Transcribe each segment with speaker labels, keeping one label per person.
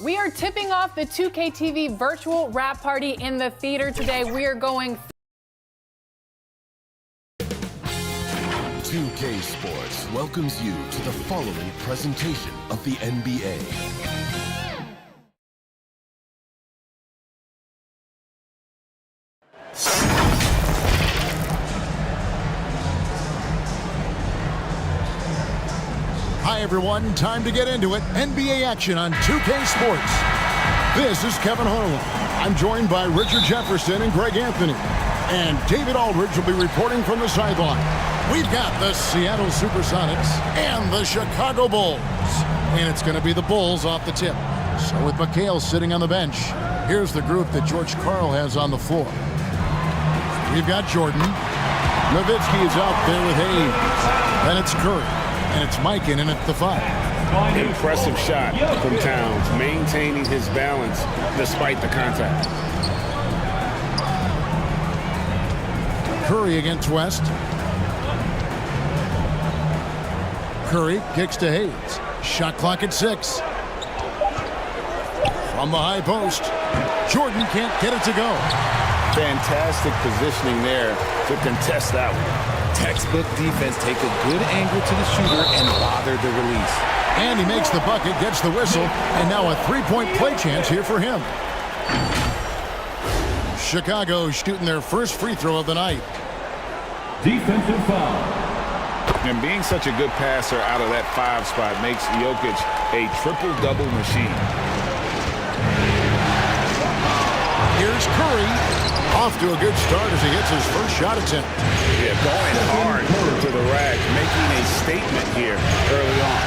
Speaker 1: We are tipping off the 2K TV virtual wrap party in the theater today. We are going
Speaker 2: 2K Sports welcomes you to the following presentation of the NBA.
Speaker 3: Hi everyone, time to get into it. NBA action on 2K Sports. This is Kevin Harlan. I'm joined by Richard Jefferson and Greg Anthony. And David Aldridge will be reporting from the sideline. We've got the Seattle Supersonics and the Chicago Bulls. And it's going to be the Bulls off the tip. So with McHale sitting on the bench, here's the group that George Karl has on the floor. We've got Jordan. Nowitzki is out there with Hayes. Then it's Curry. And it's Mikan in at the 5.
Speaker 4: Impressive shot from Towns, maintaining his balance despite the contact.
Speaker 3: Curry against West. Curry kicks to Hayes. Shot clock at 6. From the high post. Jordan can't get it to go.
Speaker 4: Fantastic positioning there to contest that one.
Speaker 5: Textbook defense, take a good angle to the shooter and bother the release.
Speaker 3: And he makes the bucket, gets the whistle, and now a three-point play chance here for him. Chicago shooting their first free throw of the night.
Speaker 6: Defensive foul.
Speaker 4: And being such a good passer out of that 5 spot makes Jokic a triple-double machine.
Speaker 3: Here's Curry. Off to a good start as he hits his first shot attempt.
Speaker 4: Yeah, going hard to the rack, making a statement here early on.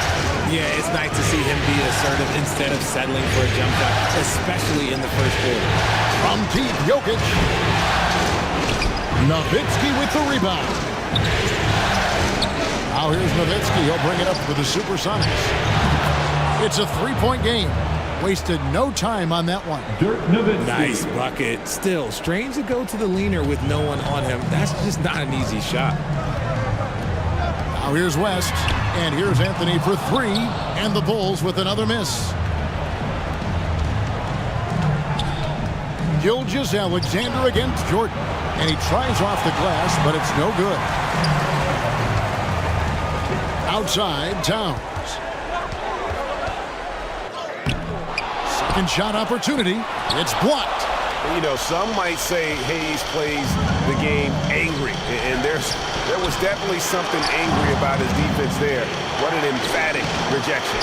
Speaker 5: Yeah, it's nice to see him be assertive instead of settling for a jump shot, especially in the first quarter.
Speaker 3: From deep, Jokic. Nowitzki with the rebound. Now here's Nowitzki. He'll bring it up for the Supersonics. It's a three-point game. Wasted no time on that one.
Speaker 5: Nice bucket. Still, strange to go to the leaner with no one on him. That's just not an easy shot.
Speaker 3: Now here's West, and here's Anthony for 3, and the Bulls with another miss. Gilgeous-Alexander against Jordan, and he tries off the glass, but it's no good. Outside, Towns. Second shot opportunity. It's blocked.
Speaker 4: You know, some might say Hayes plays the game angry, and there was definitely something angry about his defense there. What an emphatic rejection.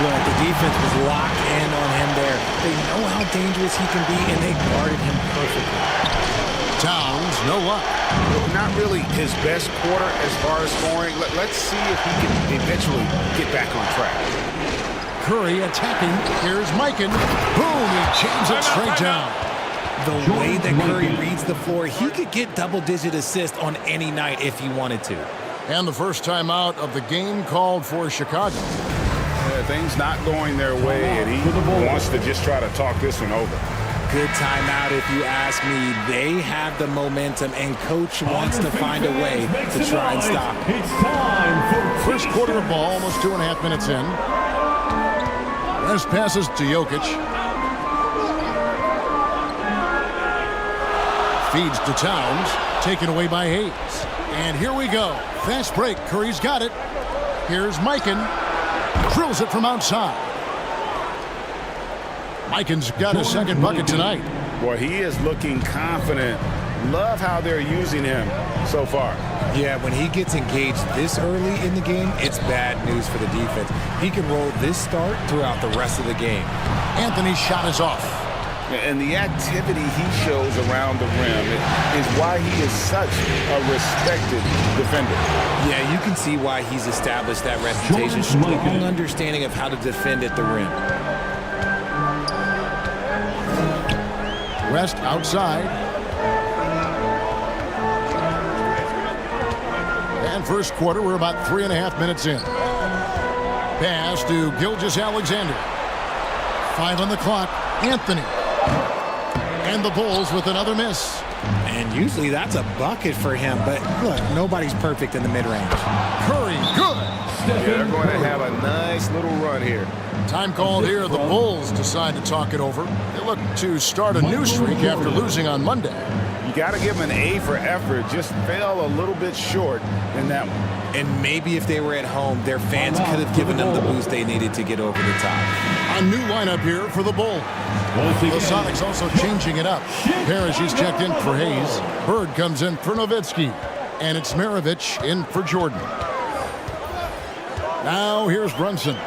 Speaker 5: Look, the defense was locked in on him there. They know how dangerous he can be, and they guarded him perfectly.
Speaker 3: Towns, no luck.
Speaker 4: Well, not really his best quarter as far as scoring. Let's see if he can eventually get back on track.
Speaker 3: Curry attacking. Here's Mikan. Boom! He jams it straight down.
Speaker 5: The way that Curry reads the floor, he could get double-digit assists on any night if he wanted to.
Speaker 3: And the first time out of the game called for Chicago.
Speaker 4: Things not going their way, and he wants to just try to talk this one over.
Speaker 5: Good timeout if you ask me. They have the momentum, and Coach wants to find a way to try and stop it.
Speaker 6: It's time for
Speaker 3: first quarter of ball, almost 2.5 minutes in. West passes to Jokic. Feeds to Towns. Taken away by Hayes. And here we go. Fast break. Curry's got it. Here's Mikan. Drills it from outside. Mikan's got his second bucket tonight.
Speaker 4: Boy, he is looking confident. Love how they're using him so far.
Speaker 5: Yeah, when he gets engaged this early in the game, it's bad news for the defense. He can roll this start throughout the rest of the game.
Speaker 3: Anthony's shot is off.
Speaker 4: And the activity he shows around the rim is why he is such a respected defender.
Speaker 5: Yeah, you can see why he's established that reputation. Strong understanding of how to defend at the rim.
Speaker 3: West outside. And first quarter, we're about 3.5 minutes in. Pass to Gilgeous-Alexander. 5 on the clock. Anthony. And the Bulls with another miss.
Speaker 5: And usually that's a bucket for him, but look, nobody's perfect in the mid-range.
Speaker 3: Curry, good.
Speaker 4: Yeah, they're going to have a nice little run here.
Speaker 3: Time called here. The Bulls decide to talk it over. They look to start a new streak after losing on Monday.
Speaker 7: You got to give them an A for effort. Just fell a little bit short in that one.
Speaker 5: And maybe if they were at home, their fans could have given them the boost they needed to get over the top.
Speaker 3: A new lineup here for the Bulls. The Sonics also changing it up. Parrish is checked in for Hayes. Bird comes in for Nowitzki. And it's Maravich in for Jordan. Now here's Brunson.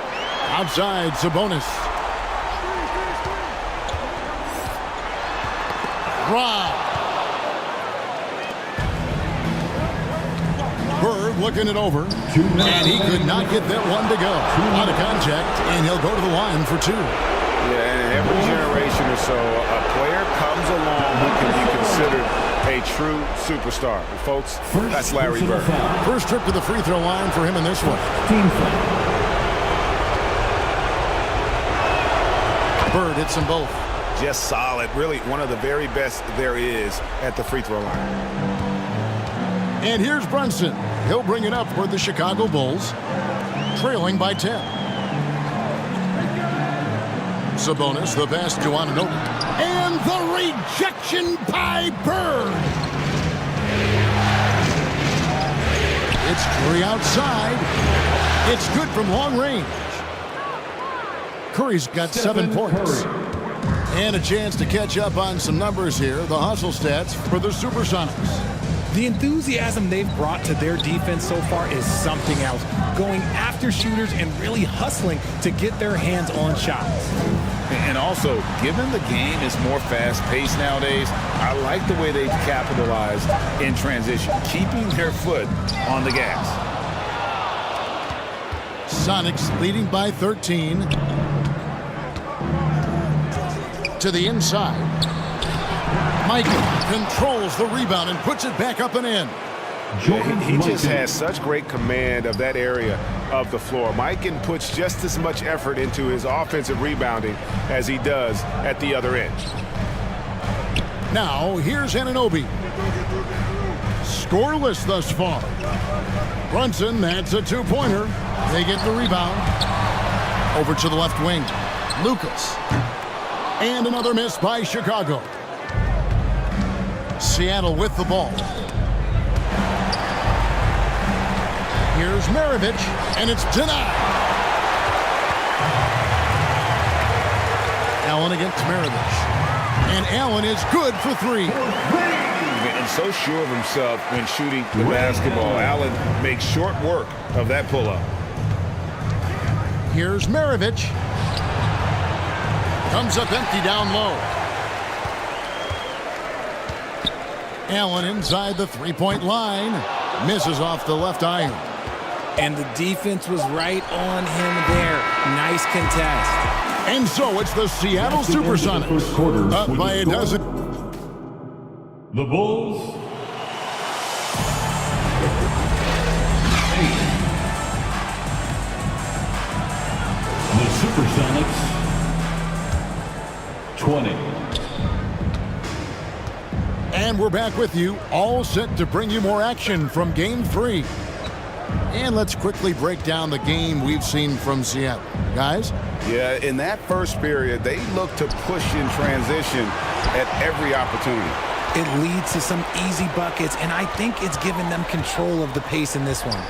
Speaker 3: Outside, Sabonis. Rob. Bird looking it over. And he could not get that one to go. Out of contact, and he'll go to the line for two.
Speaker 7: Yeah, and every generation or so, a player comes along who can be considered a true superstar. And folks, that's Larry Bird.
Speaker 3: First trip to the free throw line for him in this one. Bird hits them both.
Speaker 7: Just solid. Really one of the very best there is at the free throw line.
Speaker 3: And here's Brunson. He'll bring it up for the Chicago Bulls, trailing by 10. Sabonis, the pass to Anunoby. And the rejection by Bird. It's Curry outside. It's good from long range. Curry's got 7 points. And a chance to catch up on some numbers here. The hustle stats for the Supersonics.
Speaker 5: The enthusiasm they've brought to their defense so far is something else. Going after shooters and really hustling to get their hands on shots.
Speaker 7: And also, given the game is more fast-paced nowadays, I like the way they've capitalized in transition, keeping their foot on the gas.
Speaker 3: Sonics leading by 13. To the inside. Michael controls the rebound and puts it back up and in.
Speaker 7: He just has such great command of that area of the floor. Mikan puts just as much effort into his offensive rebounding as he does at the other end.
Speaker 3: Now, here's Anunoby. Scoreless thus far. Brunson, that's a two-pointer. They get the rebound. Over to the left wing. Lucas. And another miss by Chicago. Seattle with the ball. Here's Maravich, and it's denied. Allen against Maravich. And Allen is good for 3.
Speaker 7: And so sure of himself when shooting the basketball. Allen makes short work of that pull-up.
Speaker 3: Here's Maravich. Comes up empty down low. Allen inside the three-point line. Misses off the left iron.
Speaker 5: And the defense was right on him there. Nice contest.
Speaker 3: And so it's the Seattle Supersonics up by a dozen.
Speaker 6: The Bulls. 8. The Supersonics. 20.
Speaker 3: And we're back with you, all set to bring you more action from Game 3. And let's quickly break down the game we've seen from Seattle. Guys?
Speaker 7: Yeah, in that first period, they looked to push in transition at every opportunity.
Speaker 5: It leads to some easy buckets, and I think it's given them control of the pace in this one.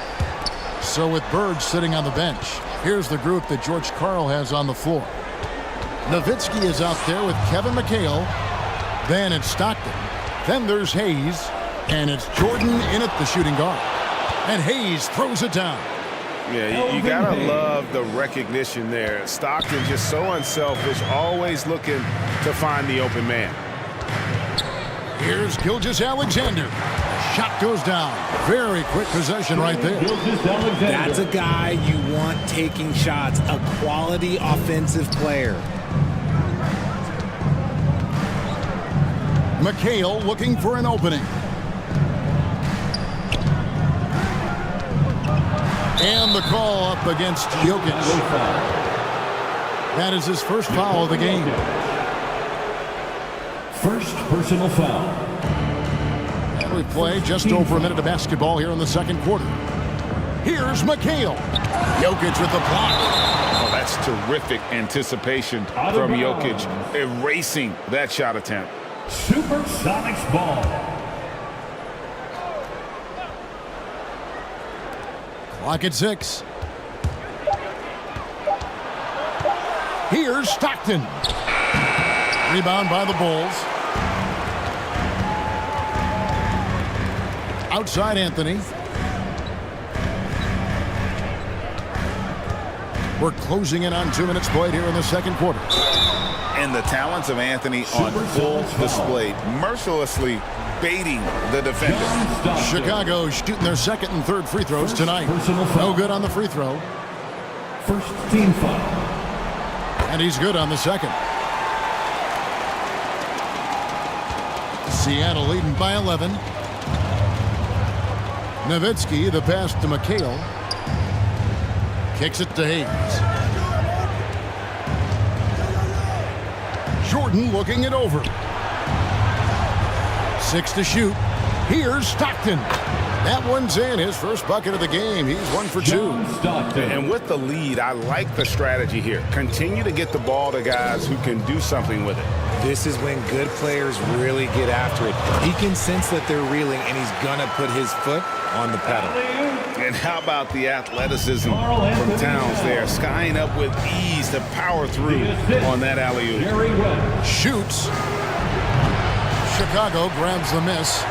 Speaker 3: So with Bird sitting on the bench, here's the group that George Karl has on the floor. Nowitzki is out there with Kevin McHale. Then it's Stockton. Then there's Hayes. And it's Jordan in at the shooting guard. And Hayes throws it down.
Speaker 7: Yeah, you gotta love the recognition there. Stockton just so unselfish, always looking to find the open man.
Speaker 3: Here's Gilgeous-Alexander. Shot goes down. Very quick possession right there.
Speaker 5: That's a guy you want taking shots, a quality offensive player.
Speaker 3: McHale looking for an opening. And the call up against Jokic. That is his first foul of the game.
Speaker 6: First personal foul.
Speaker 3: And we play just over a minute of basketball here in the second quarter. Here's McHale. Jokic with the block.
Speaker 7: Oh, that's just terrific anticipation from Jokic, erasing that shot attempt.
Speaker 6: Supersonics ball.
Speaker 3: Clock at 6. Here's Stockton. Rebound by the Bulls. Outside Anthony. We're closing in on 2 minutes played here in the second quarter.
Speaker 7: And the talents of Anthony on full display, mercilessly baiting the defender.
Speaker 3: Chicago shooting their second and third free throws tonight. No good on the free throw.
Speaker 6: First team foul.
Speaker 3: And he's good on the second. Seattle leading by 11. Nowitzki, the pass to McHale. Kicks it to Hayes. Jordan looking it over. 6 to shoot. Here's Stockton. That one's in. His first bucket of the game. He's 1 for 2.
Speaker 7: And with the lead, I like the strategy here. Continue to get the ball to guys who can do something with it.
Speaker 5: This is when good players really get after it. He can sense that they're reeling, and he's going to put his foot on the pedal.
Speaker 7: And how about the athleticism from Towns there, skying up with ease to power through on that alley-oop.
Speaker 3: Shoots. Chicago grabs the miss.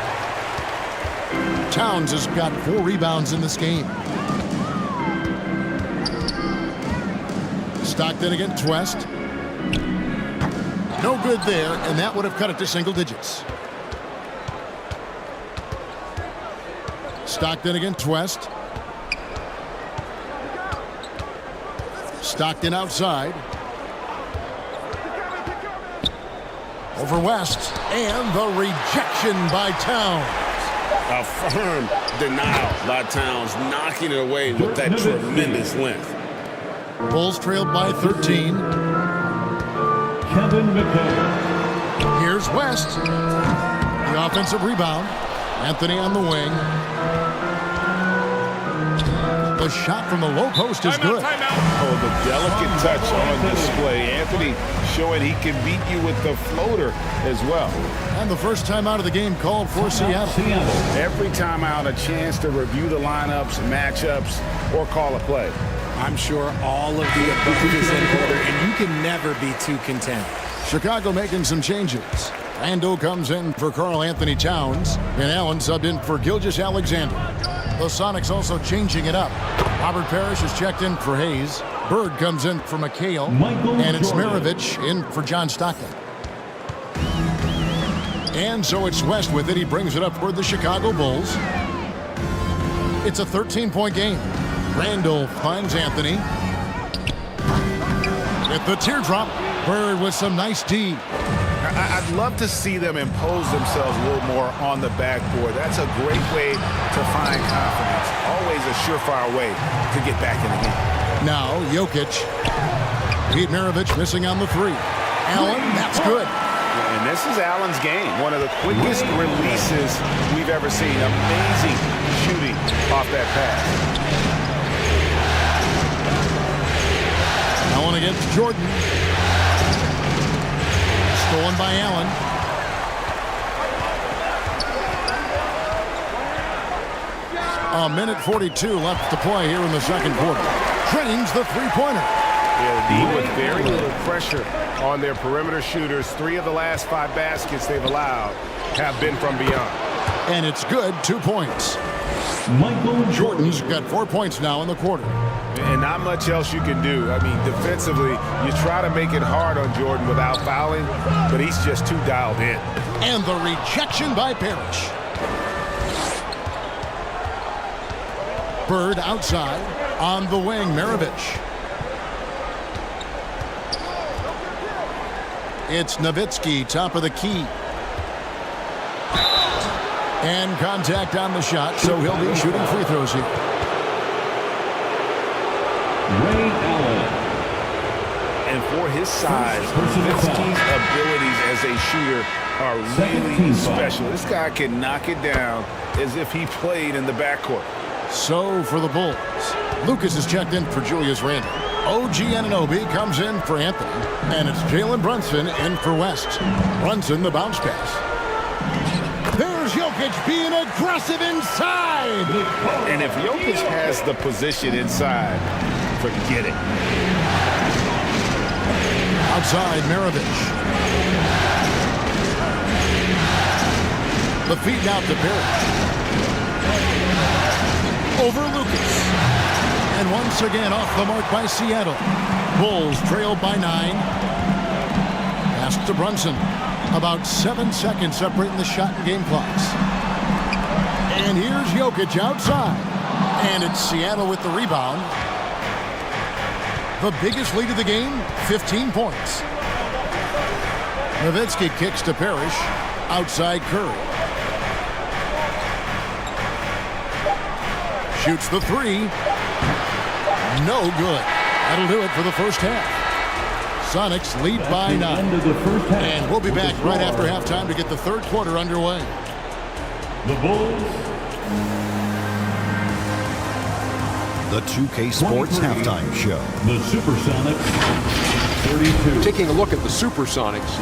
Speaker 3: Towns has got 4 rebounds in this game. Stockton against West. No good there, and that would have cut it to single digits. Stockton against West. Stockton outside. Over West, and the rejection by Towns.
Speaker 7: A firm denial by Towns, knocking it away with that tremendous length.
Speaker 3: Bulls trailed by 13.
Speaker 6: Kevin McHale.
Speaker 3: Here's West. The offensive rebound. Anthony on the wing. The shot from the low post is good.
Speaker 7: Oh, the delicate touch on display. Anthony showing he can beat you with the floater as well.
Speaker 3: And the first time out of the game called for Seattle.
Speaker 7: Every time out, a chance to review the lineups, matchups, or call a play.
Speaker 5: I'm sure all of the above is in order, and you can never be too content.
Speaker 3: Chicago making some changes. Randall comes in for Karl Anthony Towns, and Allen subbed in for Gilgeous-Alexander. The Sonics also changing it up. Robert Parrish is checked in for Hayes. Bird comes in for McHale, and it's Maravich in for John Stockton. And so it's West with it. He brings it up for the Chicago Bulls. It's a 13-point game. Randall finds Anthony. With the teardrop, Bird with some nice D.
Speaker 7: I'd love to see them impose themselves a little more on the backboard. That's a great way to find confidence. Always a surefire way to get back in the game.
Speaker 3: Now, Jokic. Pete Maravich missing on the 3. Allen, that's good.
Speaker 7: And this is Allen's game. One of the quickest releases we've ever seen. Amazing shooting off that pass.
Speaker 3: Allen against Jordan. Stolen by Allen. A minute 42 left to play here in the second quarter. Drains the three-pointer.
Speaker 7: Yeah, the D with very little pressure on their perimeter shooters. 3 of the last 5 baskets they've allowed have been from beyond.
Speaker 3: And it's good, 2 points.
Speaker 6: Michael
Speaker 3: Jordan's got 4 points now in the quarter.
Speaker 7: And not much else you can do. I mean, defensively, you try to make it hard on Jordan without fouling, but he's just too dialed in.
Speaker 3: And the rejection by Parrish. Bird outside. On the wing, Maravich. It's Nowitzki, top of the key. And contact on the shot, so he'll be shooting free throws here.
Speaker 6: Ray Allen.
Speaker 7: And for his size, Nowitzki's abilities as a shooter are really special. This guy can knock it down as if he played in the backcourt.
Speaker 3: So for the Bulls, Lucas is checked in for Julius Randle. OG Anunoby comes in for Anthony, and it's Jalen Brunson in for West. Brunson, the bounce pass. There's Jokic being aggressive inside.
Speaker 7: And if Jokic has the position inside, forget it.
Speaker 3: Outside, Maravich. The feed out to Parrish. Over Lucas. And once again off the mark by Seattle. Bulls trailed by 9. Pass to Brunson. About 7 seconds separating the shot and game clocks. And here's Jokic outside. And it's Seattle with the rebound. The biggest lead of the game, 15 points. Nowitzki kicks to Parrish. Outside Curry. Shoots the 3. No good. That'll do it for the first half. Sonics lead by 9. And we'll be back right after halftime to get the third quarter underway.
Speaker 6: The Bulls.
Speaker 8: The 2K Sports Halftime Show.
Speaker 6: The Supersonics. 32.
Speaker 9: Taking a look at the Supersonics,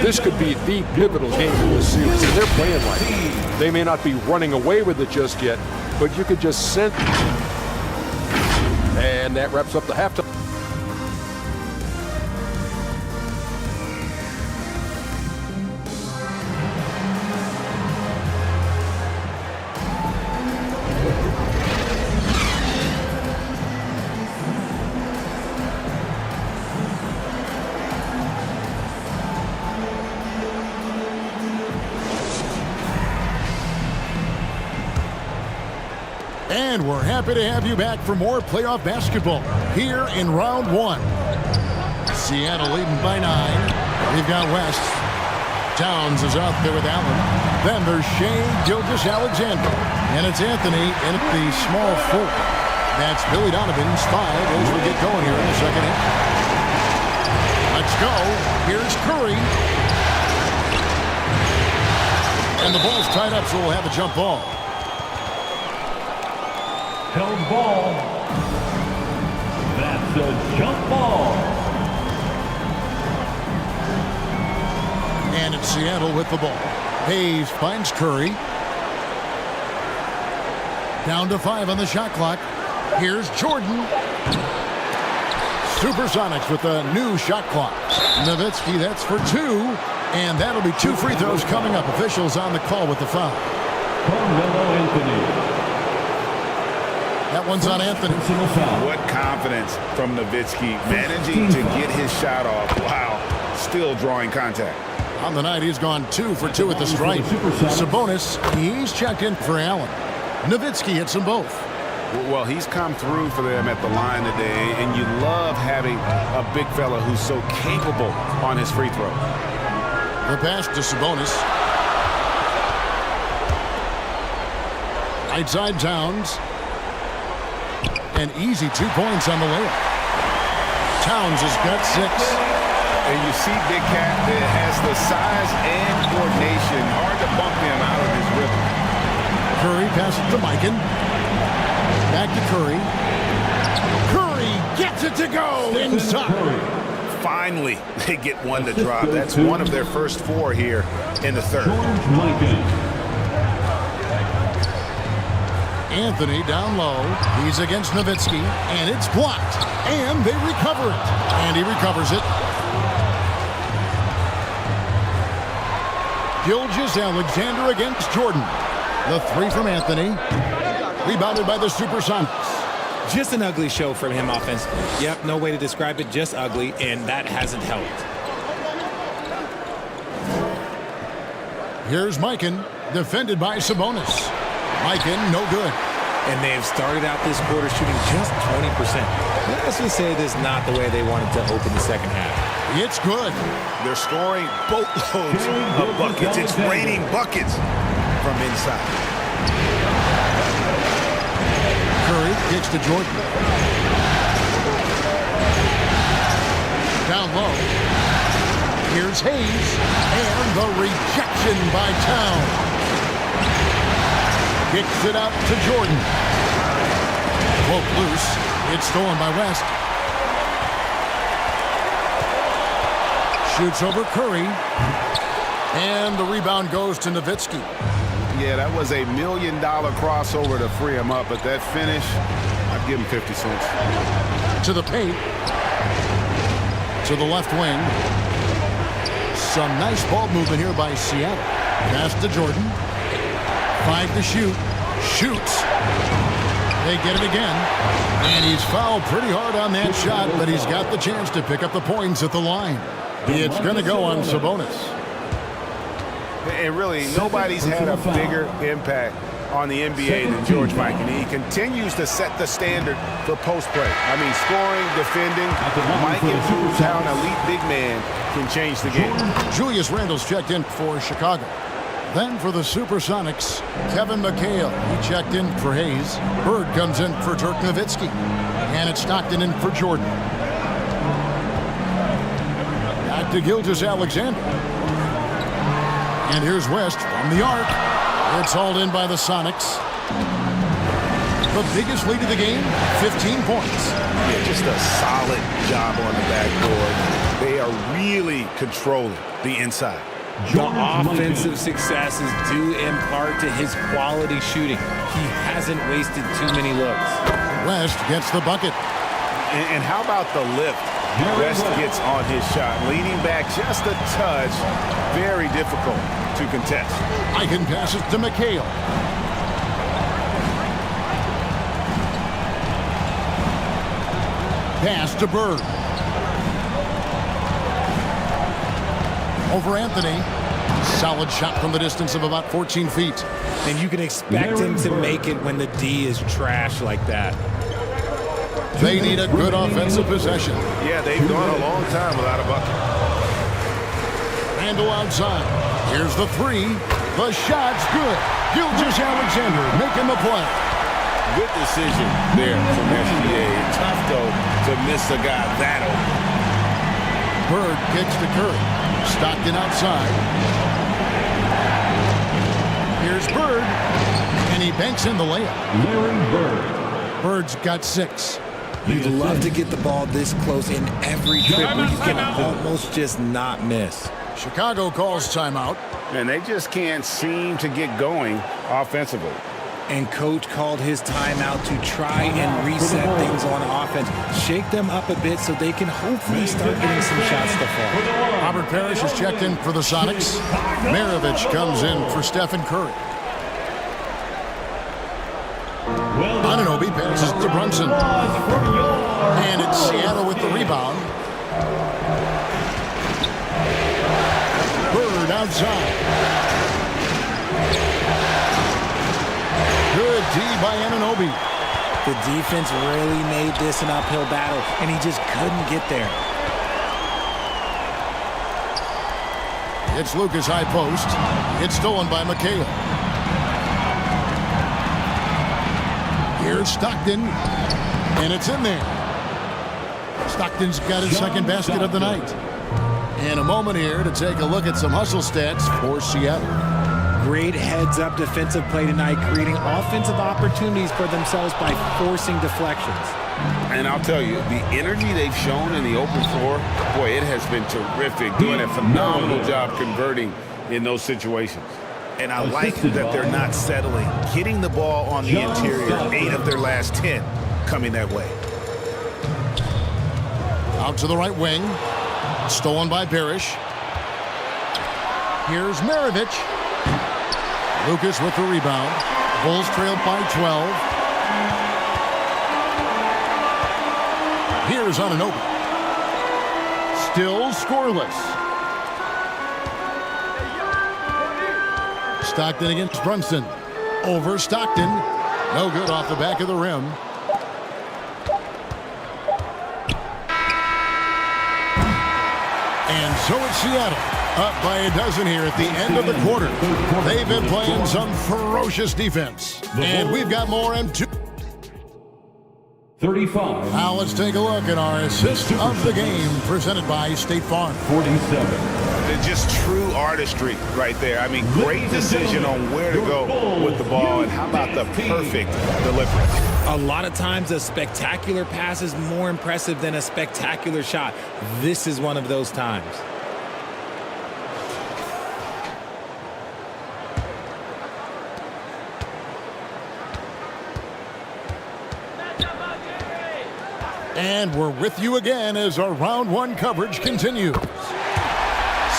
Speaker 9: this could be the pivotal game in this series. And they're playing like it. They may not be running away with it just yet, but you could just sense. And that wraps up the halftime.
Speaker 3: And we're happy to have you back for more playoff basketball here in round 1. Seattle leading by 9. We've got West. Towns is out there with Allen. Then there's Shea Gilgeous-Alexander. And it's Anthony in at the small 4. That's Billy Donovan's 5 as we get going here in the second half. Let's go. Here's Curry. And the ball's tied up, so we'll have a jump ball.
Speaker 6: Held ball. That's a jump ball.
Speaker 3: And it's Seattle with the ball. Hayes finds Curry. Down to 5 on the shot clock. Here's Jordan. Supersonics with a new shot clock. Nowitzki, that's for 2. And that'll be 2 free throws coming up. Officials on the call with the foul.
Speaker 6: Carmelo Anthony.
Speaker 3: That one's on Anthony.
Speaker 7: What confidence from Nowitzki, managing to get his shot off. Wow, still drawing contact.
Speaker 3: On the night, he's gone 2 for 2 at the stripe. Sabonis, he's checked in for Allen. Nowitzki hits them both.
Speaker 7: Well, he's come through for them at the line today, and you love having a big fella who's so capable on his free throw.
Speaker 3: The pass to Sabonis. Right side Towns. An easy 2 points on the layup. Towns has got 6.
Speaker 7: And you see Big Cat that has the size and coordination. Hard to bump him out of his rhythm.
Speaker 3: Curry passes to Mikan. Back to Curry. Curry gets it to go inside.
Speaker 7: Finally, they get one to drop. That's one of their first 4 here in the third.
Speaker 3: Anthony down low. He's against Nowitzki, and it's blocked. And they recover it. And he recovers it. Gilgeous-Alexander against Jordan. The 3 from Anthony. Rebounded by the Supersonics.
Speaker 5: Just an ugly show from him offensively. Yep, no way to describe it, just ugly, and that hasn't helped.
Speaker 3: Here's Mikan, defended by Sabonis. Mikan, no good.
Speaker 5: And they have started out this quarter shooting just 20%. Let's just say this is not the way they wanted to open the second half.
Speaker 3: It's good.
Speaker 7: They're scoring boatloads of buckets. It's raining buckets from inside.
Speaker 3: Curry kicks to Jordan. Down low. Here's Hayes. And the rejection by Towns. Kicks it out to Jordan. Broke loose. It's stolen by West. Shoots over Curry. And the rebound goes to Nowitzki.
Speaker 7: Yeah, that was a $1 million crossover to free him up, but that finish, I'd give him 50 cents.
Speaker 3: To the paint. To the left wing. Some nice ball movement here by Seattle. Pass to Jordan. 5 to shoot. Shoots. They get it again. And he's fouled pretty hard on that shot, but he's got the chance to pick up the points at the line. It's going to go on Sabonis.
Speaker 7: And really, nobody's had a bigger impact on the NBA than George Mike. And he continues to set the standard for post play. I mean, scoring, defending. Mike improves how an elite big man can change the game.
Speaker 3: Julius Randle's checked in for Chicago. Then for the Supersonics, Kevin McHale. He checked in for Hayes. Bird comes in for Dirk Nowitzki. And it's Stockton in for Jordan. Back to Gilgeous-Alexander. And here's West from the arc. It's hauled in by the Sonics. The biggest lead of the game, 15 points.
Speaker 7: Yeah, just a solid job on the backboard. They are really controlling the inside.
Speaker 5: The offensive success is due in part to his quality shooting. He hasn't wasted too many looks.
Speaker 3: West gets the bucket.
Speaker 7: And how about the lift? West gets on his shot, leaning back just a touch. Very difficult to contest.
Speaker 3: Eichen passes to McHale. Pass to Bird. Over Anthony. Solid shot from the distance of about 14 feet.
Speaker 5: And you can expect him to make it when the D is trash like that.
Speaker 3: They need a good offensive possession.
Speaker 7: Yeah, they've gone a long time without a bucket.
Speaker 3: Randle outside. Here's the three. The shot's good. Gilgeous-Alexander making the play.
Speaker 7: Good decision there from SGA. Tough, though, to miss a guy that open.
Speaker 3: Bird kicks to Curry. Stockton outside. Here's Bird. And he banks in the layup.
Speaker 6: Larry Bird.
Speaker 3: Bird's got 6.
Speaker 5: You'd love to get the ball this close in every trip where you can almost just not miss.
Speaker 3: Chicago calls timeout.
Speaker 7: And they just can't seem to get going offensively.
Speaker 5: And coach called his timeout to try and reset things on offense. Shake them up a bit so they can hopefully start getting some shots to fall.
Speaker 3: Robert Parrish is checked in for the Sonics. Maravich comes in for Stephen Curry. Anunoby passes to Brunson. And it's Seattle with the rebound. Bird outside. Good D by Anunoby.
Speaker 5: The defense really made this an uphill battle, and he just couldn't get there.
Speaker 3: It's Lucas high post. It's stolen by McHale. Here's Stockton, and it's in there. Stockton's got his second basket of the night. And a moment here to take a look at some hustle stats for Seattle.
Speaker 5: Great heads-up defensive play tonight, creating offensive opportunities for themselves by forcing deflections.
Speaker 7: And I'll tell you, the energy they've shown in the open floor, boy, it has been terrific. Doing a phenomenal job converting in those situations. And I like that they're not settling. Getting the ball on the interior, 8 of their last 10 coming that way.
Speaker 3: Out to the right wing. Stolen by Parrish. Here's Maravich. Lucas with the rebound. Bulls trailed by 12. Here's Anunoby. Still scoreless. Stockton against Brunson. Over Stockton. No good off the back of the rim. And so it's Seattle. Up by a dozen here at the end of the quarter. They've been playing some ferocious defense. And we've got more in 2.
Speaker 6: 35.
Speaker 3: Now let's take a look at our assist of the game presented by State Farm.
Speaker 6: 47.
Speaker 7: Just true artistry right there. I mean, great decision on where to go with the ball, and how about the perfect delivery.
Speaker 5: A lot of times a spectacular pass is more impressive than a spectacular shot. This is one of those times.
Speaker 3: And we're with you again as our round one coverage continues.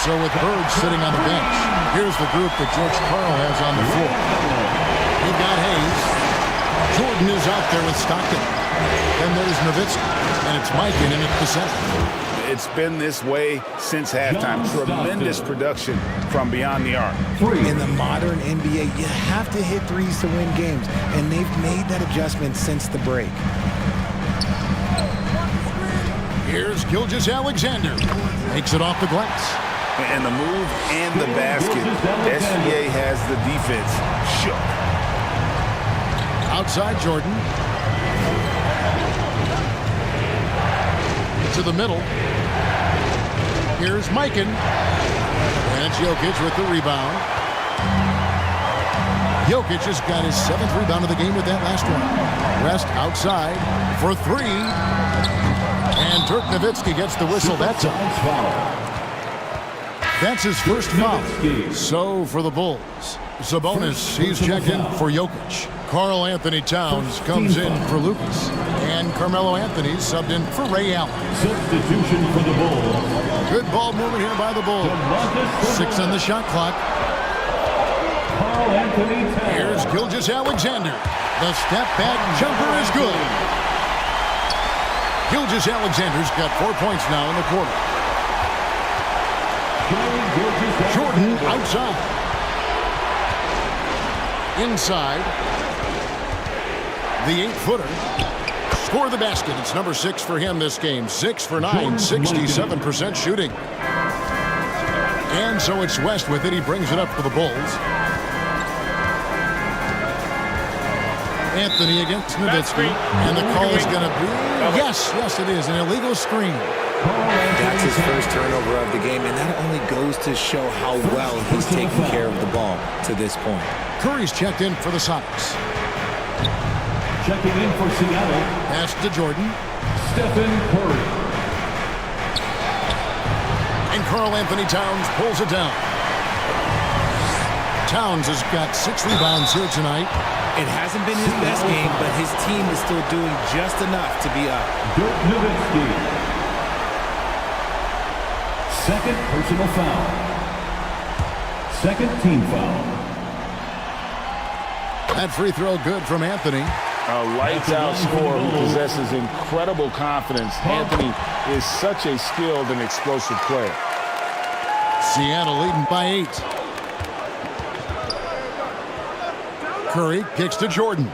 Speaker 3: So with Bird sitting on the bench, here's the group that George Karl has on the floor. You've got Hayes. Jordan is out there with Stockton. Then there's Nowitzki. And it's Mike in at the center.
Speaker 7: It's been this way since halftime. Tremendous production from beyond the arc.
Speaker 5: In the modern NBA, you have to hit threes to win games. And they've made that adjustment since the break.
Speaker 3: Here's Gilgeous-Alexander. Takes it off the glass.
Speaker 7: And the move and the basket. SGA has the defense shook.
Speaker 3: Outside Jordan. To the middle. Here's Mikan. And it's Jokic with the rebound. Jokic has got his 7th rebound of the game with that last one. Rest outside for 3. And Dirk Nowitzki gets the whistle that time. That's his first foul. So for the Bulls, Sabonis, he's checked in for Jokic. Karl Anthony Towns comes in for Lucas. And Carmelo Anthony subbed in for Ray Allen.
Speaker 6: Substitution for the Bulls.
Speaker 3: Good ball movement here by the Bulls. 6 on the shot clock.
Speaker 6: Karl Anthony Towns.
Speaker 3: Here's Gilgeous-Alexander. The step back jumper is good. Gilgeous-Alexander's got 4 points now in the quarter. Jordan outside. Inside. The 8-footer. Score the basket. It's number 6 for him this game. 6 for 9, 67% shooting. And so it's West with it. He brings it up for the Bulls. Anthony against Nowitzki. And the call is going to be... Yes, it is. An illegal screen.
Speaker 5: That's his first turnover of the game, and that only goes to show how well he's taking care of the ball to this point.
Speaker 3: Curry's checked in for the Sonics.
Speaker 6: Checking in for Seattle.
Speaker 3: Pass to Jordan.
Speaker 6: Stephen Curry.
Speaker 3: And Karl Anthony Towns pulls it down. Towns has got 6 rebounds here tonight.
Speaker 5: It hasn't been his best game, but his team is still doing just enough to be up.
Speaker 6: Dirk Nowitzki. Second personal foul. Second team foul.
Speaker 3: That free throw good from Anthony.
Speaker 7: A lights-out scorer who possesses incredible confidence. Anthony is such a skilled and explosive player.
Speaker 3: Seattle leading by 8. Curry kicks to Jordan.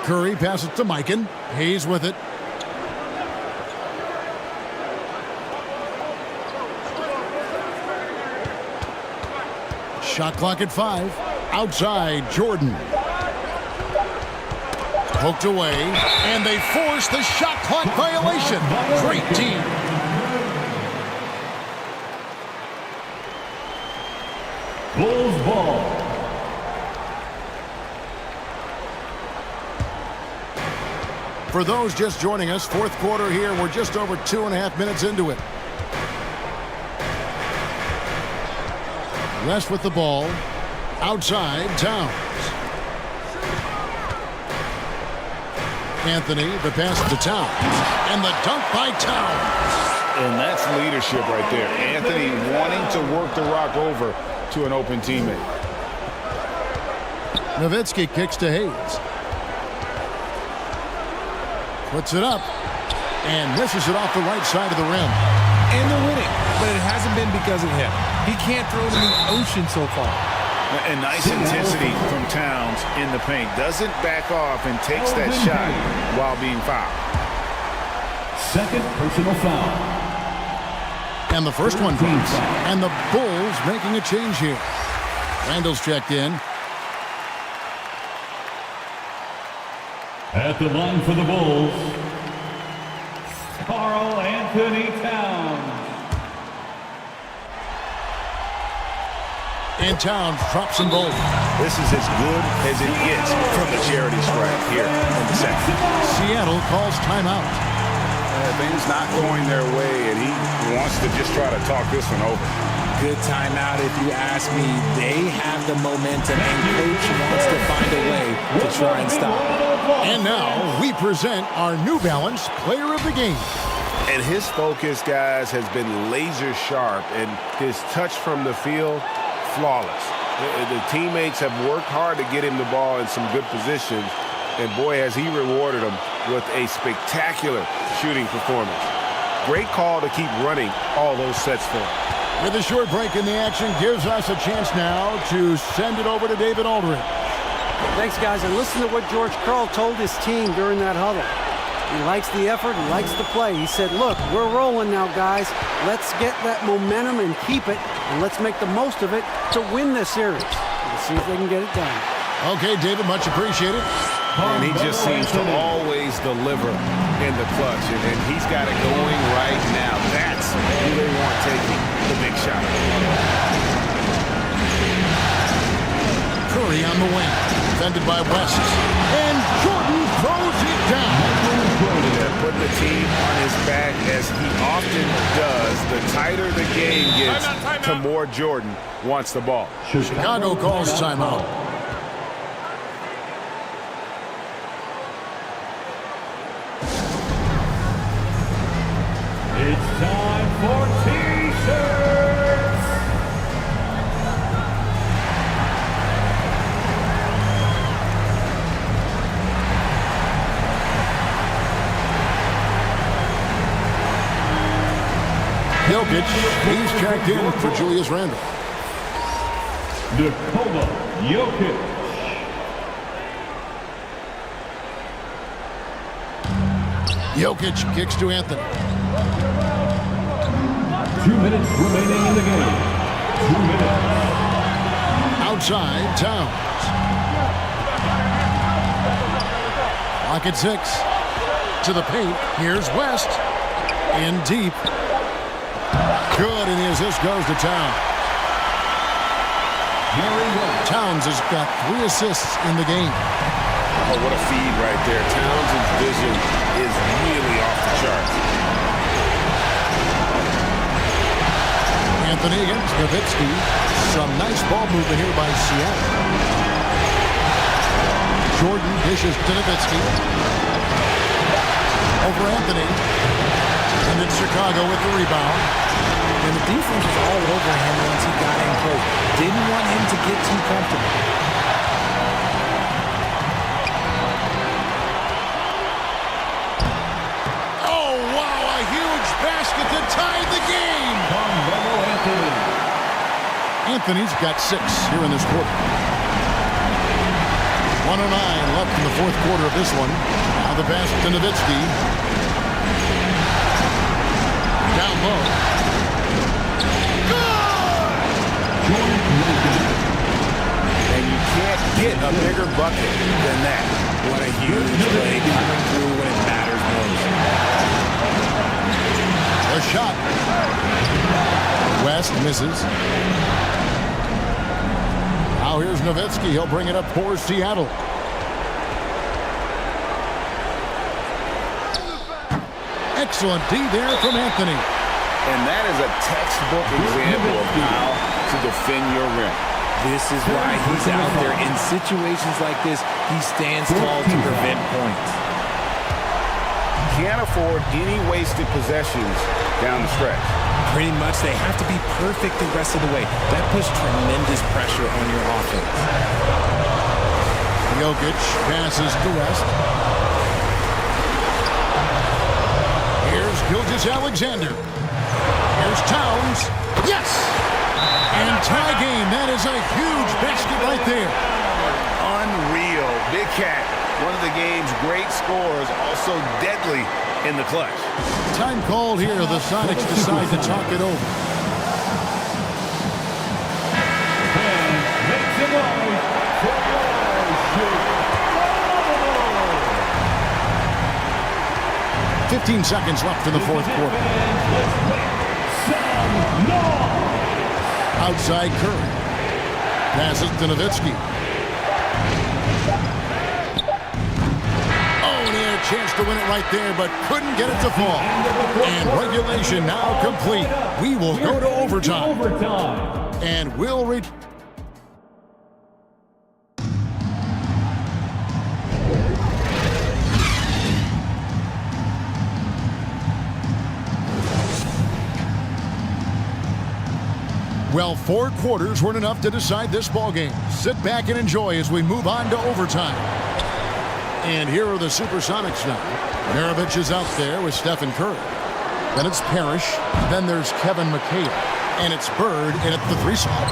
Speaker 3: Curry passes to Mikan. Hayes with it. Shot clock at 5. Outside, Jordan. Poked away, and they force the shot clock violation. Great team.
Speaker 6: Bulls ball.
Speaker 3: For those just joining us, 4th quarter here. We're just over 2.5 minutes into it. West with the ball. Outside, Towns. Anthony, the pass to Towns. And the dunk by Towns.
Speaker 7: And that's leadership right there. Anthony wanting to work the rock over to an open teammate.
Speaker 3: Nowitzki kicks to Hayes. Puts it up. And misses it off the right side of the rim.
Speaker 5: And they're winning, but it hasn't been because of him. He can't throw it in the ocean so far.
Speaker 7: And nice intensity from Towns in the paint. Doesn't back off and takes that shot while being fouled.
Speaker 6: Second personal foul.
Speaker 3: And the first one drops. And the Bulls making a change here. Randall's checked in.
Speaker 6: At the line for the Bulls, Karl Anthony Towns.
Speaker 3: And Towns drops them both.
Speaker 4: This is as good as it gets from the charity stripe here in the second.
Speaker 3: Seattle calls timeout.
Speaker 7: Things not going their way, and he wants to just try to talk this one over.
Speaker 5: Good timeout if you ask me. They have the momentum, and coach wants to find a way to try and stop it.
Speaker 3: And now we present our New Balance Player of the Game.
Speaker 4: And his focus, guys, has been laser sharp, and his touch from the field, flawless. The teammates have worked hard to get him the ball in some good positions, and boy, has he rewarded them with a spectacular shooting performance. Great call to keep running all those sets for him.
Speaker 3: With a short break in the action, gives us a chance now to send it over to David Aldridge.
Speaker 10: Thanks, guys. And listen to what George Karl told his team during that huddle. He likes the effort, he likes the play. He said, look, we're rolling now, guys. Let's get that momentum and keep it, and let's make the most of it to win this series. Let's see if they can get it done.
Speaker 3: Okay, David, much appreciated.
Speaker 4: And he just seems to always deliver in the clutch, and he's got it going right now. That's who they want taking the big shot.
Speaker 3: Curry on the wing, defended by West. And Jordan throws it down.
Speaker 4: Putting the team on his back, as he often does. The tighter the game gets, the more Jordan wants the ball.
Speaker 3: Chicago calls timeout.
Speaker 6: It's time for T-shirts.
Speaker 3: Jokic, he's checked in for Julius Randle.
Speaker 6: Nikola Jokic.
Speaker 3: Jokic kicks to Anthony.
Speaker 6: 2 minutes remaining in the game. 2 minutes.
Speaker 3: Outside, Towns. Lock at 6. To the paint. Here's West. In deep. Good, and the assist goes to Towns. Towns has got 3 assists in the game.
Speaker 4: Oh, what a feed right there. Townsend's vision is really off the charts.
Speaker 3: Anthony against Nowitzki. Some nice ball movement here by Seattle. Jordan dishes to Nowitzki. Over Anthony. And it's Chicago with the rebound.
Speaker 5: And the defense was all over him once he got in close. Didn't want him to get too comfortable.
Speaker 3: Oh, wow, a huge basket to tie the game. Anthony's got 6 here in this quarter. 1:09 left in the fourth quarter of this one. Now the pass to Nowitzki. Down low.
Speaker 4: And you can't get a bigger bucket than that.
Speaker 5: What a huge play coming through when it matters most.
Speaker 3: A shot. West misses. Now here's Nowitzki. He'll bring it up for Seattle. Excellent D there from Anthony.
Speaker 4: And that is a textbook example of how to defend your rim.
Speaker 5: This is why he's out there. In situations like this, he stands tall to prevent points.
Speaker 4: Can't afford any wasted possessions down the stretch.
Speaker 5: Pretty much, they have to be perfect the rest of the way. That puts tremendous pressure on your offense.
Speaker 3: Jokic passes to West. Here's Gilgeous-Alexander. Here's Towns. Yes! And tie game. That is a huge basket right there.
Speaker 4: Unreal. Big Cat, one of the game's great scorers, also deadly in the clutch.
Speaker 3: Time called here. The Sonics decide to talk it over.
Speaker 6: Makes it right for Washington.
Speaker 3: 15 seconds left in the fourth quarter. Outside Curry. Passes to Nowitzki. Oh, and he had a chance to win it right there, but couldn't get it to fall. And regulation now complete. We will go to overtime. And we'll reach. Well, 4 quarters weren't enough to decide this ballgame. Sit back and enjoy as we move on to overtime. And here are the Supersonics now. Maravich is out there with Stephen Curry. Then it's Parrish. Then there's Kevin McHale. And it's Bird in at the 3 spot.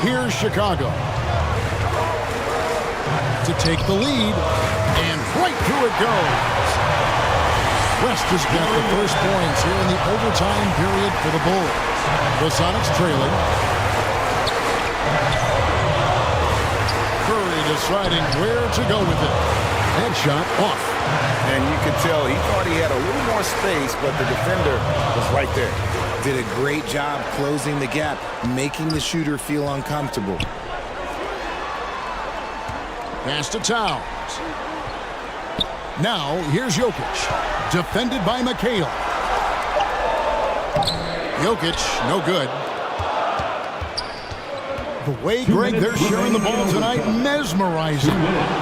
Speaker 3: Here's Chicago to take the lead. And right through it goes. West has got the first points here in the overtime period for the Bulls. The Sonics trailing. Curry deciding where to go with it. Headshot off.
Speaker 7: And you could tell he thought he had a little more space, but the defender was right there.
Speaker 5: Did a great job closing the gap, making the shooter feel uncomfortable.
Speaker 3: Pass to Towns. Now, here's Jokic. Defended by McHale. Jokic, no good. The way, Greg, they're sharing the ball tonight, mesmerizing.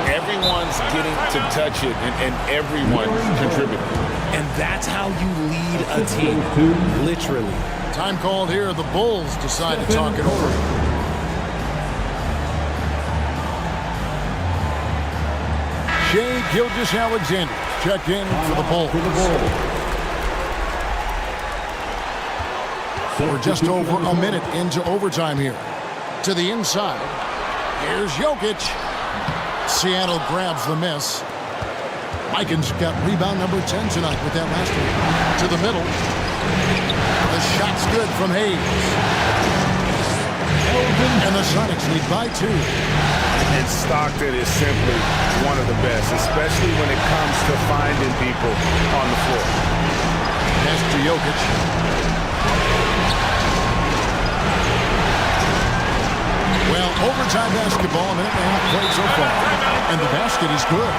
Speaker 7: Everyone's getting to touch it, and everyone contributing.
Speaker 5: And that's how you lead a team, literally.
Speaker 3: Time called here. The Bulls decide to talk it over. Shai Gilgeous-Alexander checked in for the Bulls. We're just over a minute into overtime here. To the inside. Here's Jokic. Seattle grabs the miss. Mikan's got rebound number 10 tonight with that last one. To the middle. The shot's good from Hayes. And the Sonics lead by 2.
Speaker 4: And Stockton is simply one of the best, especially when it comes to finding people on the floor.
Speaker 3: Pass to Jokic. Well, overtime basketball, a minute and a half played so far. And the basket is good.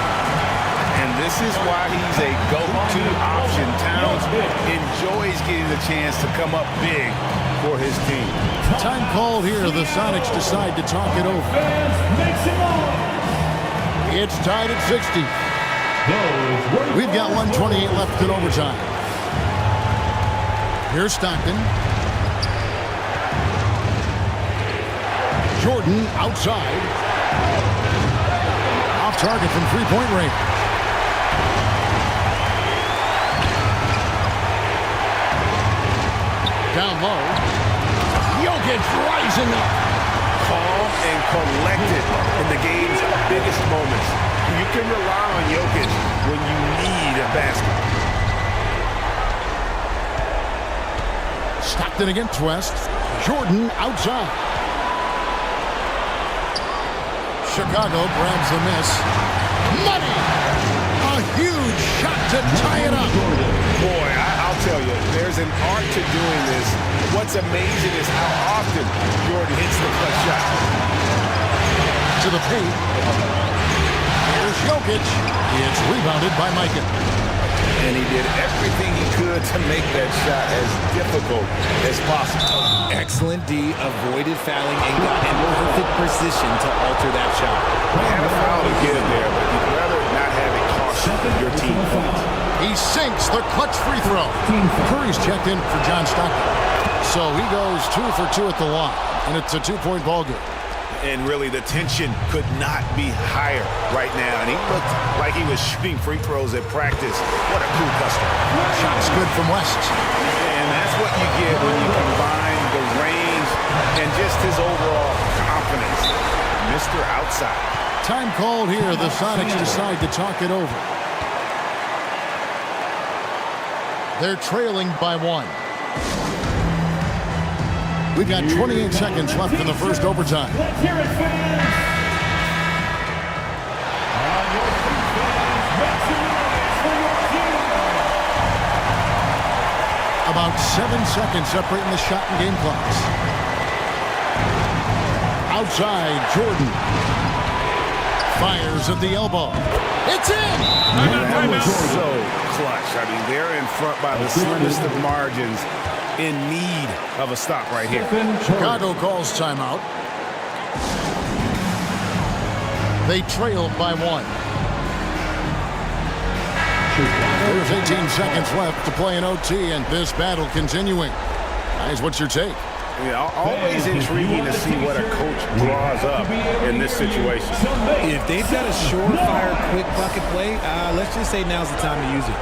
Speaker 7: And this is why he's a go-to option. Towns enjoys getting the chance to come up big for his team.
Speaker 3: Time called here. The Sonics decide to talk it over. It's tied at 60. We've got 1:28 left in overtime. Here's Stockton. Jordan outside. Off target from three-point range. Down low. Jokic rising up.
Speaker 4: Calm and collected in the game's biggest moments. You can rely on Jokic when you need a basket.
Speaker 3: Stockton against West. Jordan outside. Chicago grabs the miss. Money! A huge shot to tie it up.
Speaker 4: Boy, I'll tell you, there's an art to doing this. What's amazing is how often Jordan hits the clutch shot.
Speaker 3: To the paint. Here's Jokic. It's rebounded by Mikan.
Speaker 7: And he did everything he could to make that shot as difficult as possible.
Speaker 5: Excellent D, avoided fouling and got in perfect position to alter that shot.
Speaker 4: He had a foul to get in there, but you'd rather not have it cost your team points.
Speaker 3: He sinks the clutch free throw. Curry's checked in for John Stockton. So he goes 2 for 2 at the line, and it's a 2-point ball game.
Speaker 4: And really, the tension could not be higher right now. And he looked like he was shooting free throws at practice. What a cool customer.
Speaker 3: Shot's good from West.
Speaker 4: And that's what you get when you combine the range and just his overall confidence. Mr. Outside.
Speaker 3: Time called here. The Sonics decide to talk it over. They're trailing by 1. We've got 28 seconds left in the first overtime.
Speaker 6: Let's hear it, fans.
Speaker 3: About 7 seconds separating the shot and game clocks. Outside, Jordan. Fires at the elbow. It's in!
Speaker 4: That was so clutch. I mean, they're in front by the slimmest of margins, in need of a stop right here.
Speaker 3: Chicago calls timeout. They trail by 1. There's 18 seconds left to play in OT, and this battle continuing. Guys, what's your take?
Speaker 4: Yeah, always intriguing to see what a coach draws up in this situation.
Speaker 5: If they've got a surefire, quick bucket play, let's just say now's the time to use it.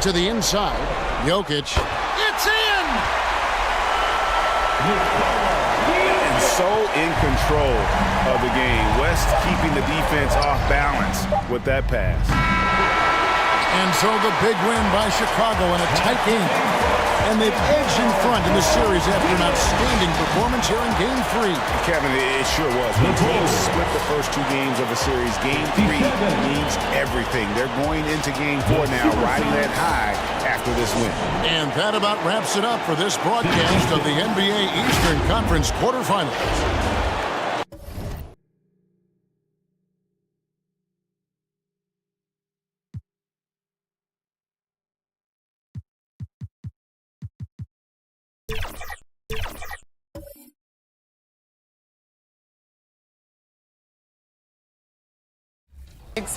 Speaker 3: To the inside, Jokic. It's in!
Speaker 4: And so in control of the game. West keeping the defense off balance with that pass.
Speaker 3: And so the big win by Chicago in a tight game. And they've edged in front in the series after an outstanding performance here in Game 3.
Speaker 4: Kevin, it sure was. When teams split the first 2 games of a series, Game 3 means everything. They're going into Game 4 now, riding that high after this win.
Speaker 3: And that about wraps it up for this broadcast of the NBA Eastern Conference quarterfinals.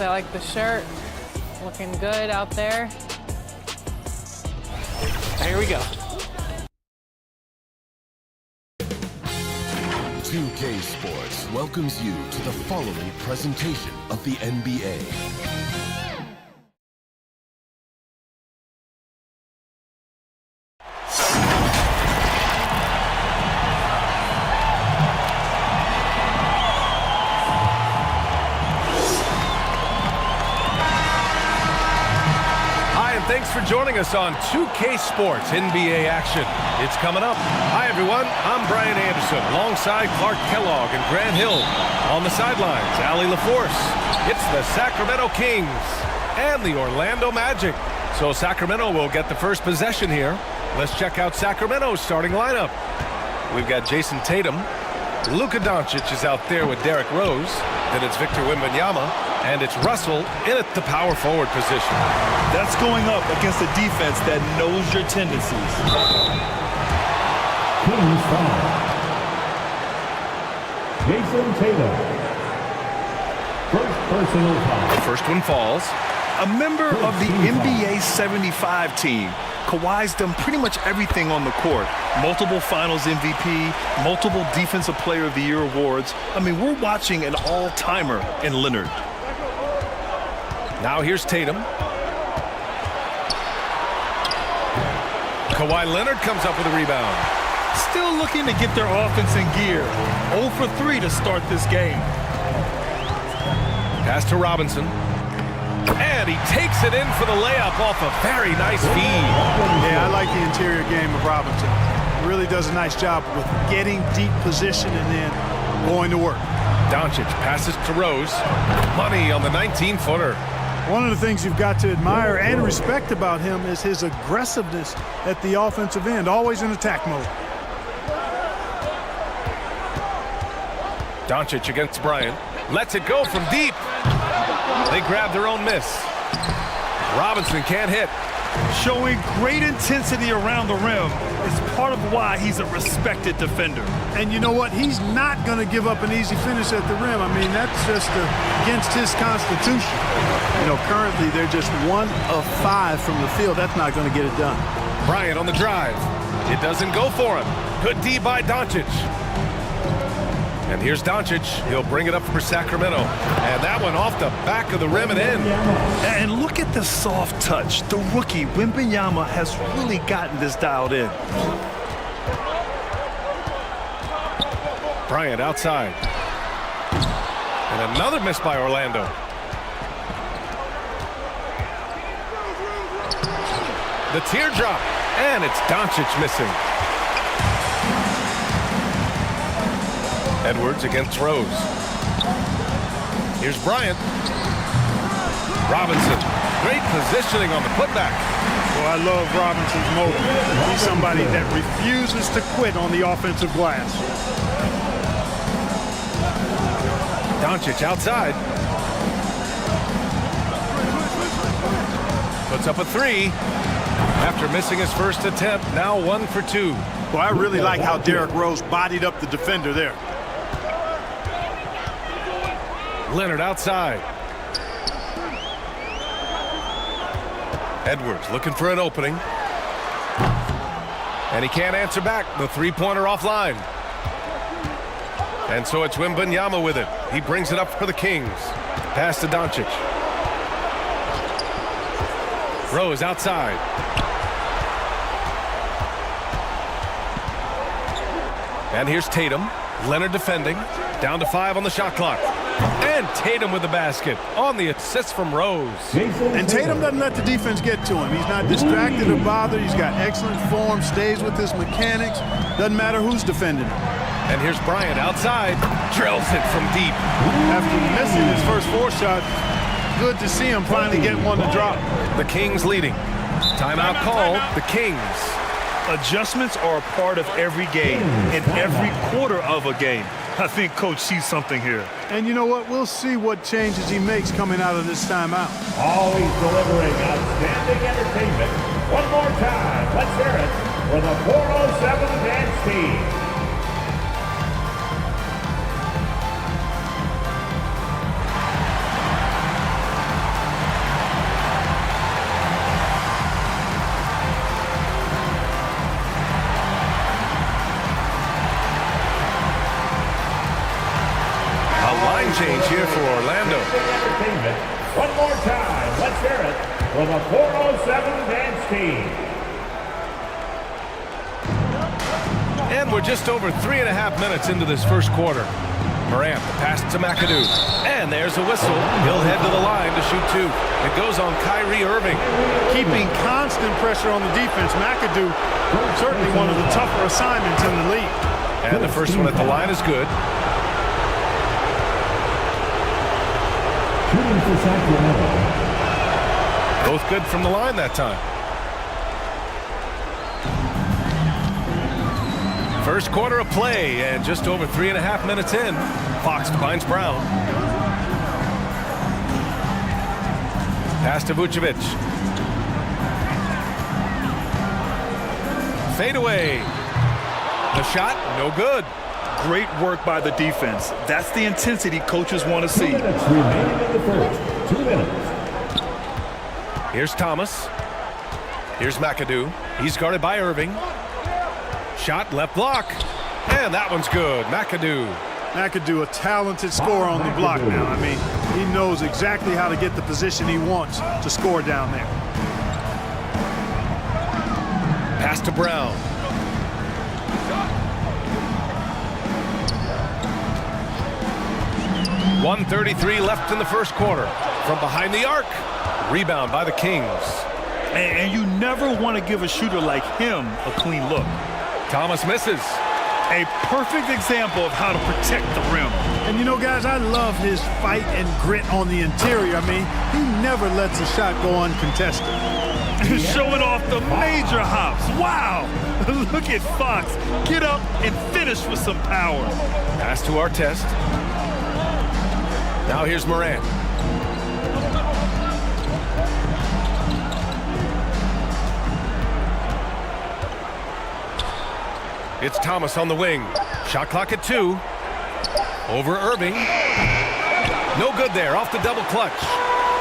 Speaker 1: I like the shirt. Looking good out there.
Speaker 10: Here we go.
Speaker 2: 2K Sports welcomes you to the following presentation of the NBA.
Speaker 11: Thanks for joining us on 2K Sports NBA action. It's coming up. Hi, everyone. I'm Brian Anderson alongside Clark Kellogg and Grant Hill. On the sidelines, Allie LaForce. It's the Sacramento Kings and the Orlando Magic. So Sacramento will get the first possession here. Let's check out Sacramento's starting lineup. We've got Jason Tatum. Luka Doncic is out there with Derrick Rose. Then it's Victor Wembanyama. And it's Russell in at the power forward position.
Speaker 12: That's going up against a defense that knows your tendencies.
Speaker 6: Kings foul. Jason Tatum. First personal foul.
Speaker 11: The first one falls.
Speaker 12: A member of the NBA 75 team, Kawhi's done pretty much everything on the court. Multiple Finals MVP, multiple Defensive Player of the Year awards. I mean, we're watching an all-timer in Leonard.
Speaker 11: Now here's Tatum. Kawhi Leonard comes up with a rebound.
Speaker 12: Still looking to get their offense in gear. 0 for 3 to start this game.
Speaker 11: Pass to Robinson. And he takes it in for the layup off a very nice feed.
Speaker 13: Yeah, I like the interior game of Robinson. Really does a nice job with getting deep position and then going to work.
Speaker 11: Doncic passes to Rose. Money on the 19-footer.
Speaker 13: One of the things you've got to admire and respect about him is his aggressiveness at the offensive end, always in attack mode.
Speaker 11: Doncic against Bryant. Lets it go from deep. They grab their own miss. Robinson can't hit.
Speaker 12: Showing great intensity around the rim is part of why he's a respected defender.
Speaker 13: And you know what? He's not going to give up an easy finish at the rim. I mean, that's just against his constitution. You know, currently they're just 1 of 5 from the field. That's not going to get it done.
Speaker 11: Bryant on the drive. It doesn't go for him. Good D by Doncic. And here's Doncic. He'll bring it up for Sacramento. And that one off the back of the rim and in.
Speaker 12: And look at the soft touch. The rookie, Wembanyama, has really gotten this dialed in.
Speaker 11: Bryant outside. And another miss by Orlando. The teardrop. And it's Doncic missing. Edwards against Rose. Here's Bryant. Robinson. Great positioning on the putback.
Speaker 13: Well, I love Robinson's motor. He's somebody that refuses to quit on the offensive glass.
Speaker 11: Doncic outside. Puts up a 3. After missing his first attempt, now 1 for 2.
Speaker 13: Well, I really like how Derrick Rose bodied up the defender there.
Speaker 11: Leonard outside. Edwards looking for an opening. And he can't answer back. The three-pointer offline. And so it's Wembanyama with it. He brings it up for the Kings. Pass to Doncic. Rose outside. And here's Tatum. Leonard defending. Down to 5 on the shot clock. And Tatum with the basket on the assist from Rose.
Speaker 13: And Tatum doesn't let the defense get to him. He's not distracted or bothered. He's got excellent form, stays with his mechanics. Doesn't matter who's defending him.
Speaker 11: And here's Bryant outside. Drills it from deep.
Speaker 13: After missing his first 4 shots, good to see him finally get one to drop.
Speaker 11: The Kings leading. Timeout called. The Kings.
Speaker 12: Adjustments are a part of every game, in every quarter of a game. I think Coach sees something here.
Speaker 13: And you know what? We'll see what changes he makes coming out of this timeout.
Speaker 6: Always delivering outstanding entertainment. One more time, let's hear it for the 407 Dance Team.
Speaker 11: Change here for Orlando.
Speaker 6: One more time, let's hear it for the 407 Dance Team.
Speaker 11: And we're just over 3.5 minutes into this first quarter. Morant, the pass to McAdoo. And there's a whistle. He'll head to the line to shoot 2. It goes on Kyrie Irving.
Speaker 13: Keeping constant pressure on the defense. McAdoo, certainly one of the tougher assignments in the league.
Speaker 11: And the first one at the line is good.
Speaker 6: Shooting for Sacramento.
Speaker 11: Both good from the line that time. First quarter of play, and just over 3.5 minutes in. Fox finds Brown. Pass to Vucevic. Fade away. The shot, no good.
Speaker 12: Great work by the defense. That's the intensity coaches want to see.
Speaker 6: 2 minutes remaining in the first. 2 minutes.
Speaker 11: Here's Thomas. Here's McAdoo. He's guarded by Irving. Shot, left block. And that one's good. McAdoo.
Speaker 13: McAdoo, a talented scorer on the block now. I mean, he knows exactly how to get the position he wants to score down there.
Speaker 11: Pass to Brown. .133 left in the first quarter. From behind the arc. Rebound by the Kings.
Speaker 12: And you never want to give a shooter like him a clean look.
Speaker 11: Thomas misses.
Speaker 12: A perfect example of how to protect the rim.
Speaker 13: And you know, guys, I love his fight and grit on the interior. I mean, he never lets a shot go uncontested.
Speaker 12: Showing off the major hops. Wow. Look at Fox. Get up and finish with some power.
Speaker 11: Pass to Artest. Now here's Morant. It's Thomas on the wing. Shot clock at 2. Over Irving. No good there. Off the double clutch.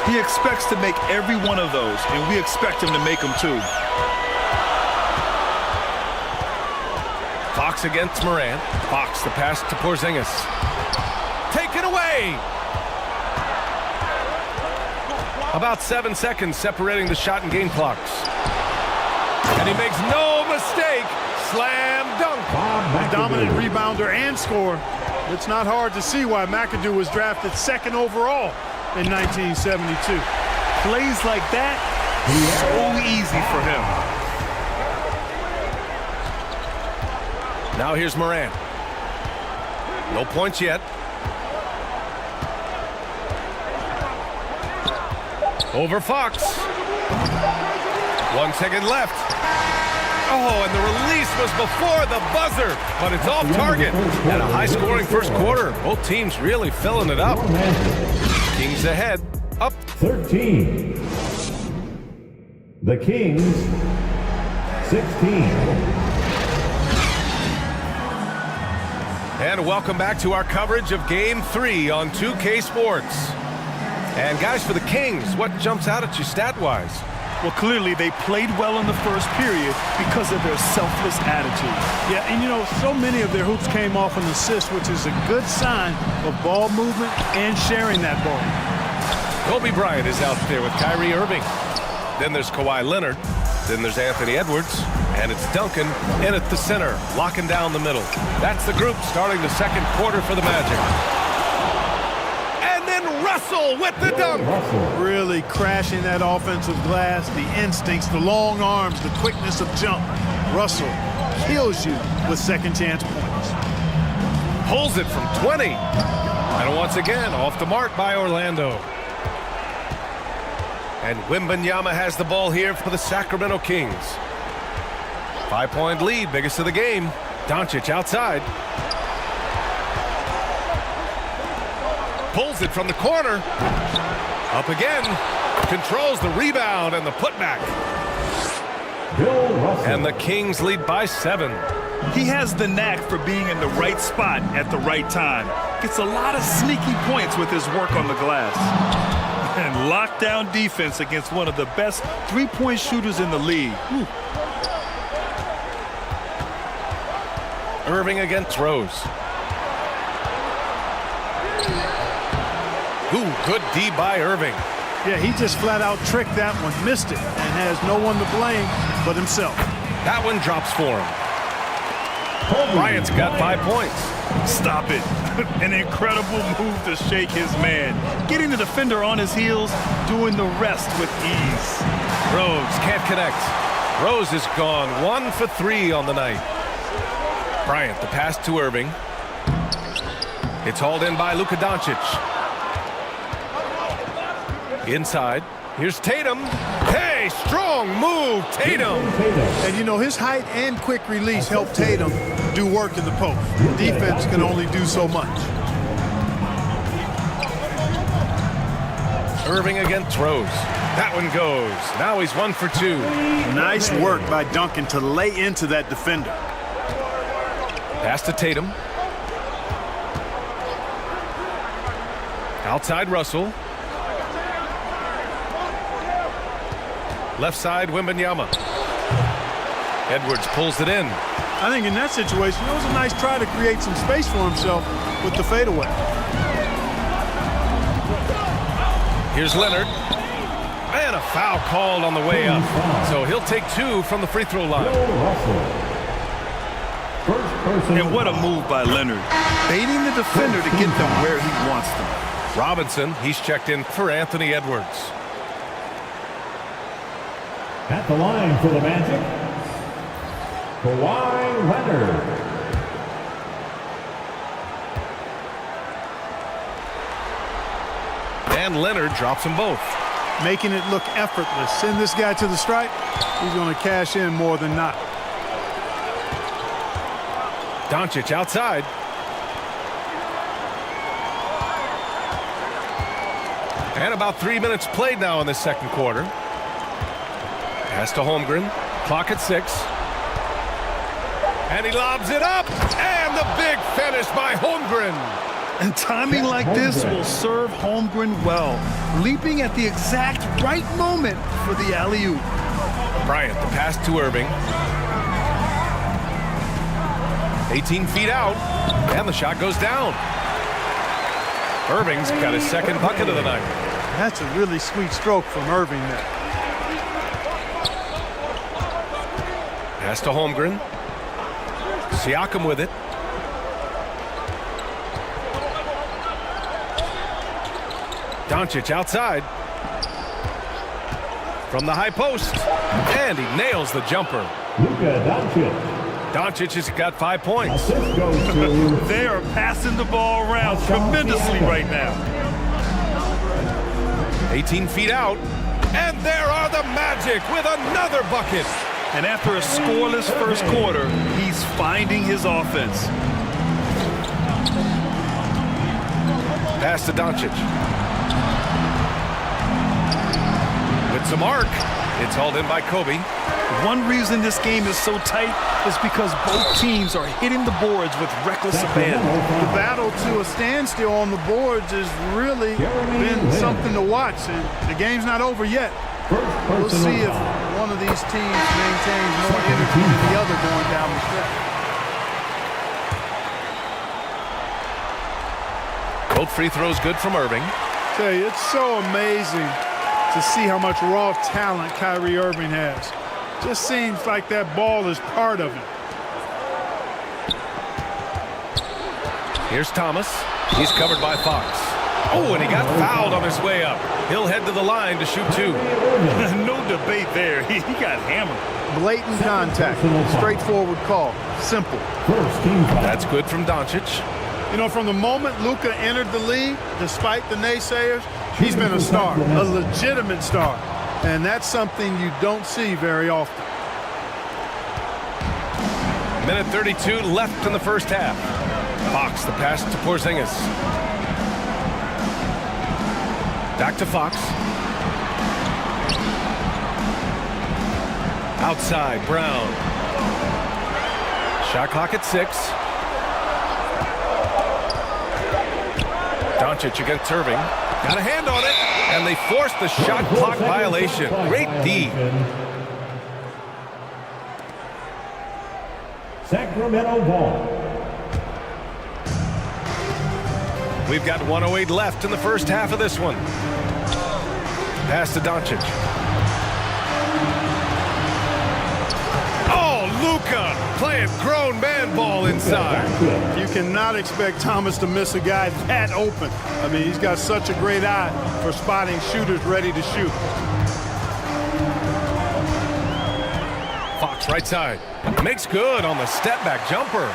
Speaker 12: He expects to make every one of those, and we expect him to make them too.
Speaker 11: Fox against Morant. Fox, the pass to Porzingis. Taken away. About 7 seconds separating the shot and game clocks. And he makes no mistake. Slam dunk.
Speaker 13: A dominant rebounder and scorer. It's not hard to see why McAdoo was drafted 2nd overall in 1972.
Speaker 12: Plays like that, so easy for him.
Speaker 11: Now here's Morant. No points yet. Over Fox. 1 second left. Oh, and the release was before the buzzer, but it's off target. And a high-scoring first quarter. Both teams really filling it up. Kings ahead, up
Speaker 6: 13. The Kings, 16.
Speaker 11: And welcome back to our coverage of Game 3 on 2K Sports. And guys, for the Kings, what jumps out at you stat-wise?
Speaker 12: Well, clearly they played well in the first period because of their selfless attitude.
Speaker 13: Yeah, and you know, so many of their hoops came off an assist, which is a good sign of ball movement and sharing that ball.
Speaker 11: Kobe Bryant is out there with Kyrie Irving. Then there's Kawhi Leonard. Then there's Anthony Edwards. And it's Duncan in at the center, locking down the middle. That's the group starting the second quarter for the Magic. And then Russell with the dunk.
Speaker 13: Really crashing that offensive glass, the instincts, the long arms, the quickness of jump. Russell kills you with second chance points.
Speaker 11: Pulls it from 20. And once again, off the mark by Orlando. And Wembanyama has the ball here for the Sacramento Kings. 5-point lead, biggest of the game. Doncic outside. Pulls it from the corner. Up again. Controls the rebound and the putback. And the Kings lead by 7.
Speaker 12: He has the knack for being in the right spot at the right time. Gets a lot of sneaky points with his work on the glass. And lockdown defense against one of the best three-point shooters in the league. Whew.
Speaker 11: Irving against Rose. Ooh, good D by Irving.
Speaker 13: Yeah, he just flat out tricked that one, missed it, and has no one to blame but himself.
Speaker 11: That one drops for him. Bryant's got 5 points.
Speaker 12: Stop it. An incredible move to shake his man. Getting the defender on his heels, doing the rest with ease.
Speaker 11: Rose can't connect. Rose is gone 1 for 3 on the night. Bryant, the pass to Irving. It's hauled in by Luka Doncic. Inside. Here's Tatum. Hey, strong move, Tatum.
Speaker 13: And you know, his height and quick release help Tatum do work in the post. Defense can only do so much.
Speaker 11: Irving against Rose. That one goes. Now he's 1 for 2.
Speaker 13: Nice work by Duncan to lay into that defender.
Speaker 11: Pass to Tatum. Outside Russell. Left side, Wembanyama. Edwards pulls it in.
Speaker 13: I think in that situation, it was a nice try to create some space for himself with the fadeaway.
Speaker 11: Here's Leonard. And a foul called on the way up. So he'll take 2 from the free throw line.
Speaker 12: And what a move by Leonard. Baiting the defender to get them where he wants them.
Speaker 11: Robinson, he's checked in for Anthony Edwards.
Speaker 6: At the line for the Magic, Kawhi Leonard.
Speaker 11: And Leonard drops them both.
Speaker 13: Making it look effortless. Send this guy to the stripe. He's going to cash in more than not.
Speaker 11: Doncic outside. And about 3 minutes played now in the second quarter. Pass to Holmgren. Clock at 6. And he lobs it up. And the big finish by Holmgren.
Speaker 12: And timing like this will serve Holmgren well. Leaping at the exact right moment for the alley-oop.
Speaker 11: Bryant, the pass to Irving. 18 feet out. And the shot goes down. Irving's got his second bucket of the night.
Speaker 13: That's a really sweet stroke from Irving there.
Speaker 11: Pass to Holmgren. Siakam with it. Doncic outside. From the high post. And he nails the jumper.
Speaker 6: Luka Doncic.
Speaker 11: Doncic has got 5 points.
Speaker 12: They are passing the ball around tremendously right now.
Speaker 11: 18 feet out. And there are the Magic with another bucket.
Speaker 12: And after a scoreless first quarter, he's finding his offense.
Speaker 11: Pass to Doncic. With some arc. It's hauled in by Kobe.
Speaker 12: One reason this game is so tight is because both teams are hitting the boards with reckless abandon.
Speaker 13: The battle to a standstill on the boards has really been something to watch. And the game's not over yet. We'll see if one of these teams maintains more energy than the other going down the stretch.
Speaker 11: Both free throws good from Irving.
Speaker 13: Tell you, it's so amazing to see how much raw talent Kyrie Irving has. Just seems like that ball is part of him.
Speaker 11: Here's Thomas. He's covered by Fox. Oh, and he got fouled on his way up. He'll head to the line to shoot 2.
Speaker 12: No debate there. He got hammered.
Speaker 13: Blatant contact. Straightforward call. Simple.
Speaker 11: That's good from Doncic.
Speaker 13: You know, from the moment Luka entered the league, despite the naysayers, he's been a star, a legitimate star. And that's something you don't see very often.
Speaker 11: Minute 32 left in the first half. Fox, the pass to Porzingis. Back to Fox. Outside, Brown. Shot clock at 6. Doncic against Irving. Got a hand on it, and they forced the shot clock violation. Great D.
Speaker 6: Sacramento ball.
Speaker 11: We've got 1:08 left in the first half of this one. Pass to Doncic. Oh, Luka playing grown man ball inside.
Speaker 13: You cannot expect Thomas to miss a guy that open. I mean, he's got such a great eye for spotting shooters ready to shoot.
Speaker 11: Fox right side. Makes good on the step back jumper.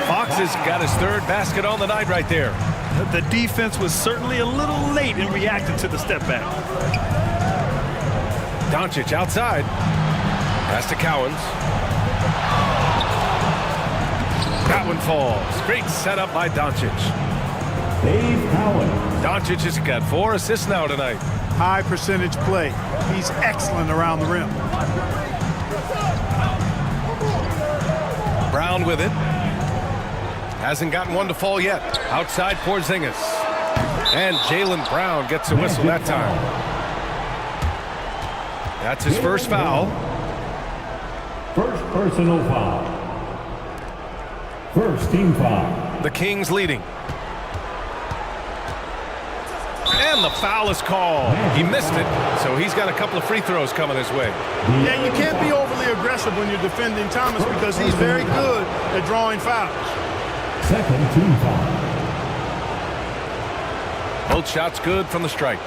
Speaker 11: Fox has got his 3rd basket on the night right there.
Speaker 12: The defense was certainly a little late in reacting to the step back.
Speaker 11: Doncic outside. Pass to Cowens. That one falls. Great setup by Doncic.
Speaker 6: Dave Cowens.
Speaker 11: Doncic has got 4 assists now tonight.
Speaker 13: High percentage play. He's excellent around the rim.
Speaker 11: Brown with it. Hasn't gotten one to fall yet. Outside Porzingis. And Jaylen Brown gets a whistle that time. That's his first foul.
Speaker 6: First personal foul. First team foul.
Speaker 11: The Kings leading. And the foul is called. He missed it, so he's got a couple of free throws coming his way.
Speaker 13: Yeah, you can't be overly aggressive when you're defending Thomas because he's very good at drawing fouls.
Speaker 6: Second team foul.
Speaker 11: Both shots good from the strike.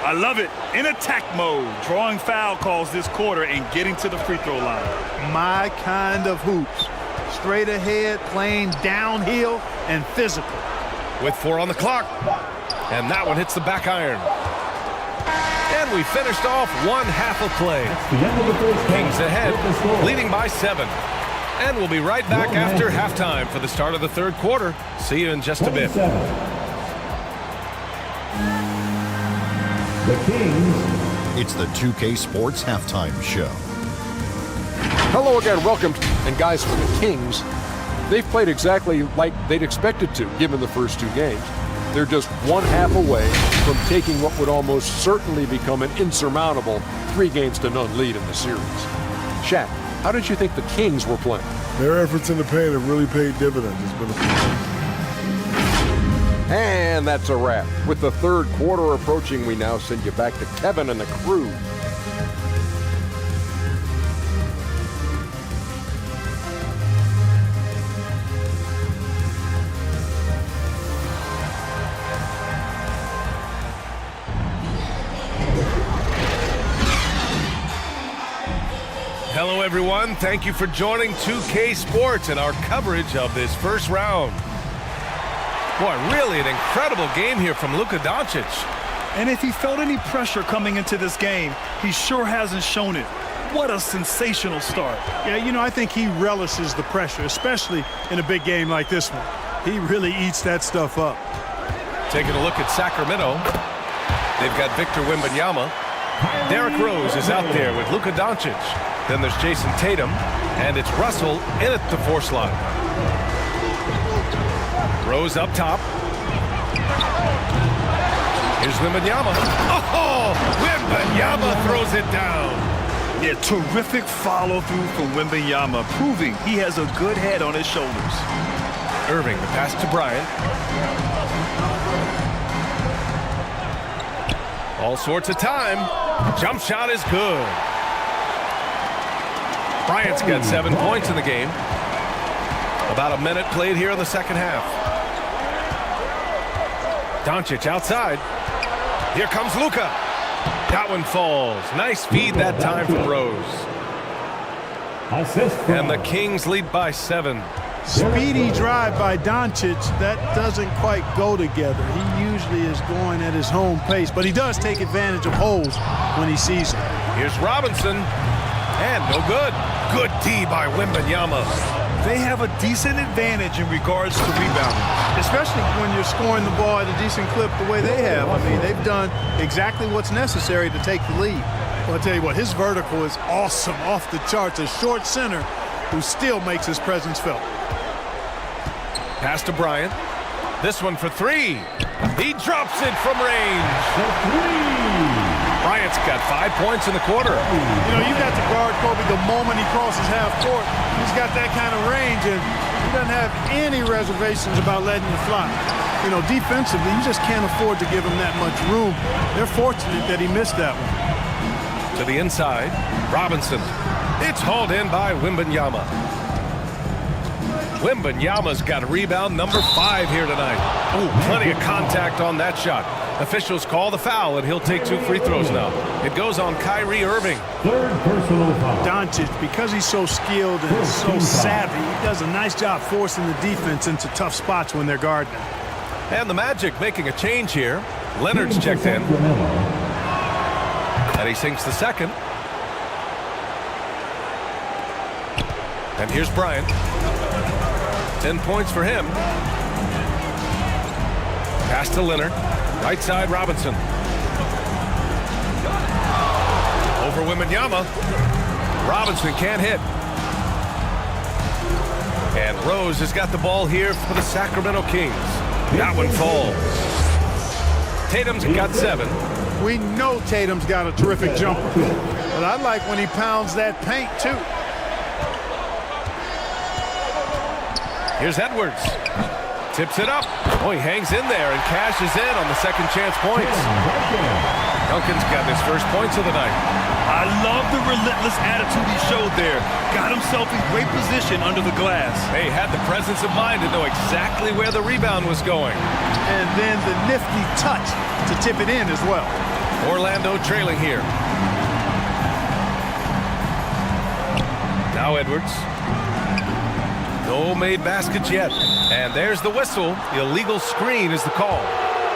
Speaker 12: I love it. In attack mode, drawing foul calls this quarter and getting to the free throw line.
Speaker 13: My kind of hoops. Straight ahead, playing downhill, and physical.
Speaker 11: With 4 on the clock. And that one hits the back iron. And we finished off 1/2 of play. Kings ahead, leading by 7. And we'll be right back after halftime for the start of the 3rd quarter. See you in just a bit.
Speaker 6: The Kings.
Speaker 8: It's the 2K Sports Halftime Show.
Speaker 9: Hello again, welcome. And guys, for the Kings, they've played exactly like they'd expected to, given the first 2 games. They're just 1/2 away from taking what would almost certainly become an insurmountable 3-0 lead in the series. Shaq, how did you think the Kings were playing?
Speaker 14: Their efforts in the paint have really paid dividends. It's been
Speaker 9: And that's a wrap. With the 3rd quarter approaching, we now send you back to Kevin and the crew.
Speaker 11: Hello, everyone. Thank you for joining 2K Sports and our coverage of this first round. Boy, really an incredible game here from Luka Doncic.
Speaker 12: And if he felt any pressure coming into this game, he sure hasn't shown it. What a sensational start.
Speaker 13: Yeah, you know, I think he relishes the pressure, especially in a big game like this one. He really eats that stuff up.
Speaker 11: Taking a look at Sacramento. They've got Victor Wembanyama. Derrick Rose is out there with Luka Doncic. Then there's Jason Tatum, and it's Russell in at the 4 slot. Rose up top. Here's Wembanyama. Oh, Wembanyama throws it down.
Speaker 12: Yeah, terrific follow-through from Wembanyama, proving he has a good head on his shoulders.
Speaker 11: Irving, the pass to Bryant. All sorts of time. Jump shot is good. Bryant's got 7 points in the game. About a minute played here in the second half. Doncic outside. Here comes Luka. That one falls. Nice feed that time from Rose. And the Kings lead by 7.
Speaker 13: Speedy drive by Doncic. That doesn't quite go together. He usually is going at his home pace, but he does take advantage of holes when he sees them.
Speaker 11: Here's Robinson. And no good. Good D by Wembanyama.
Speaker 12: They have a decent advantage in regards to rebounding.
Speaker 13: Especially when you're scoring the ball at a decent clip the way they have. I mean, they've done exactly what's necessary to take the lead. Well, I'll tell you what, his vertical is awesome, off the charts. A short center who still makes his presence felt.
Speaker 11: Pass to Bryant. This one for 3. He drops it from range. Bryant's got 5 points in the quarter.
Speaker 13: You know, you got to guard Kobe the moment he crosses half court. He's got that kind of range, and he doesn't have any reservations about letting it fly. You know, defensively, you just can't afford to give him that much room. They're fortunate that he missed that one.
Speaker 11: To the inside, Robinson. It's hauled in by Wembanyama. Wembanyama's got a rebound number 5 here tonight. Ooh, plenty of contact on that shot. Officials call the foul, and he'll take 2 free throws now. It goes on Kyrie Irving.
Speaker 6: Third personal foul.
Speaker 13: Doncic, because he's so skilled and so savvy, he does a nice job forcing the defense into tough spots when they're guarding.
Speaker 11: And the Magic making a change here. Leonard's checked in. And he sinks the second. And here's Bryant. 10 points for him. Pass to Leonard. Right side, Robinson. Over Wembanyama. Robinson can't hit. And Rose has got the ball here for the Sacramento Kings. That one falls. Tatum's got 7.
Speaker 13: We know Tatum's got a terrific jumper. But I like when he pounds that paint, too.
Speaker 11: Here's Edwards. Tips it up. Oh, he hangs in there and cashes in on the second chance points. Duncan's got his first points of the night.
Speaker 12: I love the relentless attitude he showed there. Got himself in great position under the glass.
Speaker 11: He had the presence of mind to know exactly where the rebound was going.
Speaker 13: And then the nifty touch to tip it in as well.
Speaker 11: Orlando trailing here. Now Edwards. No made baskets yet. And there's the whistle. Illegal screen is the call.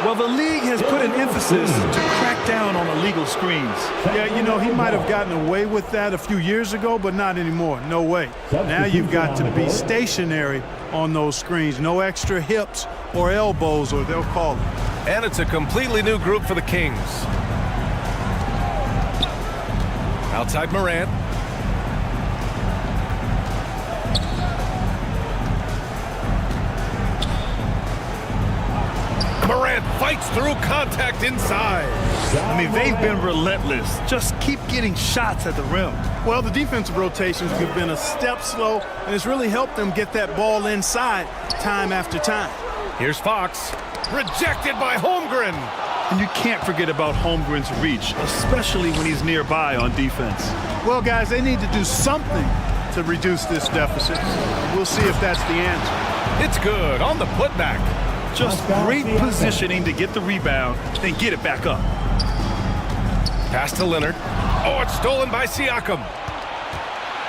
Speaker 12: Well, the league has put an emphasis to crack down on illegal screens.
Speaker 13: Yeah, you know, he might have gotten away with that a few years ago, but not anymore. No way. Now you've got to be stationary on those screens. No extra hips or elbows, or they'll call it.
Speaker 11: And it's a completely new group for the Kings. Outside Morant. Morant fights through contact inside.
Speaker 12: I mean, they've been relentless. Just keep getting shots at the rim.
Speaker 13: Well, the defensive rotations have been a step slow, and it's really helped them get that ball inside time after time.
Speaker 11: Here's Fox. Rejected by Holmgren.
Speaker 12: And you can't forget about Holmgren's reach, especially when he's nearby on defense.
Speaker 13: Well, guys, they need to do something to reduce this deficit. We'll see if that's the answer.
Speaker 11: It's good on the putback.
Speaker 12: Just great positioning to get the rebound, then get it back up.
Speaker 11: Pass to Leonard. Oh, it's stolen by Siakam.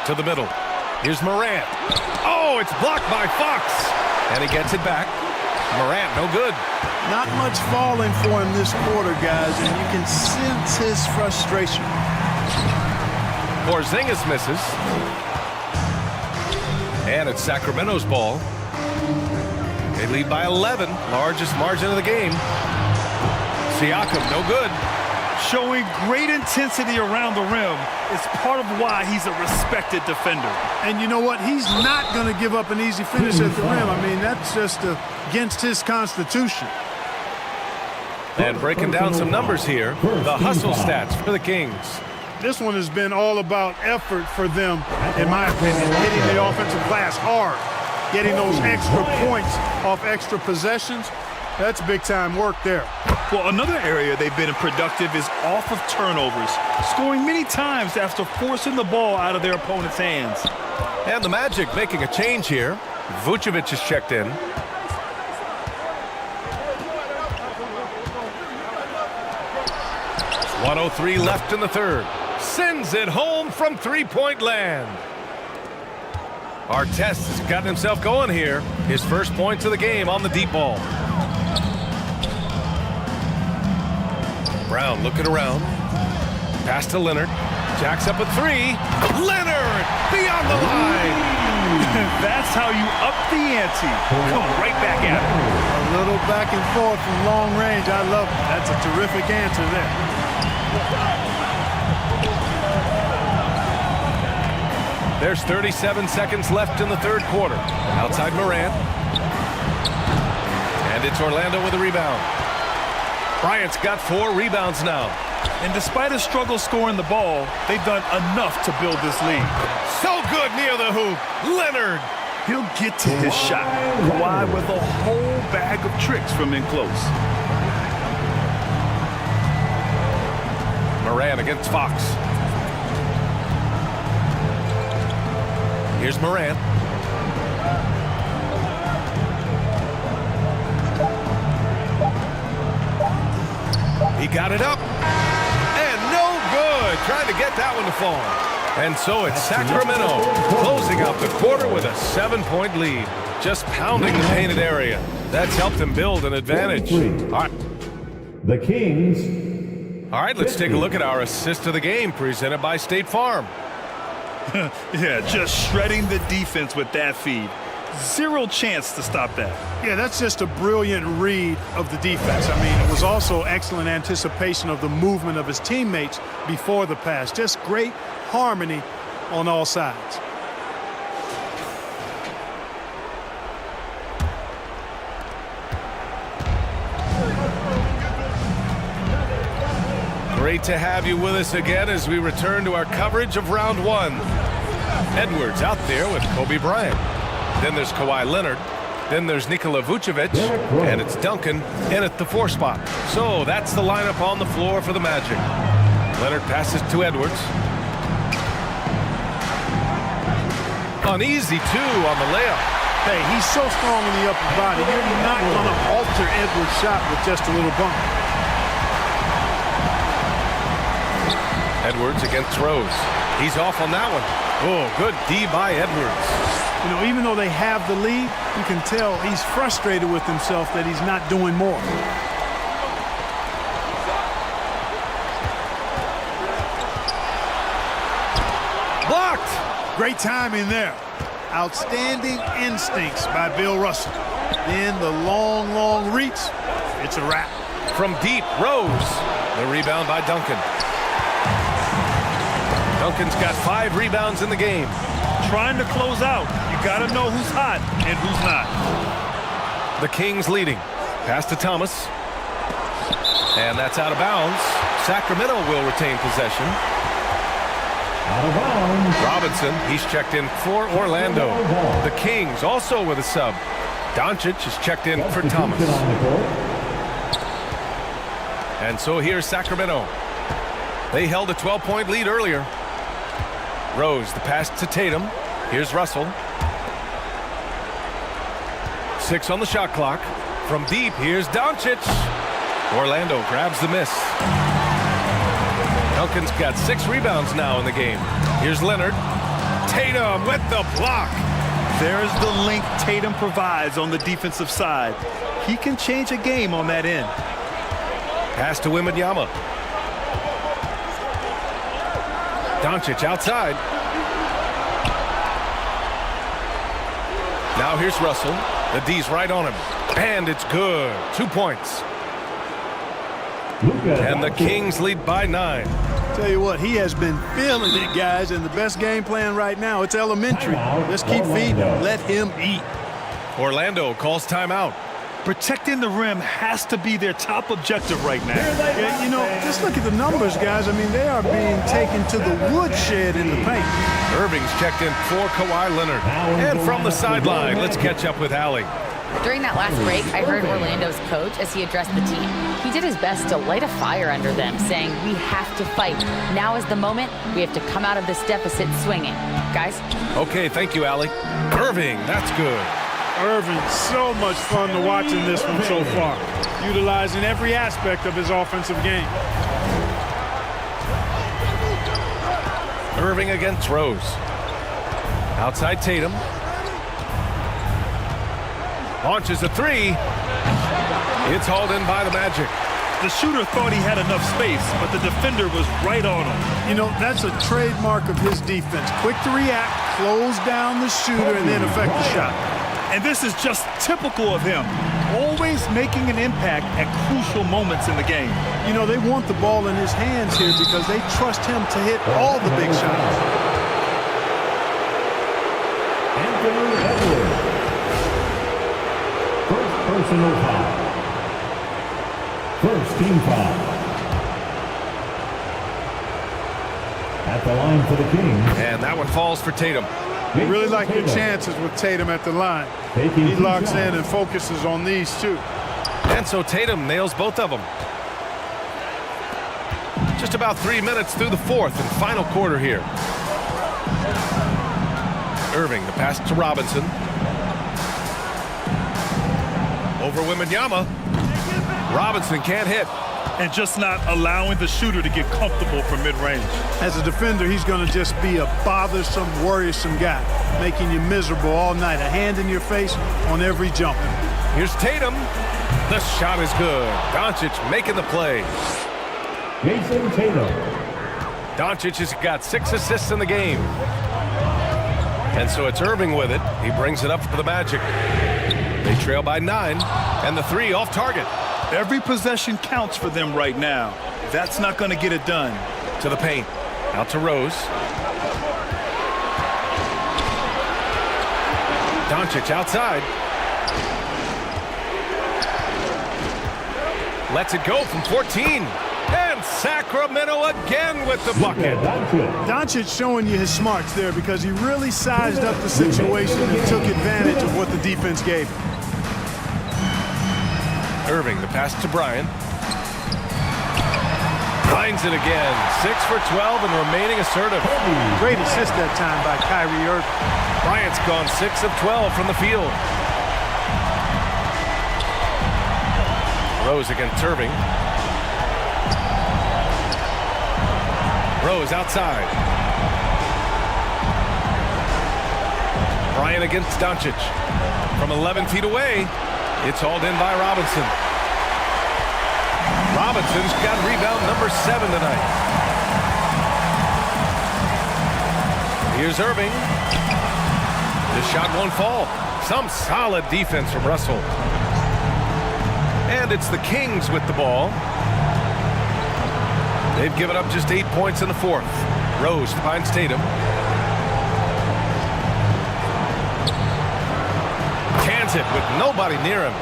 Speaker 11: To the middle. Here's Morant. Oh, it's blocked by Fox. And he gets it back. Morant, no good.
Speaker 13: Not much falling for him this quarter, guys, and you can sense his frustration.
Speaker 11: Porzingis misses. And it's Sacramento's ball. They lead by 11, largest margin of the game. Siakam, no good.
Speaker 12: Showing great intensity around the rim is part of why he's a respected defender.
Speaker 13: And you know what? He's not going to give up an easy finish at the rim. I mean, that's just against his constitution.
Speaker 11: And breaking down some numbers here, the hustle stats for the Kings.
Speaker 13: This one has been all about effort for them, in my opinion, hitting the offensive glass hard, getting those extra points off extra possessions. That's big-time work there.
Speaker 12: Well, another area they've been productive is off of turnovers, scoring many times after forcing the ball out of their opponent's hands.
Speaker 11: And the Magic making a change here. Vucevic is checked in. .103 left in the third. Sends it home from three-point land. Artest has gotten himself going here. His first points of the game on the deep ball. Brown looking around. Pass to Leonard. Jacks up a three. Leonard beyond the line.
Speaker 12: That's how you up the ante. Come right back at it.
Speaker 13: A little back and forth from long range. I love it. That's a terrific answer there.
Speaker 11: There's 37 seconds left in the third quarter. Outside Morant. And it's Orlando with a rebound. Bryant's got 4 rebounds now.
Speaker 12: And despite a struggle scoring the ball, they've done enough to build this lead.
Speaker 11: So good near the hoop. Leonard.
Speaker 12: He'll get to his shot. Kawhi with a whole bag of tricks from in close.
Speaker 11: Morant against Fox. Here's Morant. He got it up. And no good. Trying to get that one to fall. And so it's Sacramento closing out the quarter with a 7-point lead. Just pounding the painted area. That's helped them build an advantage. All right.
Speaker 6: The Kings.
Speaker 11: All right, let's take a look at our assist of the game presented by State Farm.
Speaker 12: Yeah, just shredding the defense with that feed. Zero chance to stop that.
Speaker 13: Yeah, that's just a brilliant read of the defense. I mean, it was also excellent anticipation of the movement of his teammates before the pass. Just great harmony on all sides.
Speaker 11: Great to have you with us again as we return to our coverage of round 1. Edwards out there with Kobe Bryant. Then there's Kawhi Leonard. Then there's Nikola Vucevic. And it's Duncan in at the 4 spot. So that's the lineup on the floor for the Magic. Leonard passes to Edwards. An easy 2 on the layup.
Speaker 13: Hey, he's so strong in the upper body. You're not going to alter Edwards' shot with just a little bump.
Speaker 11: Edwards against Rose. He's off on that one. Oh, good D by Edwards.
Speaker 13: You know, even though they have the lead, you can tell he's frustrated with himself that he's not doing more.
Speaker 11: Blocked!
Speaker 13: Great timing there. Outstanding instincts by Bill Russell. Then the long, long reach. It's a wrap.
Speaker 11: From deep, Rose. The rebound by Duncan. Duncan's got 5 rebounds in the game.
Speaker 12: Trying to close out. You got to know who's hot and who's not.
Speaker 11: The Kings leading. Pass to Thomas. And that's out of bounds. Sacramento will retain possession.
Speaker 6: Out of bounds.
Speaker 11: Robinson, he's checked in for Orlando. The Kings also with a sub. Doncic is checked in for Thomas. And so here's Sacramento. They held a 12-point lead earlier. Rose, the pass to Tatum. Here's Russell. 6 on the shot clock. From deep, here's Doncic. Orlando grabs the miss. Duncan's got 6 rebounds now in the game. Here's Leonard. Tatum with the block.
Speaker 12: There's the link Tatum provides on the defensive side. He can change a game on that end.
Speaker 11: Pass to Wembanyama. Doncic outside. Now here's Russell. The D's right on him. And it's good. 2 points. And the Kings lead by 9.
Speaker 13: Tell you what, he has been feeling it, guys, and the best game plan right now, it's elementary. Just keep feeding, let him eat.
Speaker 11: Orlando calls timeout.
Speaker 12: Protecting the rim has to be their top objective right now.
Speaker 13: Yeah, you know, just look at the numbers, guys. I mean, they are being taken to the woodshed in the paint.
Speaker 11: Irving's checked in for Kawhi Leonard. And from the sideline, let's catch up with Allie.
Speaker 15: During that last break, I heard Orlando's coach as he addressed the team. He did his best to light a fire under them, saying, we have to fight. Now is the moment. We have to come out of this deficit swinging. Guys?
Speaker 11: Okay, thank you, Allie. Irving, that's good.
Speaker 13: Irving, so much fun to watch in this one so far, utilizing every aspect of his offensive game.
Speaker 11: Irving against Rose. Outside Tatum. Launches a three. It's hauled in by the Magic.
Speaker 12: The shooter thought he had enough space, but the defender was right on him.
Speaker 13: You know, that's a trademark of his defense. Quick to react, close down the shooter, and then affect the shot.
Speaker 12: And this is just typical of him, always making an impact at crucial moments in the game.
Speaker 13: You know, they want the ball in his hands here because they trust him to hit all the big shots.
Speaker 6: Anthony Edwards. First personal foul. First team foul. At the line for the Kings.
Speaker 11: And that one falls for Tatum.
Speaker 13: You really like your chances with Tatum at the line. He locks in and focuses on these two.
Speaker 11: And so Tatum nails both of them. Just about 3 minutes through the fourth and final quarter here. Irving, the pass to Robinson. Over Wembanyama. Robinson can't hit.
Speaker 12: And just not allowing the shooter to get comfortable from mid-range.
Speaker 13: As a defender, he's going to just be a bothersome, worrisome guy, making you miserable all night. A hand in your face on every jump.
Speaker 11: Here's Tatum. The shot is good. Doncic making the play.
Speaker 6: Jason Tatum.
Speaker 11: Doncic has got 6 assists in the game. And so it's Irving with it. He brings it up for the Magic. They trail by 9, and the three off target.
Speaker 12: Every possession counts for them right now. That's not going to get it done.
Speaker 11: To the paint. Out to Rose. Doncic outside. Lets it go from 14. And Sacramento again with the bucket.
Speaker 13: Doncic showing you his smarts there because he really sized up the situation and took advantage of what the defense gave him.
Speaker 11: Irving, the pass to Bryant. Finds it again. 6 for 12 and remaining assertive.
Speaker 13: Great assist that time by Kyrie Irving.
Speaker 11: Bryant's gone 6 of 12 from the field. Rose against Irving. Rose outside. Bryant against Doncic. From 11 feet away. It's hauled in by Robinson. Robinson's got rebound number 7 tonight. Here's Irving. This shot won't fall. Some solid defense from Russell. And it's the Kings with the ball. They've given up just 8 points in the fourth. Rose finds Tatum. Cans it with nobody near him.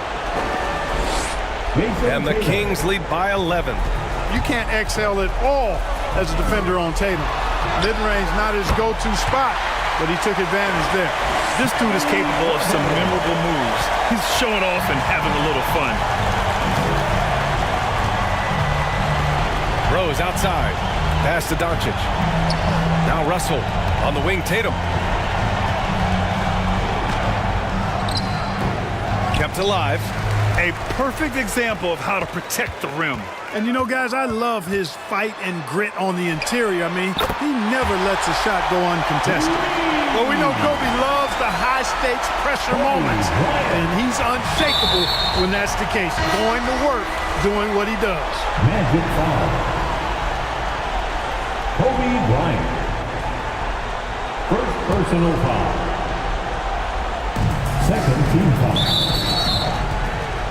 Speaker 11: And the Kings lead by 11.
Speaker 13: You can't exhale at all as a defender on Tatum. Mid-range not his go-to spot, but he took advantage there.
Speaker 12: This dude is capable of some memorable moves. He's showing off and having a little fun.
Speaker 11: Rose outside. Pass to Doncic. Now Russell on the wing. Tatum. Kept alive.
Speaker 12: A perfect example of how to protect the rim.
Speaker 13: And you know, guys, I love his fight and grit on the interior. I mean, he never lets a shot go uncontested. Well, we know Kobe loves the high-stakes pressure moments, and he's unshakable when that's the case. Going to work, doing what he does.
Speaker 6: Magic foul. Kobe Bryant. First personal foul. Second team foul.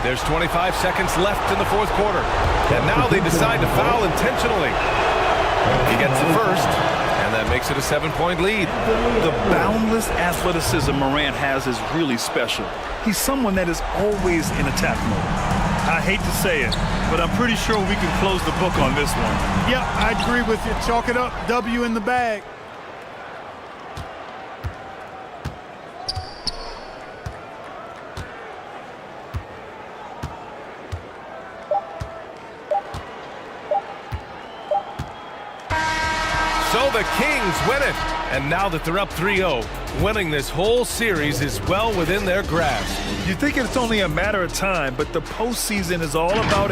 Speaker 11: There's 25 seconds left in the fourth quarter. And now they decide to foul intentionally. He gets the first, and then and makes it a 7-point lead.
Speaker 12: The boundless athleticism Morant has is really special. He's someone that is always in attack mode.
Speaker 13: I hate to say it, but I'm pretty sure we can close the book on this one. Yeah, I agree with you. Chalk it up. W in the bag.
Speaker 11: So the Kings win it. And now that they're up 3-0, winning this whole series is well within their grasp.
Speaker 12: You think it's only a matter of time, but the postseason is all about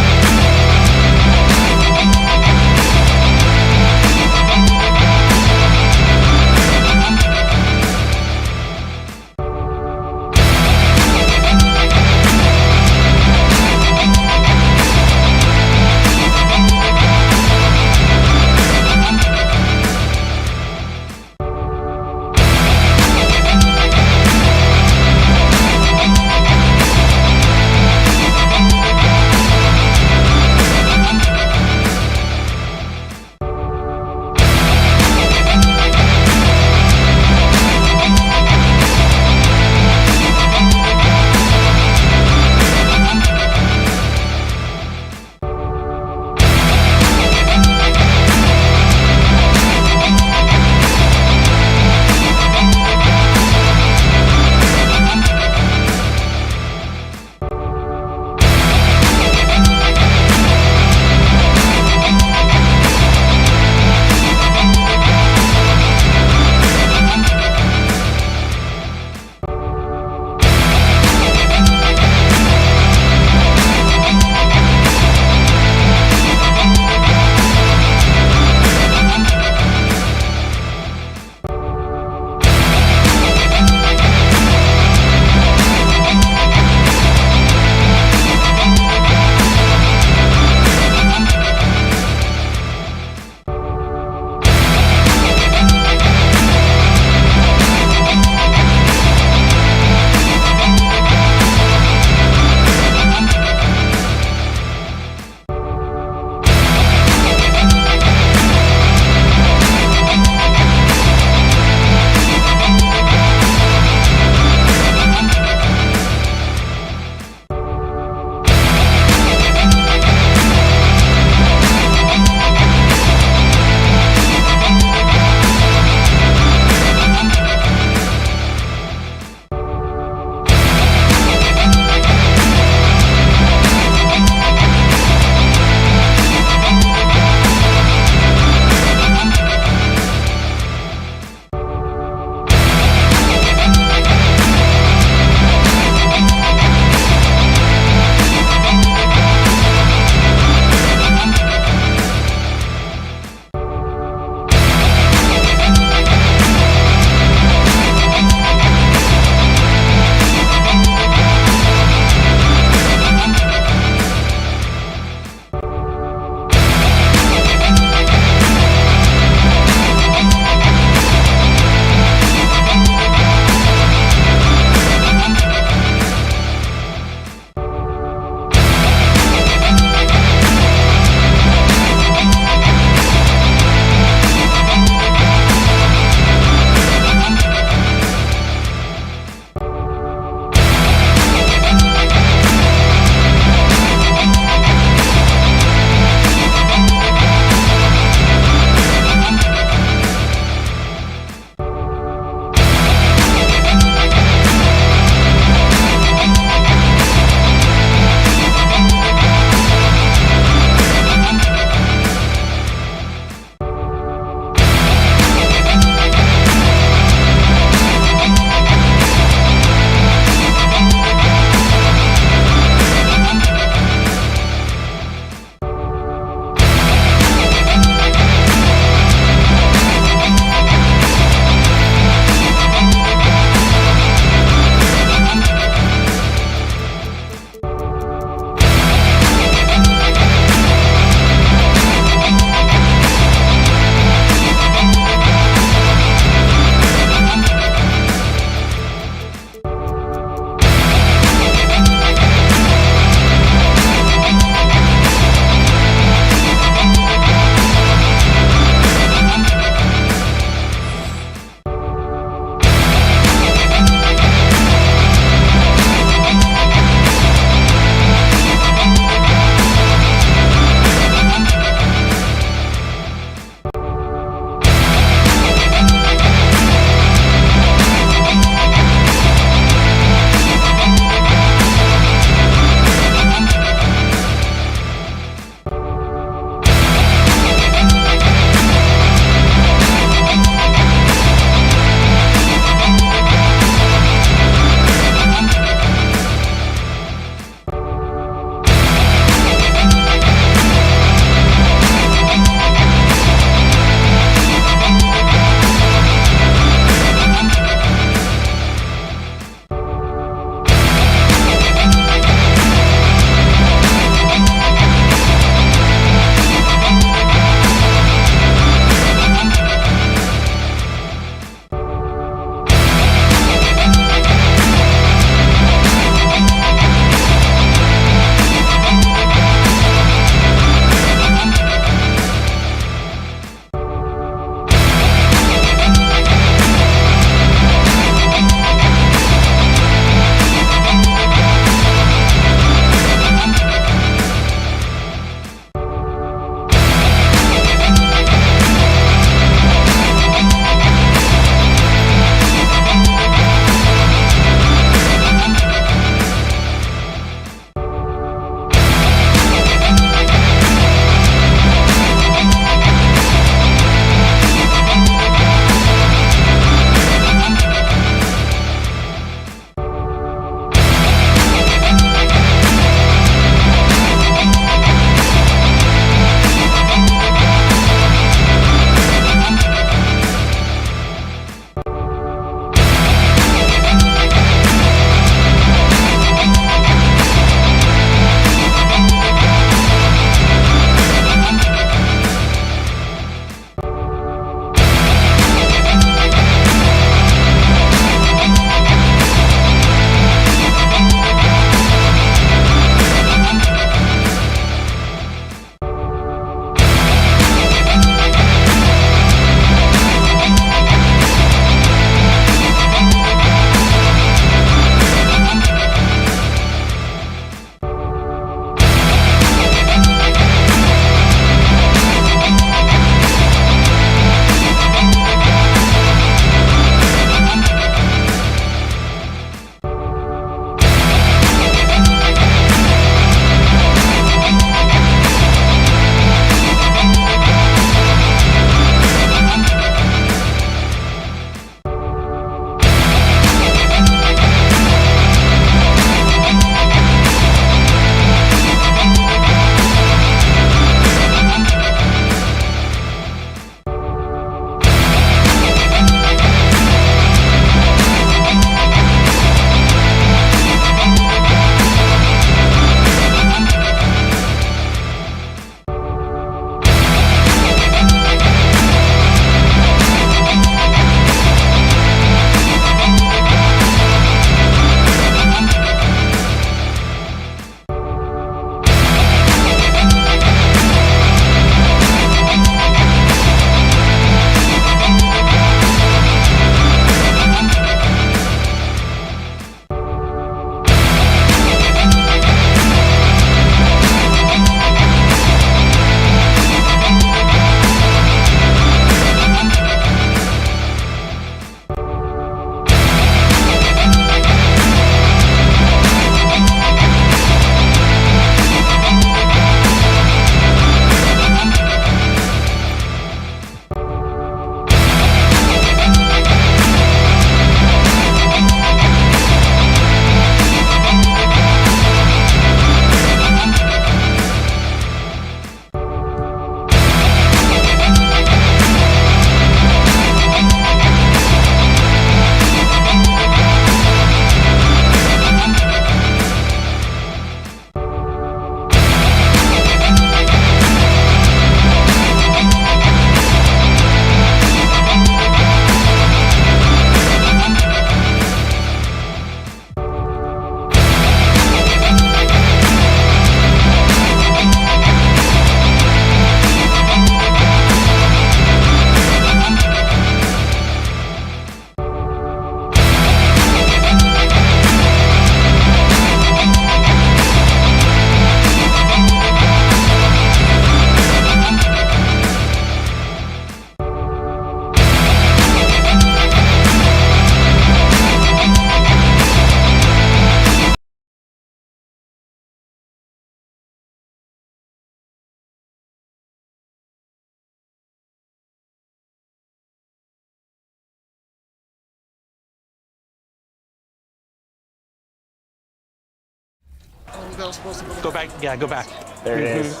Speaker 16: Go back. Yeah, go back.
Speaker 17: There it is.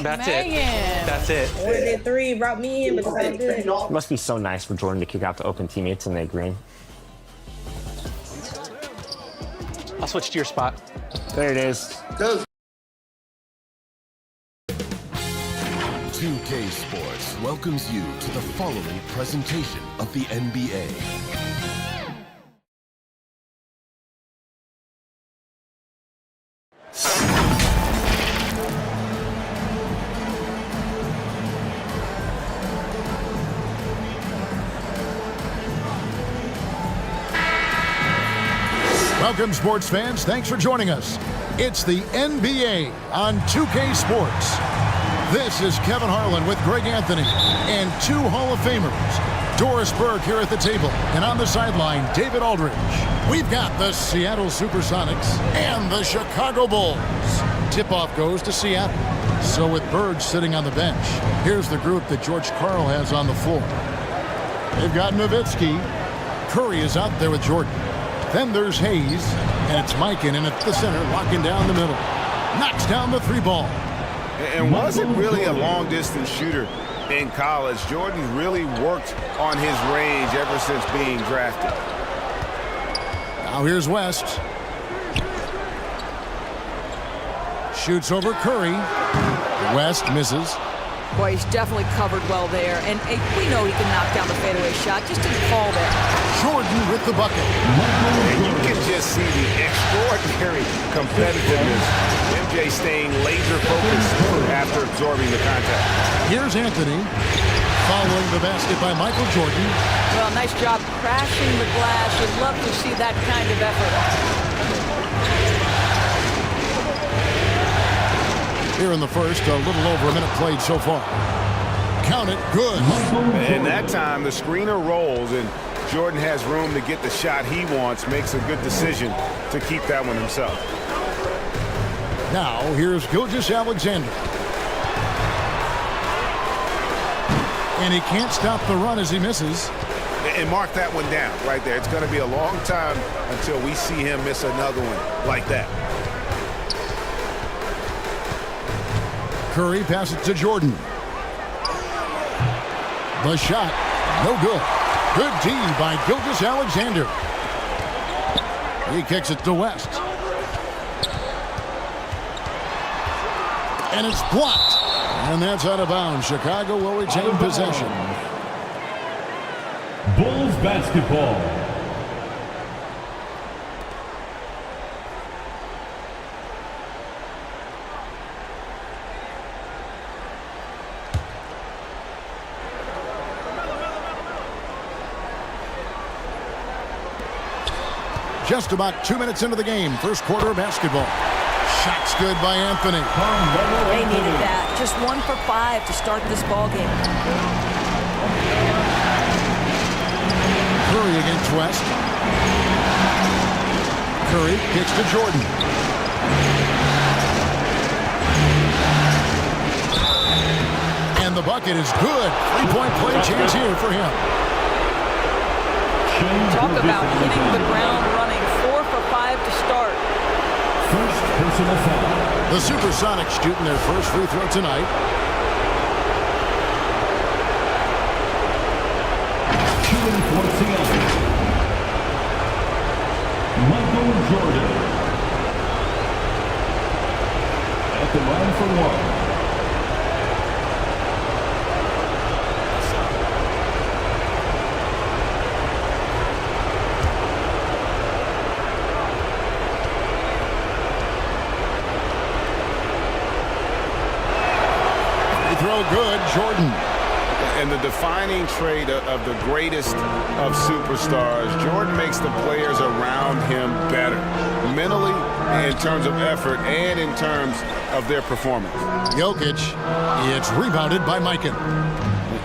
Speaker 16: That's
Speaker 1: Megan.
Speaker 16: it. That's it.
Speaker 17: Jordan did 3, brought me in, but it's all good. It must be so nice for Jordan to kick out the open teammates and they green.
Speaker 16: I'll switch to your spot.
Speaker 17: There it is.
Speaker 2: 2K Sports welcomes you to the following presentation of the NBA.
Speaker 3: Welcome, sports fans. Thanks for joining us. It's the NBA on 2K Sports. This is Kevin Harlan with Greg Anthony and 2 Hall of Famers. Doris Burke here at the table, and on the sideline, David Aldridge. We've got the Seattle Supersonics and the Chicago Bulls. Tip-off goes to Seattle. So with Bird sitting on the bench, here's the group that George Karl has on the floor. They've got Nowitzki. Curry is out there with Jordan. Then there's Hayes, and it's Mikan in at the center, locking down the middle. Knocks down the 3 ball.
Speaker 4: And wasn't really a long-distance shooter in college. Jordan really worked on his range ever since being drafted.
Speaker 3: Now here's West. Shoots over Curry. West misses.
Speaker 18: Boy, he's definitely covered well there. And we know he can knock down the fadeaway shot. Just didn't fall there.
Speaker 3: Jordan with the bucket.
Speaker 4: And you can just see the extraordinary competitiveness. MJ staying laser focused after absorbing the contact.
Speaker 3: Here's Anthony. Following the basket by Michael Jordan.
Speaker 18: Well, nice job crashing the glass. You'd love to see that kind of effort.
Speaker 3: Here in the first, a little over a minute played so far. Count it, good.
Speaker 4: And that time, the screener rolls, and Jordan has room to get the shot he wants, makes a good decision to keep that one himself.
Speaker 3: Now, here's Gilgeous-Alexander. And he can't stop the run as he misses.
Speaker 4: And mark that one down right there. It's going to be a long time until we see him miss another one like that.
Speaker 3: Curry passes to Jordan. The shot, no good. Good D by Gilgeous-Alexander. He kicks it to West. And it's blocked. And that's out of bounds. Chicago will retain possession.
Speaker 6: Bulls basketball.
Speaker 3: Just about 2 minutes into the game. First quarter of basketball. Shot's good by Anthony.
Speaker 18: They needed that. Just 1 for 5 to start this ball game.
Speaker 3: Curry against West. Curry kicks to Jordan. And the bucket is good. 3-point play chance here for him.
Speaker 18: Talk about hitting the ground running. 4 for 5 to start.
Speaker 6: First personal foul.
Speaker 3: The Supersonics shooting their first free throw tonight.
Speaker 6: Shooting for Seattle. Michael Jordan. At the line for 1.
Speaker 3: Throw good, Jordan.
Speaker 4: And the defining trait of the greatest of superstars, Jordan makes the players around him better, mentally, in terms of effort, and in terms of their performance.
Speaker 3: Jokic, it's rebounded by Mikan.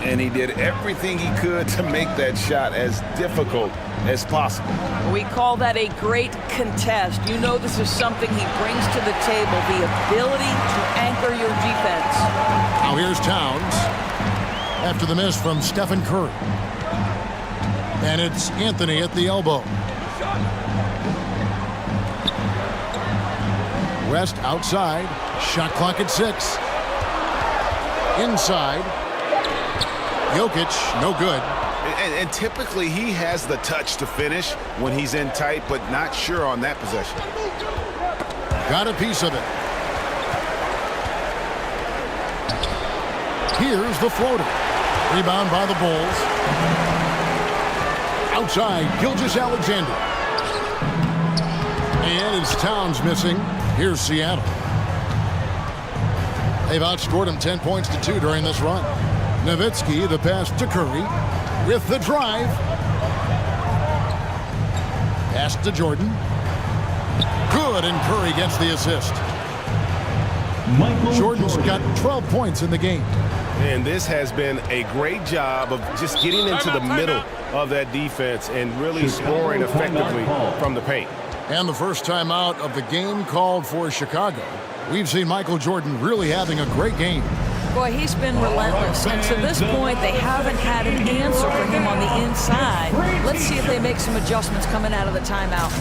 Speaker 4: And he did everything he could to make that shot as difficult as possible.
Speaker 18: We call that a great contest. You know this is something he brings to the table, the ability to anchor your defense.
Speaker 3: Now here's Towns after the miss from Stephen Curry. And it's Anthony at the elbow. West outside. Shot clock at 6. Inside. Jokic, no good.
Speaker 7: And typically he has the touch to finish when he's in tight, but not sure on that possession.
Speaker 3: Got a piece of it. Here's the floater. Rebound by the Bulls. Outside, Gilgeous-Alexander. And it's Towns missing. Here's Seattle. They've outscored him 10 points to 2 during this run. Nowitzki, the pass to Curry. With the drive. Pass to Jordan. Good, and Curry gets the assist. Jordan's got 12 points in the game.
Speaker 4: And this has been a great job of just getting into the middle of that defense and really scoring effectively from the paint.
Speaker 3: And the first time out of the game called for Chicago. We've seen Michael Jordan really having a great game.
Speaker 18: Boy, he's been relentless. And to this point, they haven't had an answer for him on the inside. Let's see if they make some adjustments coming out of the timeout.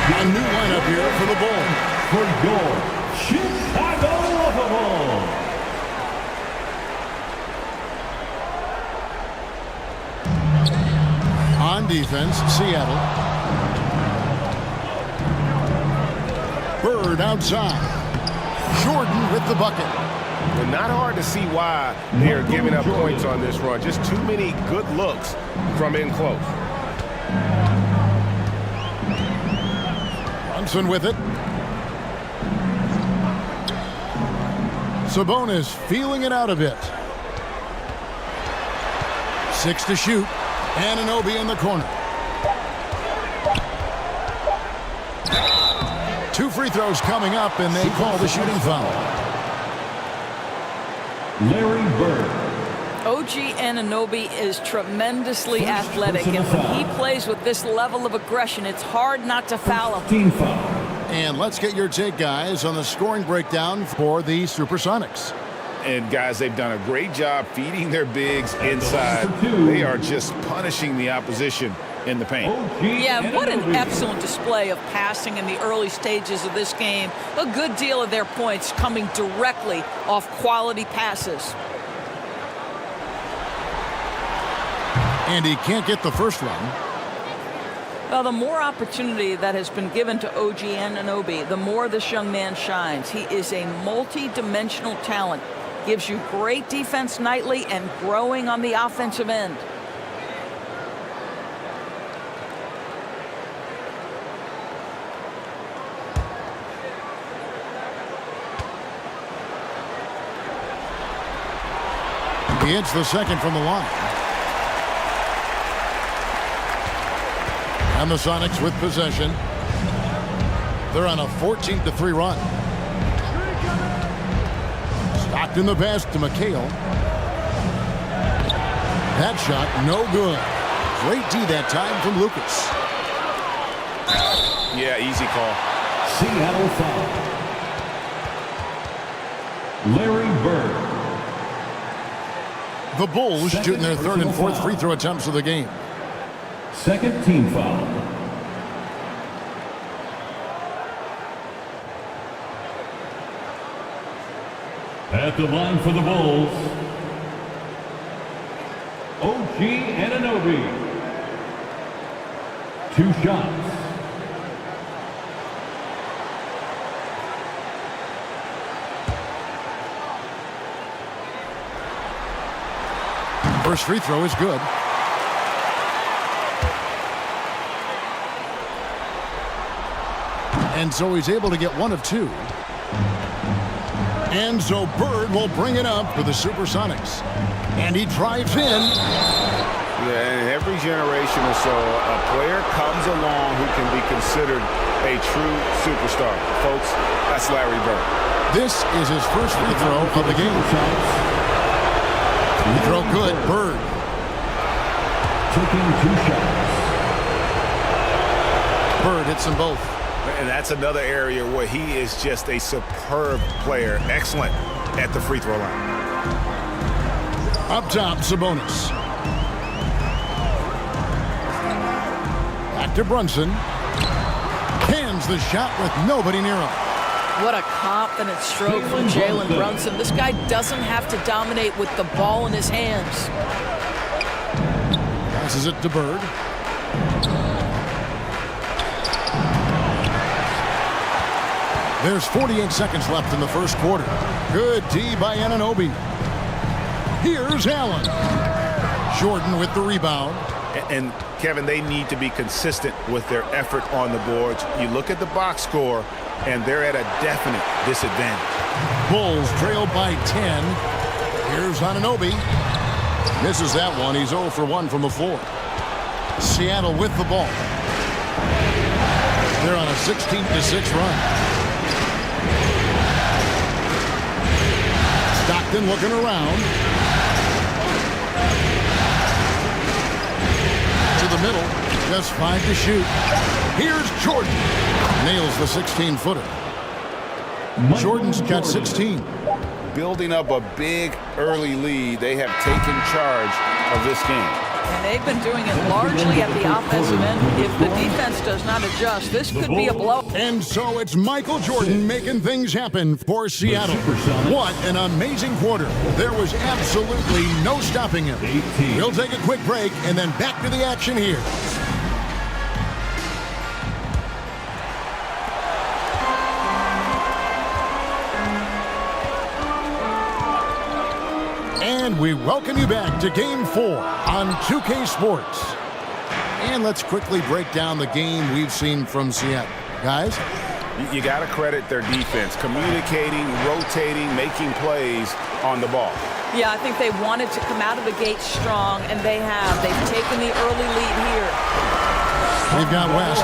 Speaker 3: A new lineup here for the Bulls.
Speaker 6: For your Chicago Bulls.
Speaker 3: On defense, Seattle. Bird outside. Jordan with the bucket.
Speaker 4: Well, not hard to see why they are giving up points on this run. Just too many good looks from in close.
Speaker 3: Brunson with it. Sabonis feeling it out a bit. 6 to shoot. Anunoby in the corner. 2 free throws coming up, and they call the shooting foul.
Speaker 6: Larry Bird.
Speaker 18: OG Anunoby is tremendously athletic, and when he plays with this level of aggression, it's hard not to foul him.
Speaker 6: Team foul.
Speaker 3: And let's get your take, guys, on the scoring breakdown for the Supersonics.
Speaker 7: And, guys, they've done a great job feeding their bigs inside. They are just punishing the opposition in the paint.
Speaker 18: Yeah, what an excellent display of passing in the early stages of this game. A good deal of their points coming directly off quality passes.
Speaker 3: And he can't get the first one.
Speaker 18: Well, the more opportunity that has been given to OG Anunoby, the more this young man shines. He is a multi-dimensional talent. Gives you great defense nightly and growing on the offensive end.
Speaker 3: He hits the second from the line. And the Sonics with possession. They're on a 14-3 run. Stockton the pass to McHale. That shot, no good. Great D that time from Lucas.
Speaker 7: Yeah, easy call.
Speaker 6: Seattle foul. Larry Bird.
Speaker 3: The Bulls shooting their third and fourth free throw attempts of the game.
Speaker 6: Second team foul. At the line for the Bulls, OG Anunoby. 2 shots.
Speaker 3: First free throw is good. And so he's able to get 1 of 2. And so Bird will bring it up for the Supersonics. And he drives in.
Speaker 4: Yeah, and every generation or so, a player comes along who can be considered a true superstar. Folks, that's Larry Bird.
Speaker 3: This is his first free throw of the game. Free throw good, Bird.
Speaker 6: Taking 2 shots.
Speaker 3: Bird hits them both.
Speaker 4: And that's another area where he is just a superb player. Excellent at the free throw line.
Speaker 3: Up top, Sabonis. Back to Brunson. Cans the shot with nobody near him.
Speaker 18: What a confident stroke from Jalen Brunson. This guy doesn't have to dominate with the ball in his hands.
Speaker 3: Passes it to Bird. There's 48 seconds left in the first quarter. Good D by Anunoby. Here's Allen. Jordan with the rebound.
Speaker 4: And Kevin, they need to be consistent with their effort on the boards. You look at the box score, and they're at a definite disadvantage.
Speaker 3: Bulls trailed by 10. Here's Anunoby. Misses that one. He's 0 for 1 from the floor. Seattle with the ball. They're on a 16-6 run. Stockton looking around. To the middle. Just 5 to shoot. Here's Jordan. Nails the 16-footer. Jordan's got 16.
Speaker 4: Building up a big early lead. They have taken charge of this game.
Speaker 18: And they've been doing it largely at the offensive end. If the defense does not adjust, this could be a blow.
Speaker 3: And so it's Michael Jordan making things happen for Seattle. What an amazing quarter. There was absolutely no stopping him. We'll take a quick break and then back to the action here. And we welcome you back to Game 4 on 2K Sports. And let's quickly break down the game we've seen from Seattle. Guys?
Speaker 4: You got to credit their defense. Communicating, rotating, making plays on the ball.
Speaker 18: Yeah, I think they wanted to come out of the gate strong, and they have. They've taken the early lead here.
Speaker 3: They've got West.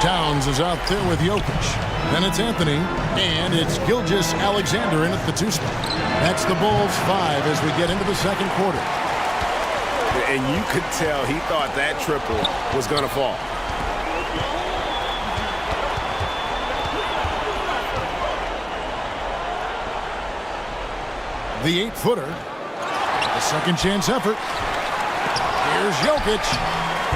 Speaker 3: Towns is out there with Jokic. Then it's Anthony, and it's Gilgeous-Alexander in at the 2 spot. That's the Bulls 5 as we get into the second quarter.
Speaker 4: And you could tell he thought that triple was going to fall.
Speaker 3: The 8-footer. The second chance effort. Here's Jokic.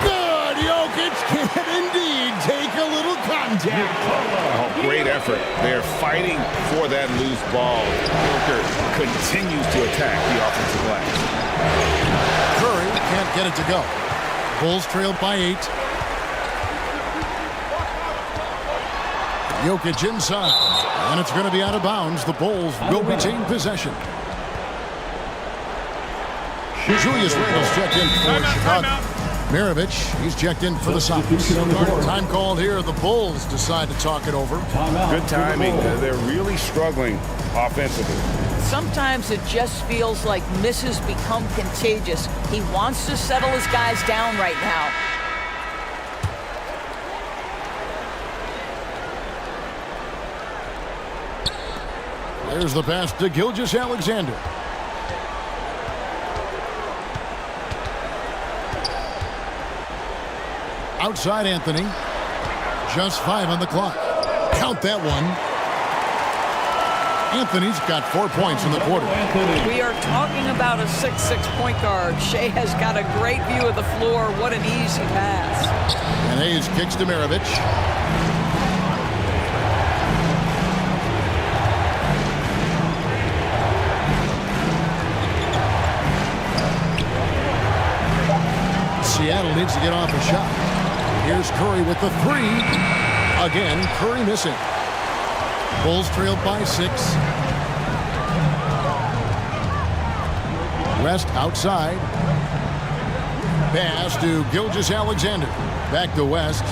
Speaker 3: Good! Jokic can indeed take a little contact.
Speaker 4: Oh, great effort. They're fighting for that loose ball. Joker continues to attack the offensive glass.
Speaker 3: Curry can't get it to go. Bulls trailed by 8. Jokic inside. And it's going to be out of bounds. The Bulls will retain possession. Julius Randle's checked in for Chicago. Mirovic, he's checked in for the Sox. Time called here. The Bulls decide to talk it over.
Speaker 4: Good timing. They're really struggling offensively.
Speaker 18: Sometimes it just feels like misses become contagious. He wants to settle his guys down right now.
Speaker 3: There's the pass to Gilgeous-Alexander. Outside Anthony. Just 5 on the clock. Count that one. Anthony's got 4 points in the quarter.
Speaker 18: We are talking about a 6'6" point guard. Shea has got a great view of the floor. What an easy pass.
Speaker 3: And Hayes kicks to Mirovic. Seattle needs to get off a shot. Here's Curry with the three. Again, Curry missing. Bulls trailed by 6. West outside. Pass to Gilgeous-Alexander. Back to West.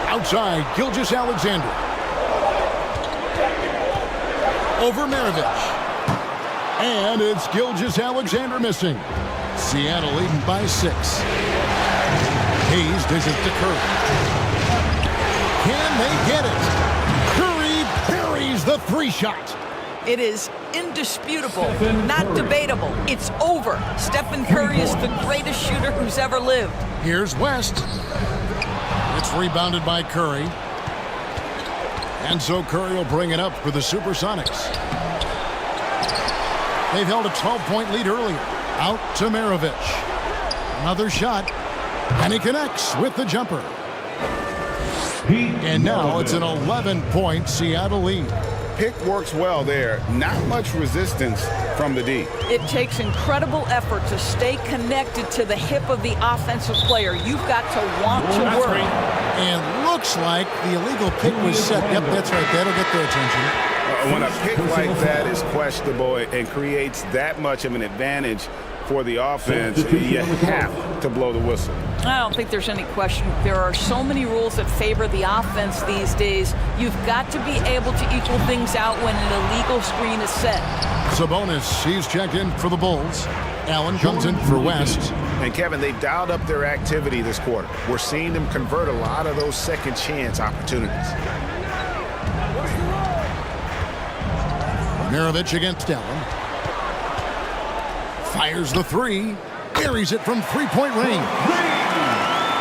Speaker 3: Outside, Gilgeous-Alexander. Over Maravich. And it's Gilgeous-Alexander missing. Seattle leading by 6. Hayes dishes to Curry. Can they get it? Curry buries the 3-shot.
Speaker 18: It is indisputable, not debatable. It's over. Stephen Curry is the greatest shooter who's ever lived.
Speaker 3: Here's West. It's rebounded by Curry. And so Curry will bring it up for the Supersonics. They've held a 12-point lead earlier. Out to Maravich. Another shot. And he connects with the jumper. And now it's an 11-point Seattle lead.
Speaker 7: Pick works well there. Not much resistance from the D.
Speaker 18: It takes incredible effort to stay connected to the hip of the offensive player. You've got to want to work.
Speaker 3: And looks like the illegal pick was set. Yep, that's right. That'll get their attention.
Speaker 7: When a pick like that is questionable and creates that much of an advantage for the offense, you have to blow the whistle.
Speaker 18: I don't think there's any question. There are so many rules that favor the offense these days. You've got to be able to equal things out when an illegal screen is set.
Speaker 3: Sabonis, he's checked in for the Bulls. Allen comes in for West.
Speaker 7: And Kevin, they've dialed up their activity this quarter. We're seeing them convert a lot of those second chance opportunities.
Speaker 3: Maravich against Allen. Fires the 3. Buries it from 3-point range.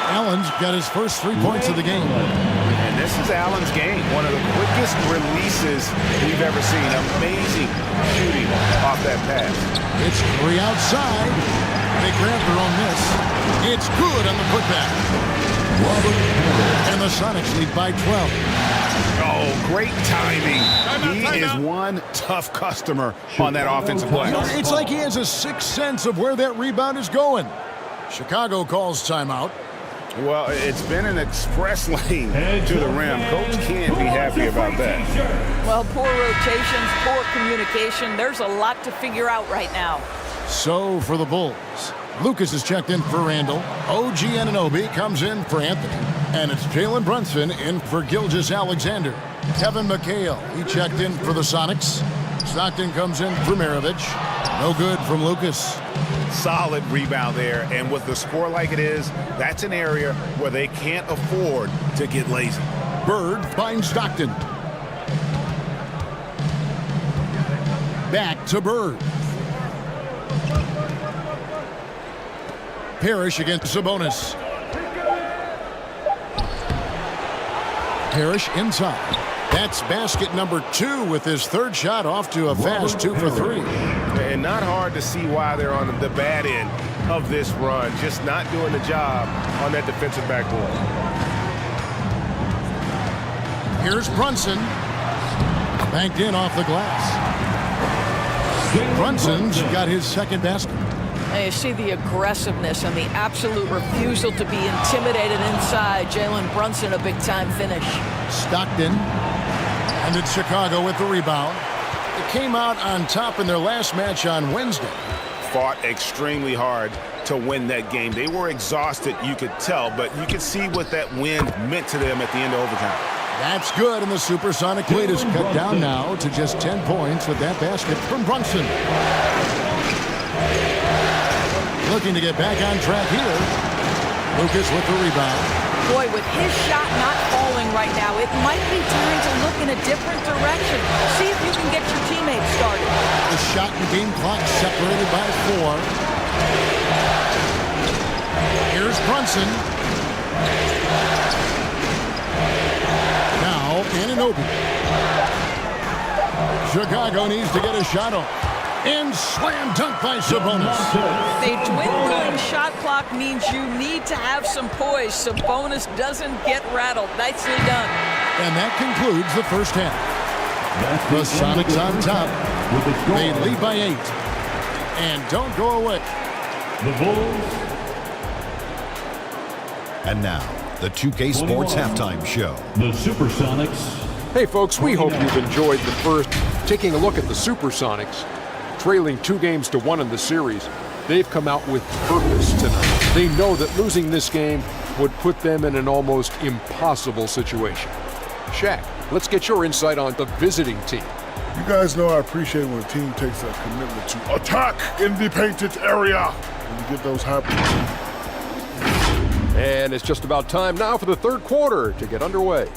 Speaker 3: Allen's got his first 3 points of the game.
Speaker 7: And this is Allen's game. One of the quickest releases we've ever seen. Amazing shooting off that pass.
Speaker 3: It's Curry outside. They grab their own miss. It's good on the putback. And the Sonics lead by 12.
Speaker 7: Oh, great timing. He is one tough customer on that offensive play.
Speaker 3: It's like he has a sixth sense of where that rebound is going. Chicago calls timeout.
Speaker 7: Well, it's been an express lane to the rim. Coach can't be happy about that.
Speaker 18: Well, poor rotations, poor communication. There's a lot to figure out right now.
Speaker 3: So for the Bulls, Lucas is checked in for Randall. OG Anunoby comes in for Anthony. And it's Jalen Brunson in for Gilgeous-Alexander. Kevin McHale, he checked in for the Sonics. Stockton comes in for Maravich. No good from Lucas.
Speaker 7: Solid rebound there, and with the score like it is, that's an area where they can't afford to get lazy.
Speaker 3: Bird finds Stockton. Back to Bird. Parrish against Sabonis. Parrish inside. That's basket number 2 with his third shot off to a fast 2 for 3.
Speaker 7: And not hard to see why they're on the bad end of this run. Just not doing the job on that defensive backboard.
Speaker 3: Here's Brunson. Banked in off the glass. Brunson's got his second basket.
Speaker 18: And you see the aggressiveness and the absolute refusal to be intimidated inside. Jalen Brunson, a big-time finish.
Speaker 3: Stockton. And it's Chicago with the rebound. It came out on top in their last match on Wednesday.
Speaker 7: Fought extremely hard to win that game. They were exhausted, you could tell, but you could see what that win meant to them at the end of overtime.
Speaker 3: That's good, and the Supersonic lead is cut down now to just 10 points with that basket from Brunson. Looking to get back on track here. Lucas with the rebound.
Speaker 18: Boy, with his shot not falling right now, it might be time to look in a different direction. See if you can get your teammates started.
Speaker 3: The shot and game clock separated by 4. Here's Brunson. Now, Anunoby. Chicago needs to get a shot off. And slam dunk by Sabonis.
Speaker 18: A dwindling shot clock means you need to have some poise. Sabonis doesn't get rattled. Nicely done.
Speaker 3: And that concludes the first half. The Sonics on top. They lead by 8. And don't go away.
Speaker 6: the Bulls.
Speaker 8: And now, the 2K Sports Halftime Show.
Speaker 6: The Supersonics.
Speaker 9: Hey folks, we hope you've enjoyed the first. Taking a look at the Supersonics, trailing 2-1 in the series, they've come out with purpose tonight. They know that losing this game would put them in an almost impossible situation. Shaq, let's get your insight on the visiting team.
Speaker 14: You guys know I appreciate when a team takes a commitment to attack in the painted area. When you get those happening.
Speaker 9: And it's just about time now for the third quarter to get underway.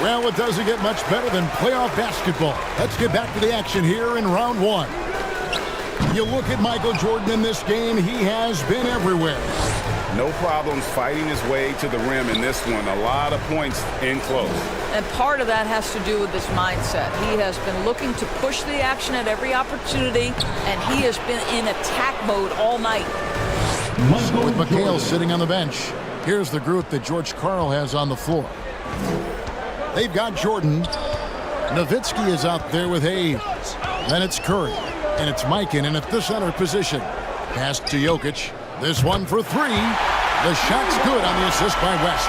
Speaker 3: Well, it doesn't get much better than playoff basketball. Let's get back to the action here in round one. You look at Michael Jordan in this game, he has been everywhere.
Speaker 7: No problems fighting his way to the rim in this one. A lot of points in close.
Speaker 18: And part of that has to do with his mindset. He has been looking to push the action at every opportunity, and he has been in attack mode all night.
Speaker 3: So with McHale sitting on the bench, here's the group that George Karl has on the floor. They've got Jordan. Nowitzki is out there with Hayes. Then it's Curry. And it's Mikan at the center position. Pass to Jokic. This one for three. The shot's good on the assist by West.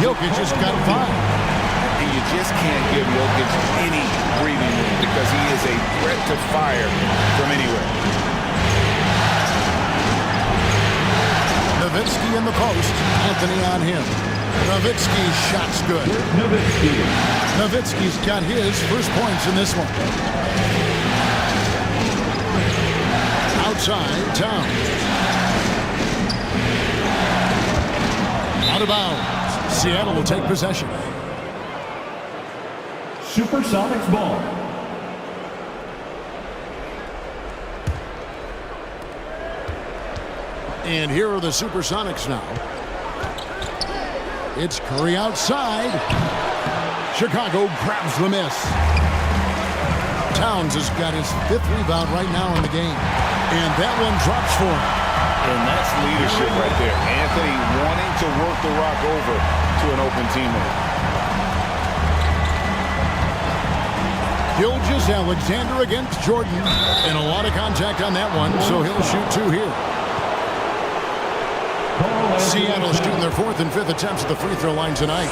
Speaker 3: Jokic has got 5.
Speaker 7: And you just can't give Jokic any breathing room because he is a threat to fire from anywhere.
Speaker 3: Nowitzki in the post. Anthony on him. Nowitzki's shot's good. Nowitzki's got his first points in this one. Outside, Towns. Out of bounds. Seattle will take possession.
Speaker 6: Supersonics ball.
Speaker 3: And here are the Supersonics now. It's Curry outside. Chicago grabs the miss. Towns has got his 5th rebound right now in the game. And that one drops for him.
Speaker 7: And that's leadership right there. Anthony wanting to work the rock over to an open teammate.
Speaker 3: Gilgeous-Alexander against Jordan. And a lot of contact on that one, so he'll shoot 2 here. Seattle shooting their 4th and 5th attempts at the free throw line tonight.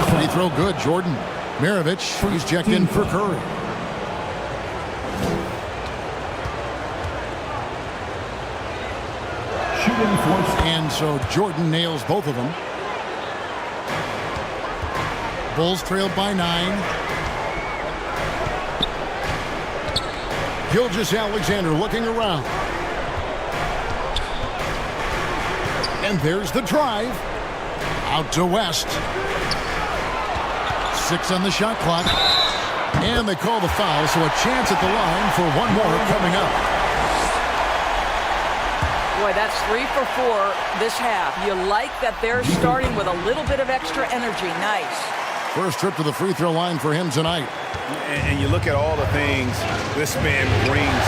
Speaker 3: Free throw good, Jordan. Mirovic, he's checked in for Curry. And so Jordan nails both of them. Bulls trailed by 9. Gilgeous-Alexander looking around. And there's the drive. Out to West. 6 on the shot clock. And they call the foul, so a chance at the line for one more coming up.
Speaker 18: Boy, that's 3 for 4 this half. You like that they're starting with a little bit of extra energy. Nice.
Speaker 3: First trip to the free throw line for him tonight.
Speaker 7: And you look at all the things this man brings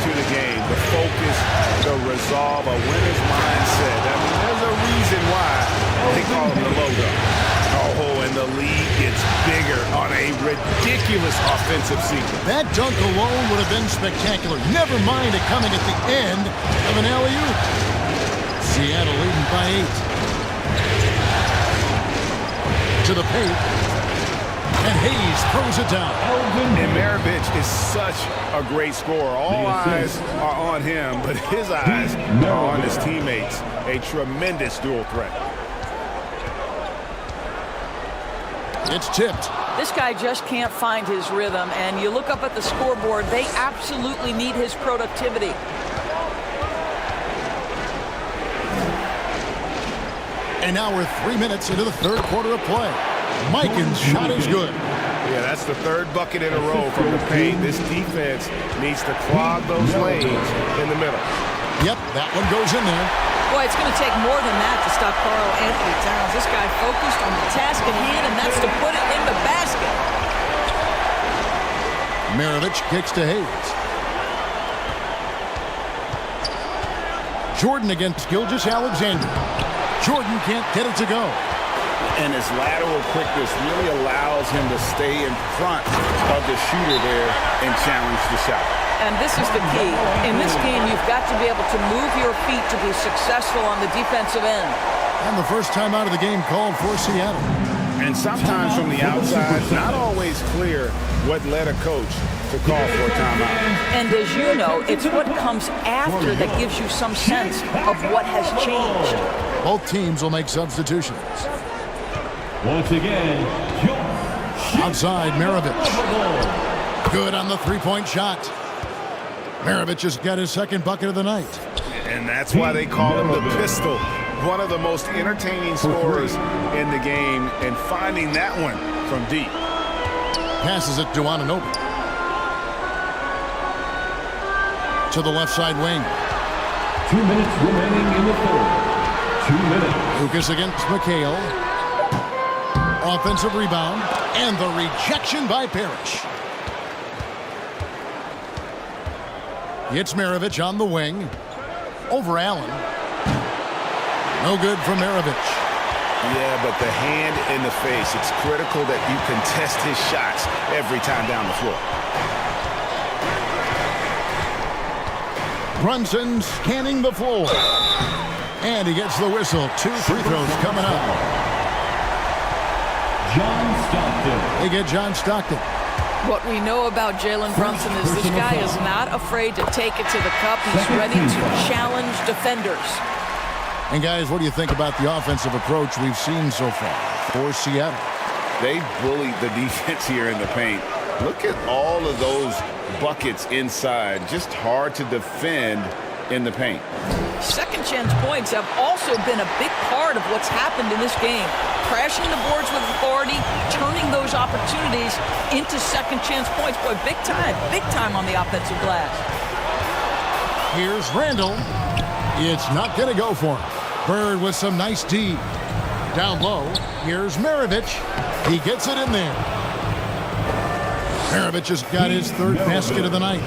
Speaker 7: to the game. The focus, the resolve, a winner's mindset. I mean, there's a reason why they call him the logo. Oh, and the lead gets bigger on a ridiculous offensive sequence.
Speaker 3: That dunk alone would have been spectacular. Never mind it coming at the end of an alley-oop. Seattle leading by 8. To the paint. And Hayes throws it down.
Speaker 7: And Mirovic is such a great scorer. All eyes are on him, but his eyes are on his teammates. A tremendous dual threat.
Speaker 3: It's tipped.
Speaker 18: This guy just can't find his rhythm, and you look up at the scoreboard, they absolutely need his productivity.
Speaker 3: And now we're 3 minutes into the third quarter of play. Mikan's shot is good.
Speaker 7: Yeah, that's the 3rd bucket in a row from the paint. This defense needs to clog those lanes in the middle.
Speaker 3: Yep, that one goes in there.
Speaker 18: Boy, it's going to take more than that to stop Karl Anthony Towns. This guy focused on the task at hand, and that's to put it in the basket.
Speaker 3: Maravich kicks to Hayes. Jordan against Gilgeous-Alexander. Jordan can't get it to go.
Speaker 7: And his lateral quickness really allows him to stay in front of the shooter there and challenge the shot.
Speaker 18: And this is the key. In this game, you've got to be able to move your feet to be successful on the defensive end.
Speaker 3: And the first time out of the game called for Seattle.
Speaker 7: And sometimes from the outside, not always clear what led a coach to call for a timeout.
Speaker 18: And as you know, it's what comes after that gives you some sense of what has changed.
Speaker 3: Both teams will make substitutions.
Speaker 6: Once again,
Speaker 3: outside, Maravich. Good on the three-point shot. Maravich has got his second bucket of the night.
Speaker 7: And that's why they call him the pistol. One of the most entertaining scorers in the game, and finding that one from deep.
Speaker 3: Passes it to Anunoby. To the left side wing.
Speaker 6: 2 minutes remaining in the third. 2 minutes.
Speaker 3: Lucas against McHale. Offensive rebound. And the rejection by Parrish. It's Maravich on the wing. Over Allen. No good from Maravich.
Speaker 7: Yeah, but the hand in the face. It's critical that you contest his shots every time down the floor.
Speaker 3: Brunson scanning the floor. And he gets the whistle. 2 free throws coming up.
Speaker 6: John Stockton.
Speaker 3: They get John Stockton.
Speaker 18: What we know about Jalen Brunson is this guy is not afraid to take it to the cup. He's ready to challenge defenders.
Speaker 3: And guys, what do you think about the offensive approach we've seen so far for Seattle?
Speaker 7: They bullied the defense here in the paint. Look at all of those buckets inside. Just hard to defend in the paint.
Speaker 18: Second chance points have also been a big part of what's happened in this game. Crashing the boards with authority, turning those opportunities into second chance points. Boy, big time on the offensive glass.
Speaker 3: Here's Randall. It's not going to go for him. Bird with some nice D. Down low, here's Maravich. He gets it in there. Maravich has got his third basket of the night.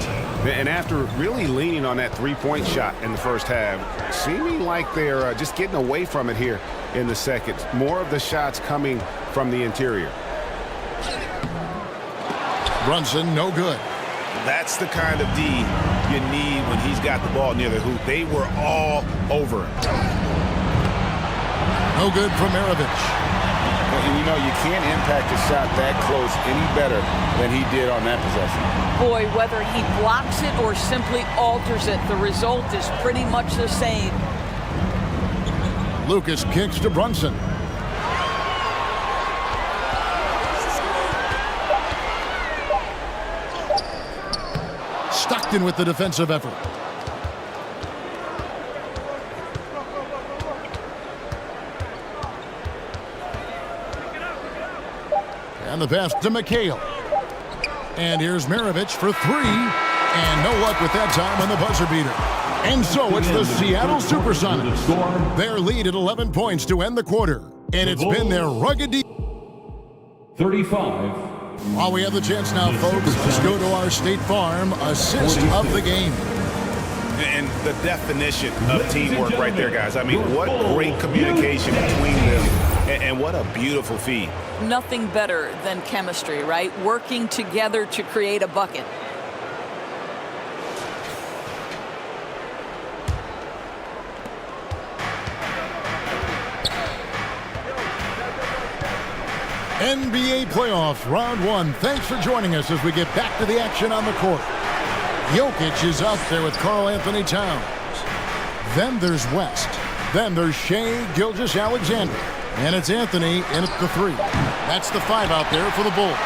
Speaker 4: And after really leaning on that three-point shot in the first half, seeming like they're just getting away from it here in the second. More of the shots coming from the interior.
Speaker 3: Brunson, no good.
Speaker 4: That's the kind of D you need when he's got the ball near the hoop. They were all over him.
Speaker 3: No good from Maravich.
Speaker 7: And you know, you can't impact a shot that close any better than he did on that possession.
Speaker 18: Boy, whether he blocks it or simply alters it, the result is pretty much the same.
Speaker 3: Lucas kicks to Brunson. Stockton with the defensive effort. And the pass to McHale. And here's Maravich for three. And no luck with that time on the buzzer beater. And so it's the Seattle Supersonics. Their lead at 11 points to end the quarter. And it's been their rugged
Speaker 6: 35.
Speaker 3: While we have the chance now, folks, let's go to our State Farm assist of the game.
Speaker 4: And the definition of teamwork right there, guys. I mean, what great communication between them, and what a beautiful feed.
Speaker 18: Nothing better than chemistry, right? Working together to create a bucket.
Speaker 3: NBA playoffs, round one. Thanks for joining us as we get back to the action on the court. Jokic is out there with Karl Anthony Towns. Then there's West. Then there's Shai Gilgeous-Alexander. And it's Anthony in at the three. That's the five out there for the Bulls.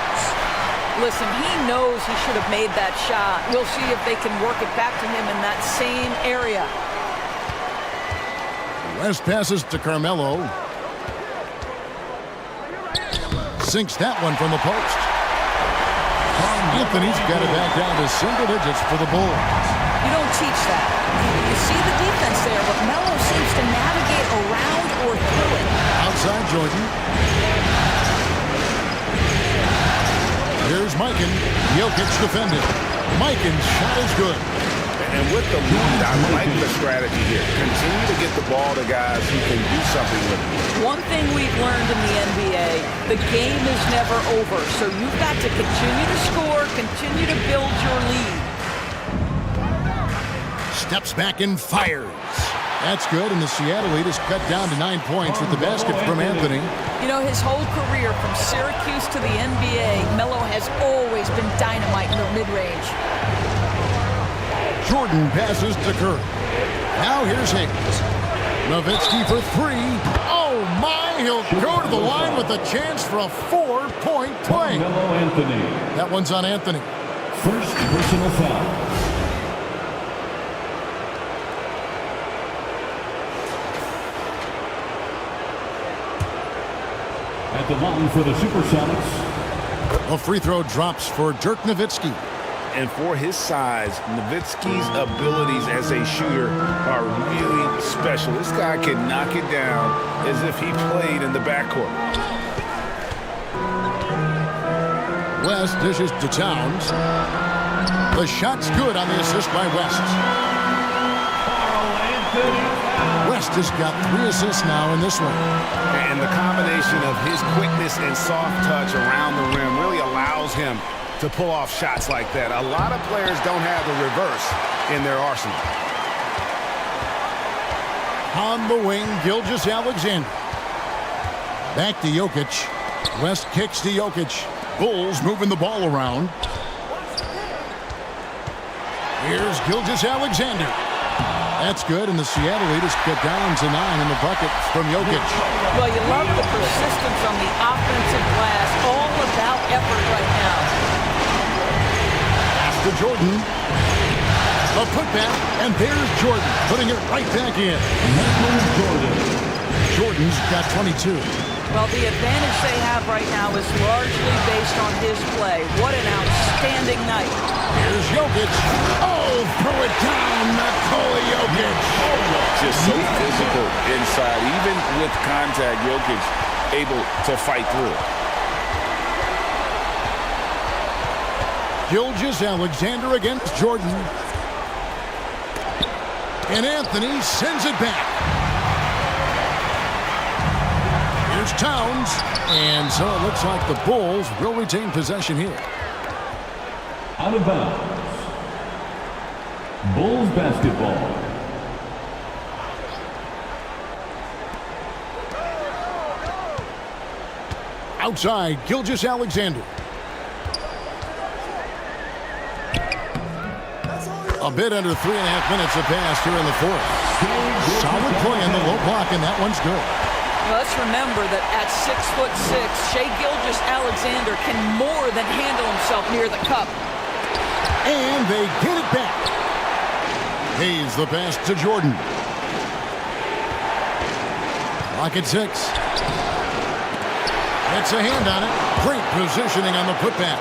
Speaker 18: Listen, he knows he should have made that shot. We'll see if they can work it back to him in that same area.
Speaker 3: West passes to Carmelo. Sinks that one from the post. Anthony's got it back down to single digits for the Bulls.
Speaker 18: You don't teach that. You see the defense there, but Melo seems to navigate around or through it.
Speaker 3: Outside Jordan. Here's Mikan. Jokic defended. Mikan's shot is good.
Speaker 4: And with the lead, I like the strategy here. Continue to get the ball to guys who can do something with it.
Speaker 18: One thing we've learned in the NBA, the game is never over. So you've got to continue to score, continue to build your lead.
Speaker 3: Steps back and fires. That's good, and the Seattle lead is cut down to 9 points with the basket from Anthony.
Speaker 18: You know, his whole career from Syracuse to the NBA, Melo has always been dynamite in the mid-range.
Speaker 3: Jordan passes to Curry. Now here's Hayes. Nowitzki for three. Oh my, he'll go to the line with a chance for a 4-point play.
Speaker 6: Anthony.
Speaker 3: That one's on Anthony.
Speaker 6: First personal foul. At the line for the Supersonics.
Speaker 3: A free throw drops for Dirk Nowitzki.
Speaker 4: And for his size, Nowitzki's abilities as a shooter are really special. This guy can knock it down as if he played in the backcourt.
Speaker 3: West dishes to Towns. The shot's good on the assist by West. West has got 3 assists now in this one.
Speaker 4: And the combination of his quickness and soft touch around the rim really allows him to pull off shots like that. A lot of players don't have the reverse in their arsenal.
Speaker 3: On the wing, Gilgeous-Alexander. Back to Jokic. West kicks to Jokic. Bulls moving the ball around. Here's Gilgeous-Alexander. That's good, and the Seattle lead is cut down to 9 in the bucket from Jokic.
Speaker 18: Well, you love the persistence on the offensive glass. All about effort right now.
Speaker 3: To Jordan. A putback, and there's Jordan, putting it right back in. Jordan's got 22.
Speaker 18: Well, the advantage they have right now is largely based on his play. What an outstanding night.
Speaker 3: Here's Jokic. Oh, throw it down, Nikola Jokic.
Speaker 4: Just so physical inside. Even with contact, Jokic able to fight through it.
Speaker 3: Gilgeous-Alexander against Jordan. And Anthony sends it back. Here's Towns. And so it looks like the Bulls will retain possession here.
Speaker 6: Out of bounds. Bulls basketball.
Speaker 3: Outside, Gilgeous-Alexander. A bit under 3.5 minutes have passed here in the fourth. Solid play in the low block, and that one's good.
Speaker 18: Well, let's remember that at 6'6", Shai Gilgeous-Alexander can more than handle himself near the cup.
Speaker 3: And they get it back. Hayes the pass to Jordan. Clock at 6. Gets a hand on it. Great positioning on the putback.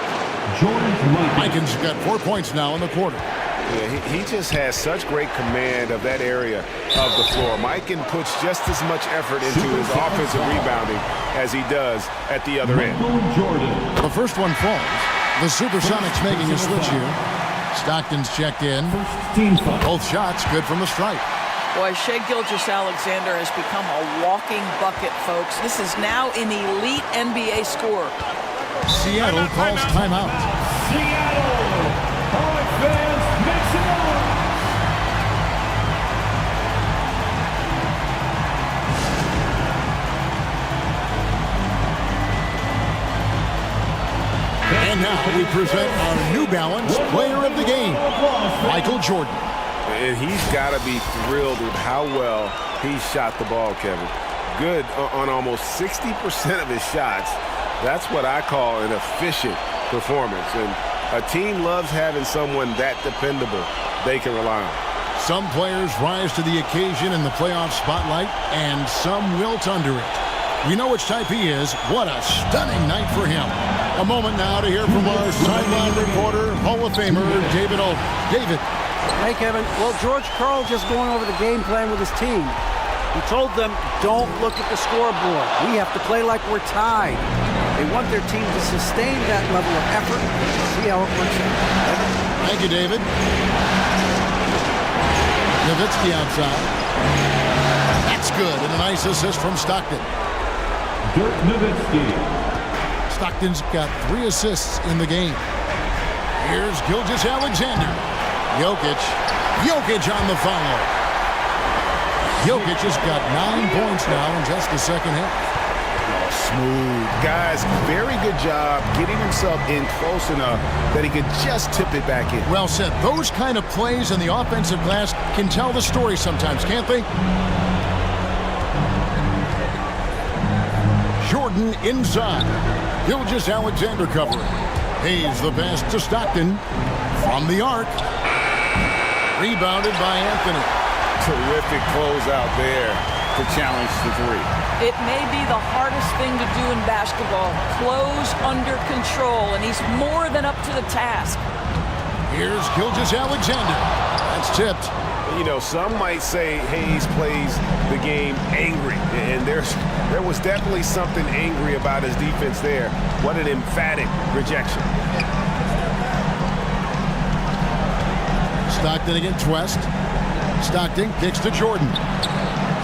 Speaker 3: Mikan's got 4 points now in the quarter.
Speaker 4: Yeah, he just has such great command of that area of the floor. Mikan puts just as much effort into his offensive rebounding as he does at the other end.
Speaker 3: The first one falls. The Supersonics making a switch here. Stockton's checked in. Both shots good from the stripe.
Speaker 18: Boy, Shai Gilgeous-Alexander has become a walking bucket, folks. This is now an elite NBA scorer.
Speaker 3: Seattle calls timeout.
Speaker 6: Seattle! All right, fans, make some noise!
Speaker 3: And now we present our New Balance Player of the Game, Michael Jordan.
Speaker 4: And he's got to be thrilled with how well he shot the ball, Kevin. Good on almost 60% of his shots. That's what I call an efficient performance. And a team loves having someone that dependable they can rely on.
Speaker 3: Some players rise to the occasion in the playoff spotlight, and some wilt under it. We know which type he is. What a stunning night for him. A moment now to hear from our sideline reporter, Hall of Famer David Aldridge. David.
Speaker 10: Hey, Kevin. Well, George Karl just going over the game plan with his team. He told them, don't look at the scoreboard. We have to play like we're tied. They want their team to sustain that level of effort. See how it works out.
Speaker 3: Thank you, David. Nowitzki outside. That's good, and a nice assist from Stockton.
Speaker 6: Dirk Nowitzki.
Speaker 3: Stockton's got 3 assists in the game. Here's Gilgeous-Alexander. Jokic on the follow. Jokic has got 9 points now in just the second half.
Speaker 7: Smooth. Guys, very good job getting himself in close enough that he could just tip it back in.
Speaker 3: Well said. Those kind of plays in the offensive glass can tell the story sometimes, can't they? Jordan inside. Gilgeous-Alexander covering. Hayes the pass to Stockton. From the arc. Rebounded by Anthony.
Speaker 7: Terrific closeout there to challenge the 3.
Speaker 18: It may be the hardest thing to do in basketball. Close under control, and he's more than up to the task.
Speaker 3: Here's Gilgeous-Alexander. That's tipped.
Speaker 4: You know, some might say Hayes plays the game angry, and there was definitely something angry about his defense there. What an emphatic rejection.
Speaker 3: Stockton against West. Stockton kicks to Jordan.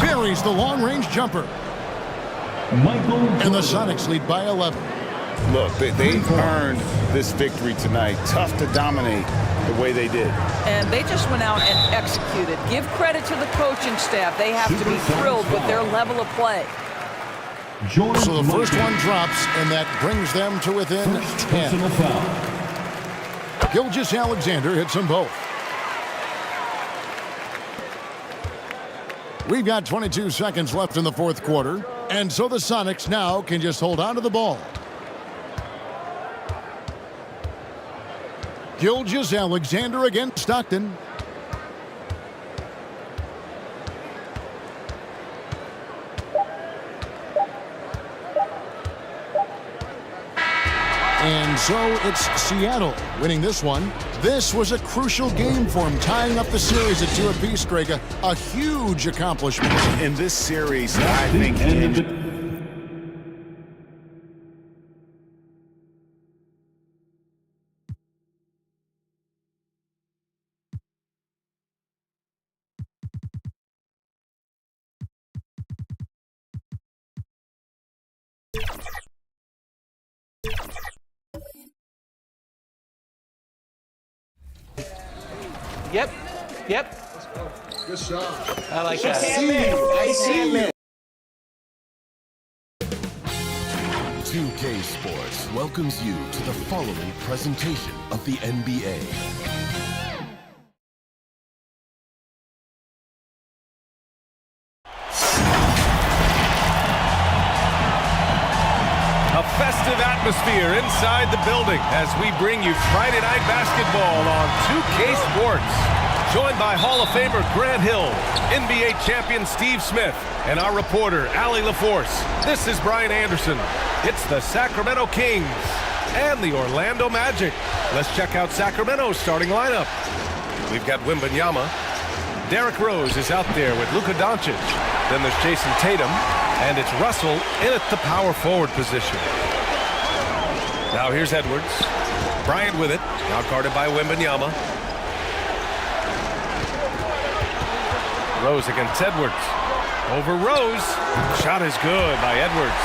Speaker 3: Buries the long-range jumper. And the Sonics lead by 11.
Speaker 7: Look, they've earned this victory tonight. Tough to dominate the way they did.
Speaker 18: And they just went out and executed. Give credit to the coaching staff. They have to be thrilled with their level of play.
Speaker 3: So the first one drops, and that brings them to within 10. Gilgeous-Alexander hits them both. We've got 22 seconds left in the fourth quarter, and so the Sonics now can just hold on to the ball. Gilgeous-Alexander against Stockton. And so it's Seattle winning this one. This was a crucial game for him, tying up the series at 2 apiece, Greg. A huge accomplishment.
Speaker 7: In this series, I think
Speaker 16: Yep.
Speaker 3: Good shot.
Speaker 16: I like that.
Speaker 3: I see it.
Speaker 2: 2K Sports welcomes you to the following presentation of the NBA.
Speaker 11: A festive atmosphere inside the building as we bring you Friday Night Basketball on 2K Sports. Joined by Hall of Famer Grant Hill, NBA champion Steve Smith, and our reporter, Allie LaForce. This is Brian Anderson. It's the Sacramento Kings and the Orlando Magic. Let's check out Sacramento's starting lineup. We've got Wembanyama. Derrick Rose is out there with Luka Doncic. Then there's Jason Tatum, and it's Russell in at the power forward position. Now here's Edwards. Bryant with it, now guarded by Wembanyama. Rose against Edwards. Over Rose. Shot is good by Edwards.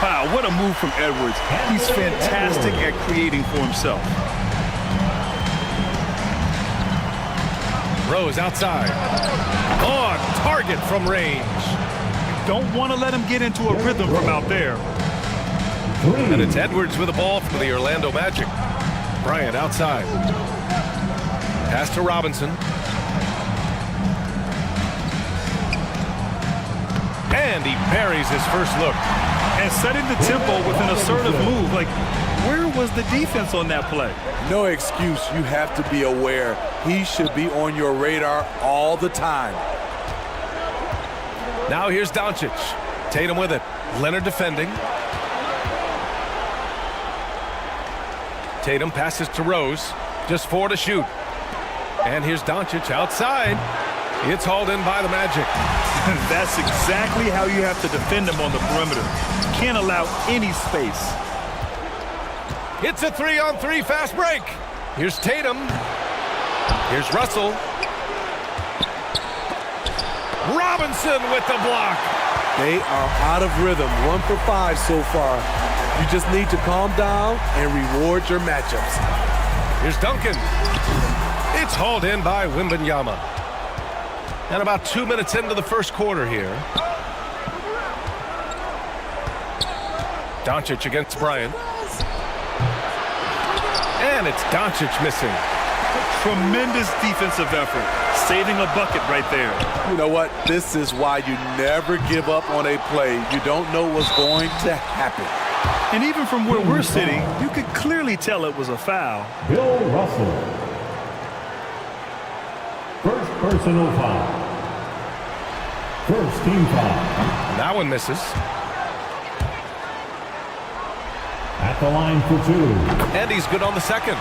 Speaker 12: Wow, what a move from Edwards. He's fantastic at creating for himself.
Speaker 11: Rose outside. On target from range.
Speaker 12: Don't want to let him get into a rhythm from out there.
Speaker 11: And it's Edwards with the ball for the Orlando Magic. Bryant outside. Pass to Robinson. And he buries his first look.
Speaker 12: And setting the tempo with an assertive move. Like, where was the defense on that play?
Speaker 19: No excuse. You have to be aware. He should be on your radar all the time.
Speaker 11: Now here's Doncic. Tatum with it. Leonard defending. Tatum passes to Rose. Just 4 to shoot. And here's Doncic outside. It's hauled in by the Magic.
Speaker 12: That's exactly how you have to defend him on the perimeter. Can't allow any space.
Speaker 11: It's a 3-on-3 fast break. Here's Tatum. Here's Russell. Robinson with the block.
Speaker 19: They are out of rhythm. 1 for 5 so far. You just need to calm down and reward your matchups.
Speaker 11: Here's Duncan. It's hauled in by Wembanyama. And about 2 minutes into the first quarter here. Doncic against Bryant. And it's Doncic missing.
Speaker 12: Tremendous defensive effort. Saving a bucket right there.
Speaker 19: You know what? This is why you never give up on a play. You don't know what's going to happen.
Speaker 12: And even from where we're sitting, you could clearly tell it was a foul.
Speaker 6: Bill Russell. First personal foul. First team foul.
Speaker 11: That one misses.
Speaker 6: At the line for 2.
Speaker 11: And he's good on the second.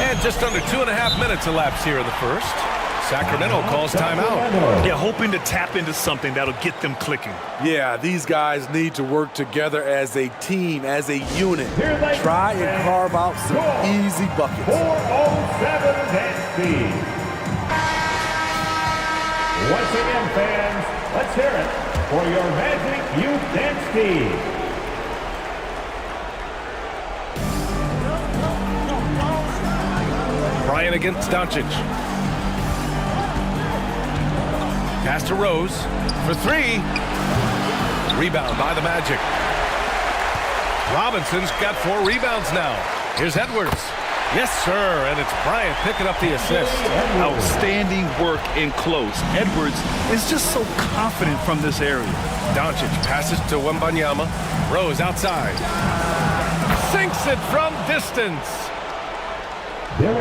Speaker 11: And just under 2.5 minutes elapsed here in the first. Sacramento calls timeout.
Speaker 12: Yeah, hoping to tap into something that'll get them clicking.
Speaker 19: Yeah, these guys need to work together as a team, as a unit. Try and carve out some easy buckets.
Speaker 6: 4:07 and once again, fans, let's hear it for your Magic Youth Dance Team.
Speaker 11: Bryant against Doncic. Pass to Rose for 3. Rebound by the Magic. Robinson's got 4 rebounds now. Here's Edwards. Yes, sir, and it's Bryant picking up the assist.
Speaker 12: Outstanding work in close. Edwards is just so confident from this area.
Speaker 11: Doncic passes to Wembanyama. Rose outside. Sinks it from distance.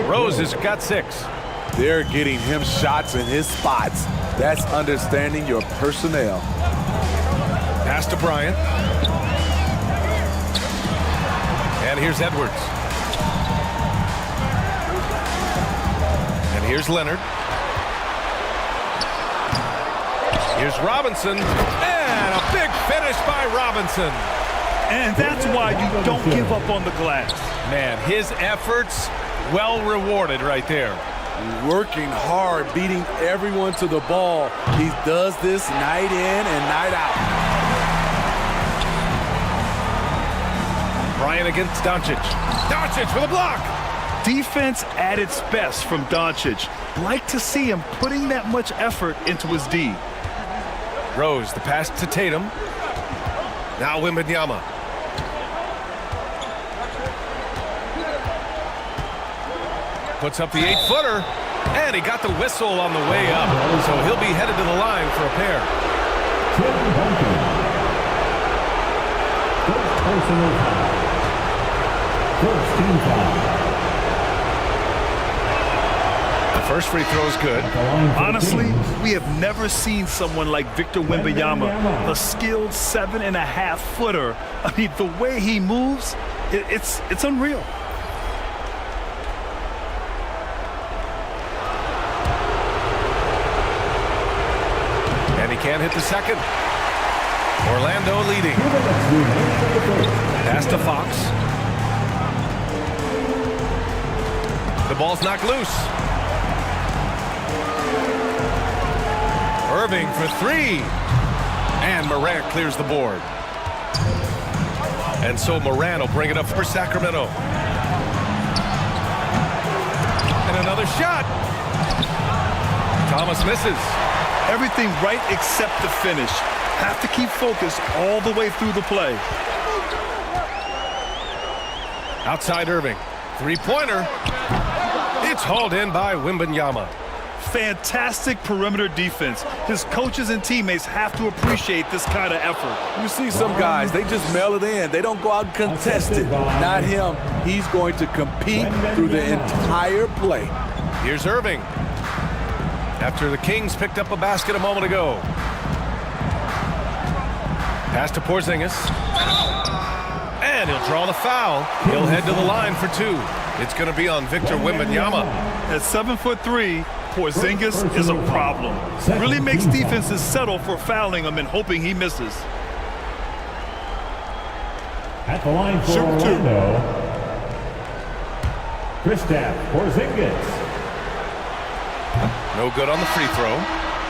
Speaker 11: Rose has got 6.
Speaker 19: They're getting him shots in his spots. That's understanding your personnel.
Speaker 11: Pass to Bryant. And here's Edwards. And here's Leonard. Here's Robinson. And a big finish by Robinson.
Speaker 12: And that's why you don't give up on the glass.
Speaker 11: Man, his efforts well rewarded right there.
Speaker 19: Working hard, beating everyone to the ball. He does this night in and night out.
Speaker 11: Bryant against Doncic. Doncic with a block.
Speaker 12: Defense at its best from Doncic. Like to see him putting that much effort into his D.
Speaker 11: Rose, the pass to Tatum. Now Wembanyama. Puts up the 8-footer, and he got the whistle on the way up, so he'll be headed to the line for a pair.
Speaker 6: First personal foul. First team foul.
Speaker 11: The first free throw is good.
Speaker 12: Honestly, we have never seen someone like Victor Wembanyama, a skilled 7.5-footer. I mean, the way he moves, it's unreal.
Speaker 11: Can't hit the second. Orlando leading. Pass to Fox. The ball's knocked loose. Irving for 3. And Morant clears the board. And so Morant will bring it up for Sacramento. And another shot. Thomas misses.
Speaker 12: Everything right except the finish. Have to keep focused all the way through the play.
Speaker 11: Outside Irving. 3-pointer. It's hauled in by Wembanyama.
Speaker 12: Fantastic perimeter defense. His coaches and teammates have to appreciate this kind of effort.
Speaker 19: You see some guys, they just mail it in. They don't go out and contest it. Not him. He's going to compete through the entire play.
Speaker 11: Here's Irving. After the Kings picked up a basket a moment ago. Pass to Porzingis. And he'll draw the foul. He'll head to the line for 2. It's going to be on Victor Wembanyama.
Speaker 12: At 7'3", Porzingis is a problem. Really makes defenses settle for fouling him and hoping he misses.
Speaker 6: At the line for Orlando, Kristaps Porzingis.
Speaker 11: No good on the free throw.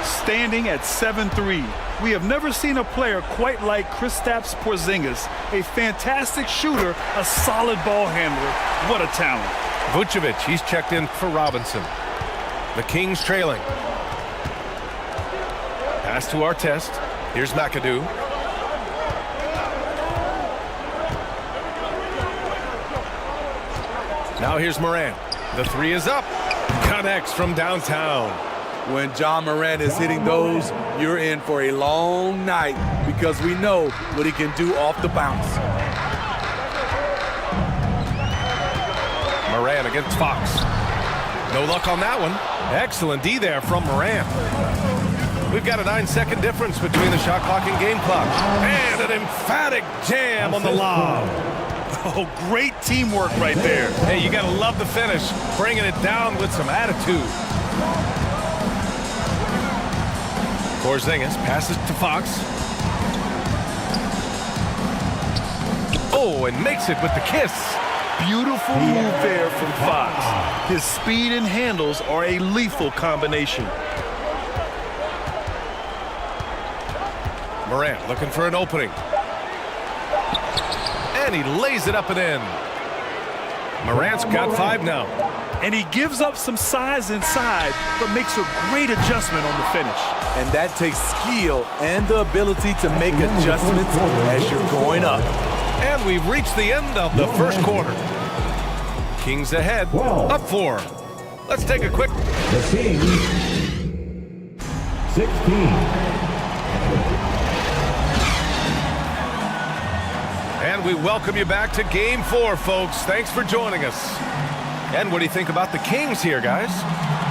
Speaker 12: Standing at 7'3", we have never seen a player quite like Kristaps Porzingis. A fantastic shooter, a solid ball handler. What a talent.
Speaker 11: Vucevic, he's checked in for Robinson. The Kings trailing. Pass to Artest. Here's McAdoo. Now here's Morant. The three is up. Connects from downtown.
Speaker 19: When John Morant is hitting those, you're in for a long night because we know what he can do off the bounce.
Speaker 11: Morant against Fox. No luck on that one. Excellent D there from Morant. We've got a 9-second difference between the shot clock and game clock. And an emphatic jam on the lob.
Speaker 12: Oh, great teamwork right there.
Speaker 11: Hey, you gotta love the finish. Bringing it down with some attitude. Porzingis passes to Fox. Oh, and makes it with the kiss.
Speaker 12: Beautiful move there from Fox. His speed and handles are a lethal combination.
Speaker 11: Morant looking for an opening. And he lays it up and in. Morant's got 5 now.
Speaker 12: And he gives up some size inside, but makes a great adjustment on the finish.
Speaker 19: And that takes skill and the ability to make adjustments as you're going up.
Speaker 11: And we've reached the end of the first quarter. Kings ahead, up 4. Let's take a quick.
Speaker 6: The Kings, 16.
Speaker 11: And we welcome you back to Game 4, folks. Thanks for joining us. And what do you think about the Kings here, guys?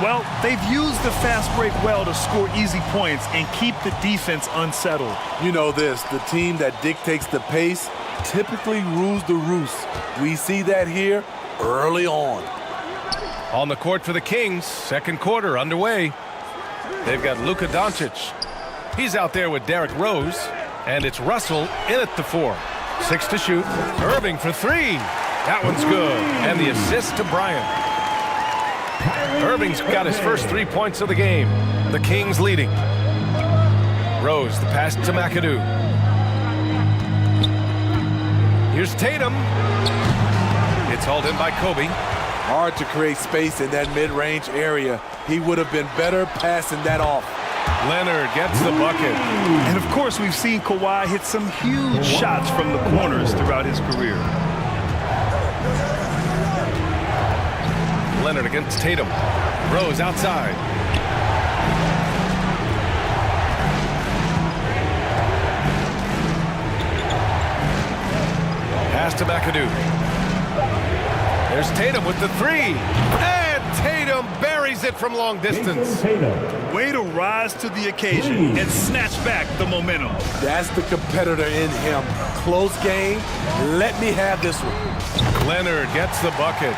Speaker 12: Well, they've used the fast break well to score easy points and keep the defense unsettled.
Speaker 19: You know this, the team that dictates the pace typically rules the roost. We see that here early on.
Speaker 11: On the court for the Kings, second quarter underway. They've got Luka Doncic. He's out there with Derrick Rose. And it's Russell in at the 4. 6 to shoot. Irving for 3. That one's good. And the assist to Bryant. Irving's got his first 3 points of the game. The Kings leading. Rose, the pass to McAdoo. Here's Tatum. It's hauled in by Kobe.
Speaker 19: Hard to create space in that mid-range area. He would have been better passing that off.
Speaker 11: Leonard gets the bucket.
Speaker 12: And of course, we've seen Kawhi hit some huge shots from the corners throughout his career.
Speaker 11: Leonard against Tatum. Rose outside. Pass to McAdoo. There's Tatum with the 3. And Tatum buries it from long distance.
Speaker 12: Way to rise to the occasion and snatch back the momentum.
Speaker 19: That's the competitor in him. Close game. Let me have this one.
Speaker 11: Leonard gets the bucket.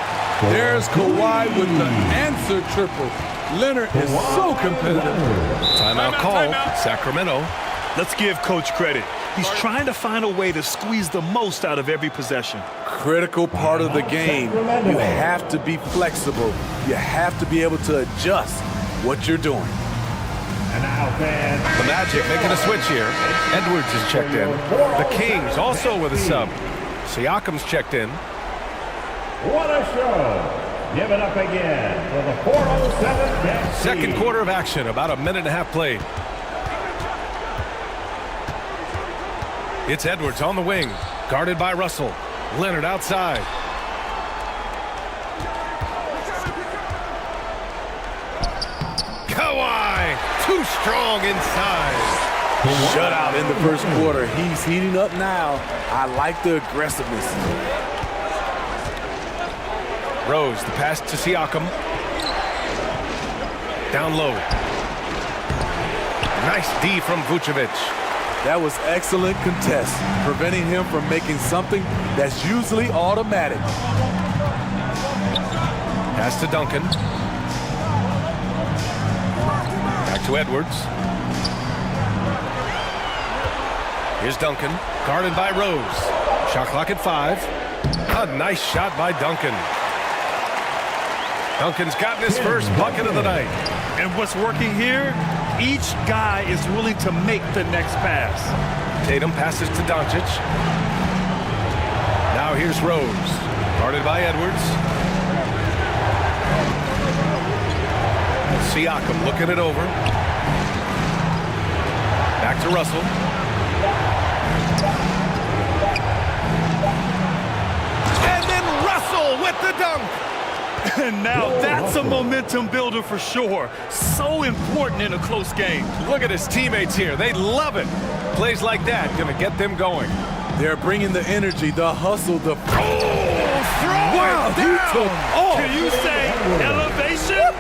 Speaker 19: There's Kawhi with the answer triple. Leonard is so competitive.
Speaker 11: Timeout call, Sacramento.
Speaker 12: Let's give Coach credit. He's trying to find a way to squeeze the most out of every possession.
Speaker 19: Critical part of the game. You have to be flexible. You have to be able to adjust what you're doing.
Speaker 6: And now, fans,
Speaker 11: the Magic making a switch here. Edwards is checked in. The Kings also with a sub. Siakam's checked in.
Speaker 6: What a show. Give it up again for the 407.
Speaker 11: Second quarter of action, about a minute and a half played. It's Edwards on the wing, guarded by Russell. Leonard outside. Kawhi, too strong inside.
Speaker 19: Shutout in the first quarter. He's heating up now. I like the aggressiveness.
Speaker 11: Rose, the pass to Siakam. Down low. Nice D from Vucevic.
Speaker 19: That was excellent contest, preventing him from making something that's usually automatic.
Speaker 11: Pass to Duncan. to Edwards. Here's Duncan, guarded by Rose. Shot clock at 5. A nice shot by Duncan. Duncan's gotten his first bucket of the night.
Speaker 12: And what's working here? Each guy is willing to make the next pass.
Speaker 11: Tatum passes to Doncic. Now here's Rose, guarded by Edwards. Siakam looking it over. Back to Russell. And then Russell with the dunk.
Speaker 12: And now that's a momentum builder for sure. So important in a close game.
Speaker 11: Look at his teammates here. They love it. Plays like that going to get them going.
Speaker 19: They're bringing the energy, the hustle, the...
Speaker 12: Wow,
Speaker 19: he took off.
Speaker 12: Can you say elevation?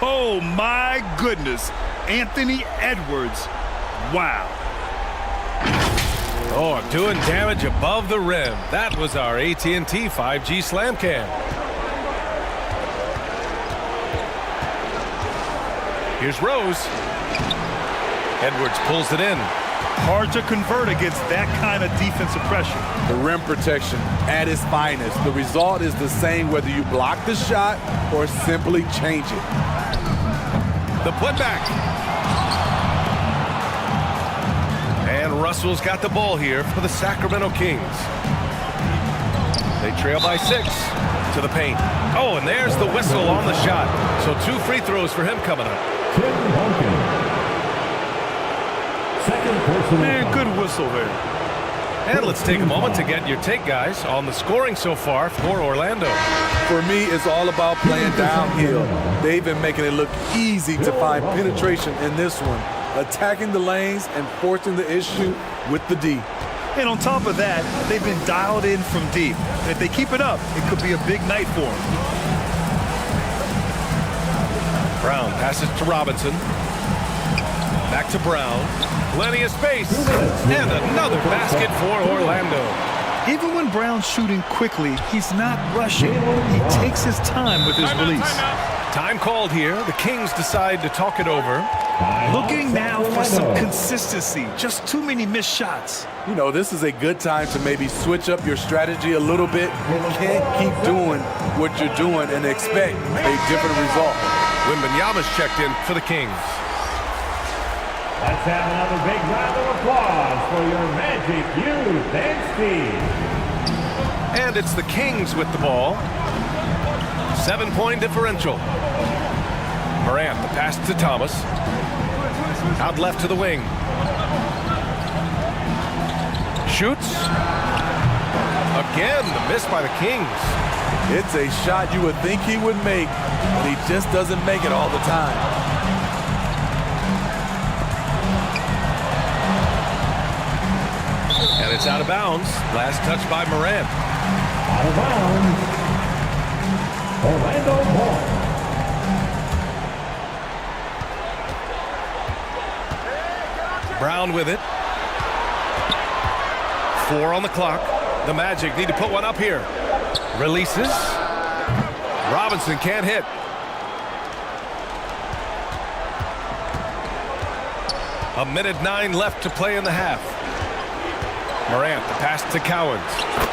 Speaker 12: Oh, my goodness. Anthony Edwards. Wow.
Speaker 11: Oh, doing damage above the rim. That was our AT&T 5G Slam Cam. Here's Rose. Edwards pulls it in.
Speaker 12: Hard to convert against that kind of defensive pressure.
Speaker 19: The rim protection at its finest. The result is the same whether you block the shot or simply change it.
Speaker 11: The putback. And Russell's got the ball here for the Sacramento Kings. They trail by 6 to the paint. Oh, and there's the whistle on the shot. So 2 free throws for him coming up.
Speaker 12: Man, good whistle there.
Speaker 11: And let's take a moment to get your take, guys, on the scoring so far for Orlando.
Speaker 19: For me, it's all about playing downhill. They've been making it look easy to find penetration in this one, attacking the lanes and forcing the issue with the D.
Speaker 12: And on top of that, they've been dialed in from deep. And if they keep it up, it could be a big night for them.
Speaker 11: Brown passes to Robinson. Back to Brown. Plenty of space. And another basket for Orlando.
Speaker 12: Even when Brown's shooting quickly, he's not rushing. He takes his time with his release.
Speaker 11: Time called here. The Kings decide to talk it over.
Speaker 12: Looking now for some consistency. Just too many missed shots.
Speaker 19: You know, this is a good time to maybe switch up your strategy a little bit. You can't keep doing what you're doing and expect a different result.
Speaker 11: Wembanyama's checked in for the Kings.
Speaker 6: Let's have another big round of applause for your Magic youth and speed.
Speaker 11: And it's the Kings with the ball. 7-point differential. Morant, the pass to Thomas. Out left to the wing. Shoots. Again, the miss by the Kings.
Speaker 19: It's a shot you would think he would make, but he just doesn't make it all the time.
Speaker 11: And it's out of bounds. Last touch by Morant.
Speaker 6: Out of bounds. Orlando ball.
Speaker 11: Brown with it. 4 on the clock. The Magic need to put one up here. Releases. Robinson can't hit. A minute 9 left to play in the half. Morant, the pass to Cowens.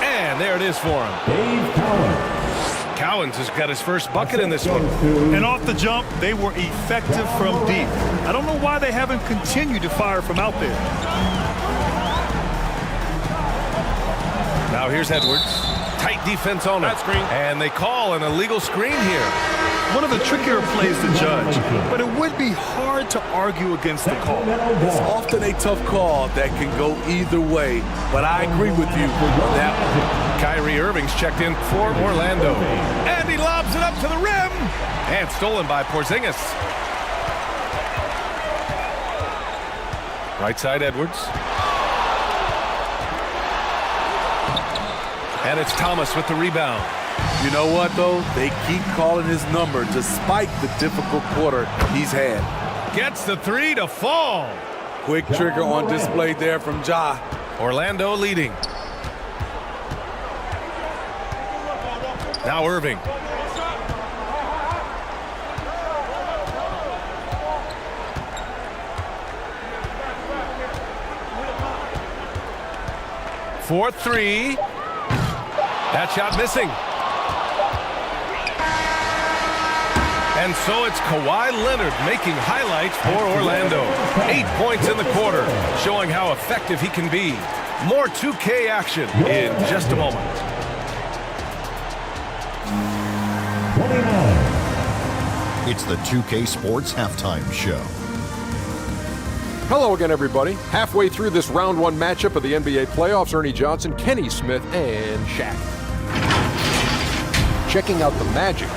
Speaker 11: And there it is for him.
Speaker 6: Dave Cowens.
Speaker 11: Cowens has got his first bucket in this one.
Speaker 12: And off the jump, they were effective from deep. I don't know why they haven't continued to fire from out there.
Speaker 11: Now here's Edwards. Tight defense on it. And they call an illegal screen here.
Speaker 12: One of the trickier plays to judge, but it would be hard to argue against the call.
Speaker 19: It's often a tough call that can go either way, but I agree with you on that one.
Speaker 11: Kyrie Irving's checked in for Orlando. And he lobs it up to the rim. And stolen by Porzingis. Right side Edwards. And it's Thomas with the rebound.
Speaker 19: You know what, though? They keep calling his number despite the difficult quarter he's had.
Speaker 11: Gets the 3 to fall.
Speaker 19: Quick trigger on display there from Ja.
Speaker 11: Orlando leading. Now Irving. for three. That shot missing. And so it's Kawhi Leonard making highlights for Orlando. 8 points in the quarter, showing how effective he can be. More 2K action in just a moment.
Speaker 8: It's the 2K Sports Halftime Show.
Speaker 9: Hello again, everybody. Halfway through this round one matchup of the NBA playoffs, Ernie Johnson, Kenny Smith, and Shaq. Checking out the Magic.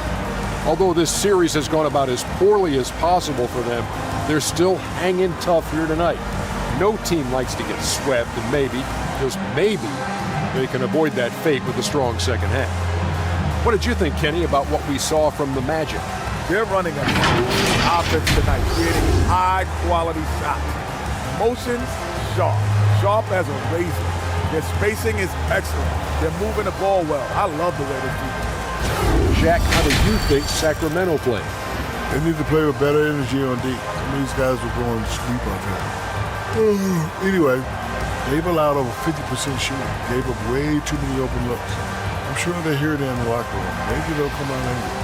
Speaker 9: Although this series has gone about as poorly as possible for them, they're still hanging tough here tonight. No team likes to get swept, and maybe, just maybe, they can avoid that fate with a strong second half. What did you think, Kenny, about what we saw from the Magic?
Speaker 19: They're running a smooth offense tonight, creating high-quality shots. Motions, sharp. Sharp as a razor. Their spacing is excellent. They're moving the ball well. I love the way they do.
Speaker 3: Shaq, how do you think Sacramento played? They need to play with better energy on D. These guys were going to sleep out there. Anyway, they've allowed over 50% shooting. Gave up way too many open looks. I'm sure they hear it in the locker room. Maybe they'll come out angry.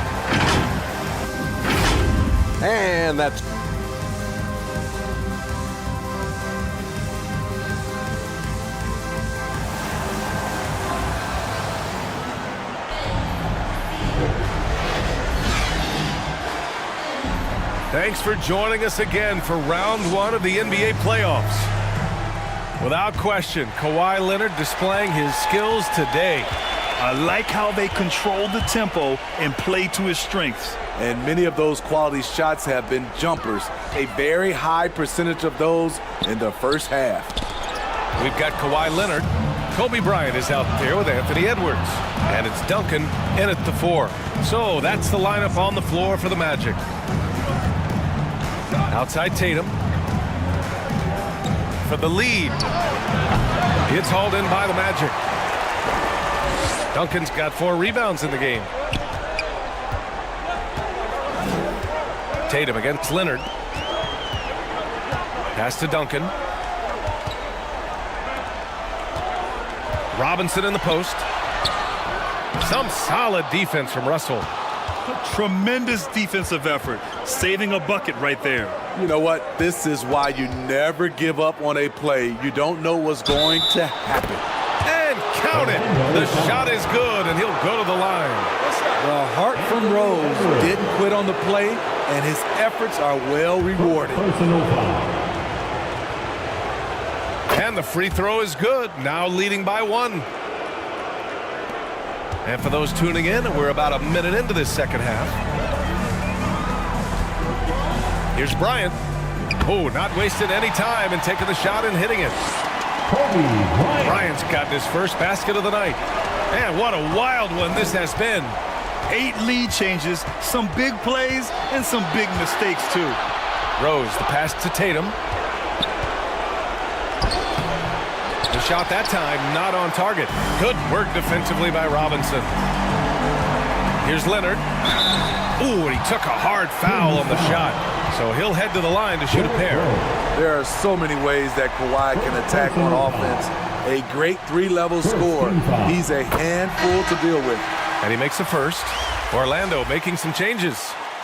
Speaker 9: And that's...
Speaker 11: Thanks for joining us again for round one of the NBA playoffs. Without question, Kawhi Leonard displaying his skills today.
Speaker 12: I like how they control the tempo and play to his strengths.
Speaker 19: And many of those quality shots have been jumpers. A very high percentage of those in the first half.
Speaker 11: We've got Kawhi Leonard. Kobe Bryant is out there with Anthony Edwards. And it's Duncan in at the 4. So that's the lineup on the floor for the Magic. Outside Tatum. For the lead. It's hauled in by the Magic. Duncan's got 4 rebounds in the game. Tatum against Leonard. Pass to Duncan. Robinson in the post. Some solid defense from Russell.
Speaker 12: Tremendous defensive effort, saving a bucket right there.
Speaker 19: You know what? This is why you never give up on a play. You don't know what's going to happen.
Speaker 11: And count it. The shot is good, and he'll go to the line.
Speaker 19: The heart from Rose didn't quit on the play, and his efforts are well rewarded.
Speaker 11: And the free throw is good, now leading by 1. And for those tuning in, we're about a minute into this second half. Here's Bryant. Oh, not wasting any time and taking the shot and hitting it. Bryant's got his first basket of the night. And what a wild one this has been.
Speaker 12: 8 lead changes, some big plays, and some big mistakes, too.
Speaker 11: Rose, the pass to Tatum. The shot that time not on target. Good work defensively by Robinson. Here's Leonard. Ooh, and he took a hard foul on the shot. So he'll head to the line to shoot a pair.
Speaker 19: There are so many ways that Kawhi can attack on offense. A great 3-level scorer. He's a handful to deal with.
Speaker 11: And he makes the first. Orlando making some changes.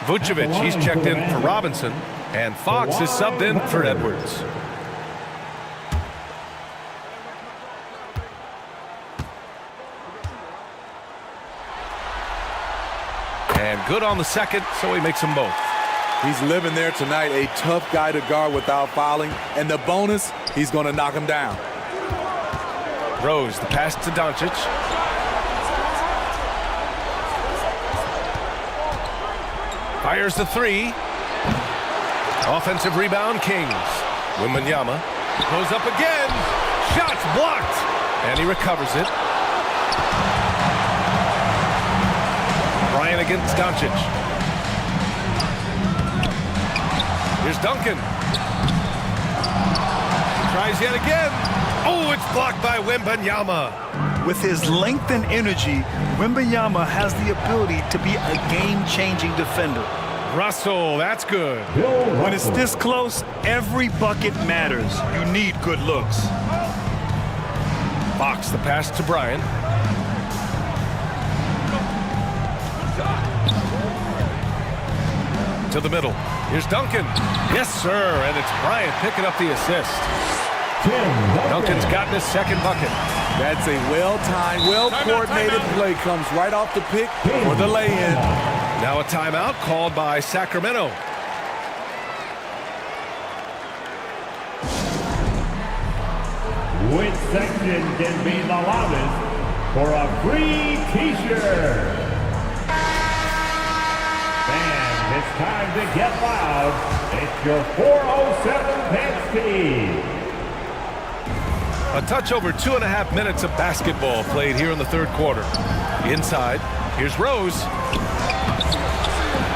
Speaker 11: Vucevic, he's checked in for Robinson. And Fox is subbed in for Edwards. And good on the second, so he makes them both.
Speaker 19: He's living there tonight, a tough guy to guard without fouling. And the bonus, he's going to knock him down.
Speaker 11: Rose, the pass to Doncic. Fires the 3. Offensive rebound, Kings. Wembanyama goes up again. Shots blocked. And he recovers it. Bryant against Doncic. Here's Duncan. Tries yet again. Oh, it's blocked by Wembanyama.
Speaker 12: With his length and energy, Wembanyama has the ability to be a game-changing defender.
Speaker 11: Russell, that's good.
Speaker 12: When it's this close, every bucket matters. You need good looks.
Speaker 11: Fox the pass to Bryant. To the middle. Here's Duncan. Yes, sir. And it's Bryant picking up the assist. Duncan's gotten his second bucket.
Speaker 19: That's a well-timed, well-coordinated play. Comes right off the pick for the lay-in.
Speaker 11: Now a timeout called by Sacramento.
Speaker 6: Which section can be the loudest for a free T-shirt? Fans, it's time to get loud. It's your 407 Pants team.
Speaker 11: A touch over 2.5 minutes of basketball played here in the third quarter. Inside, here's Rose.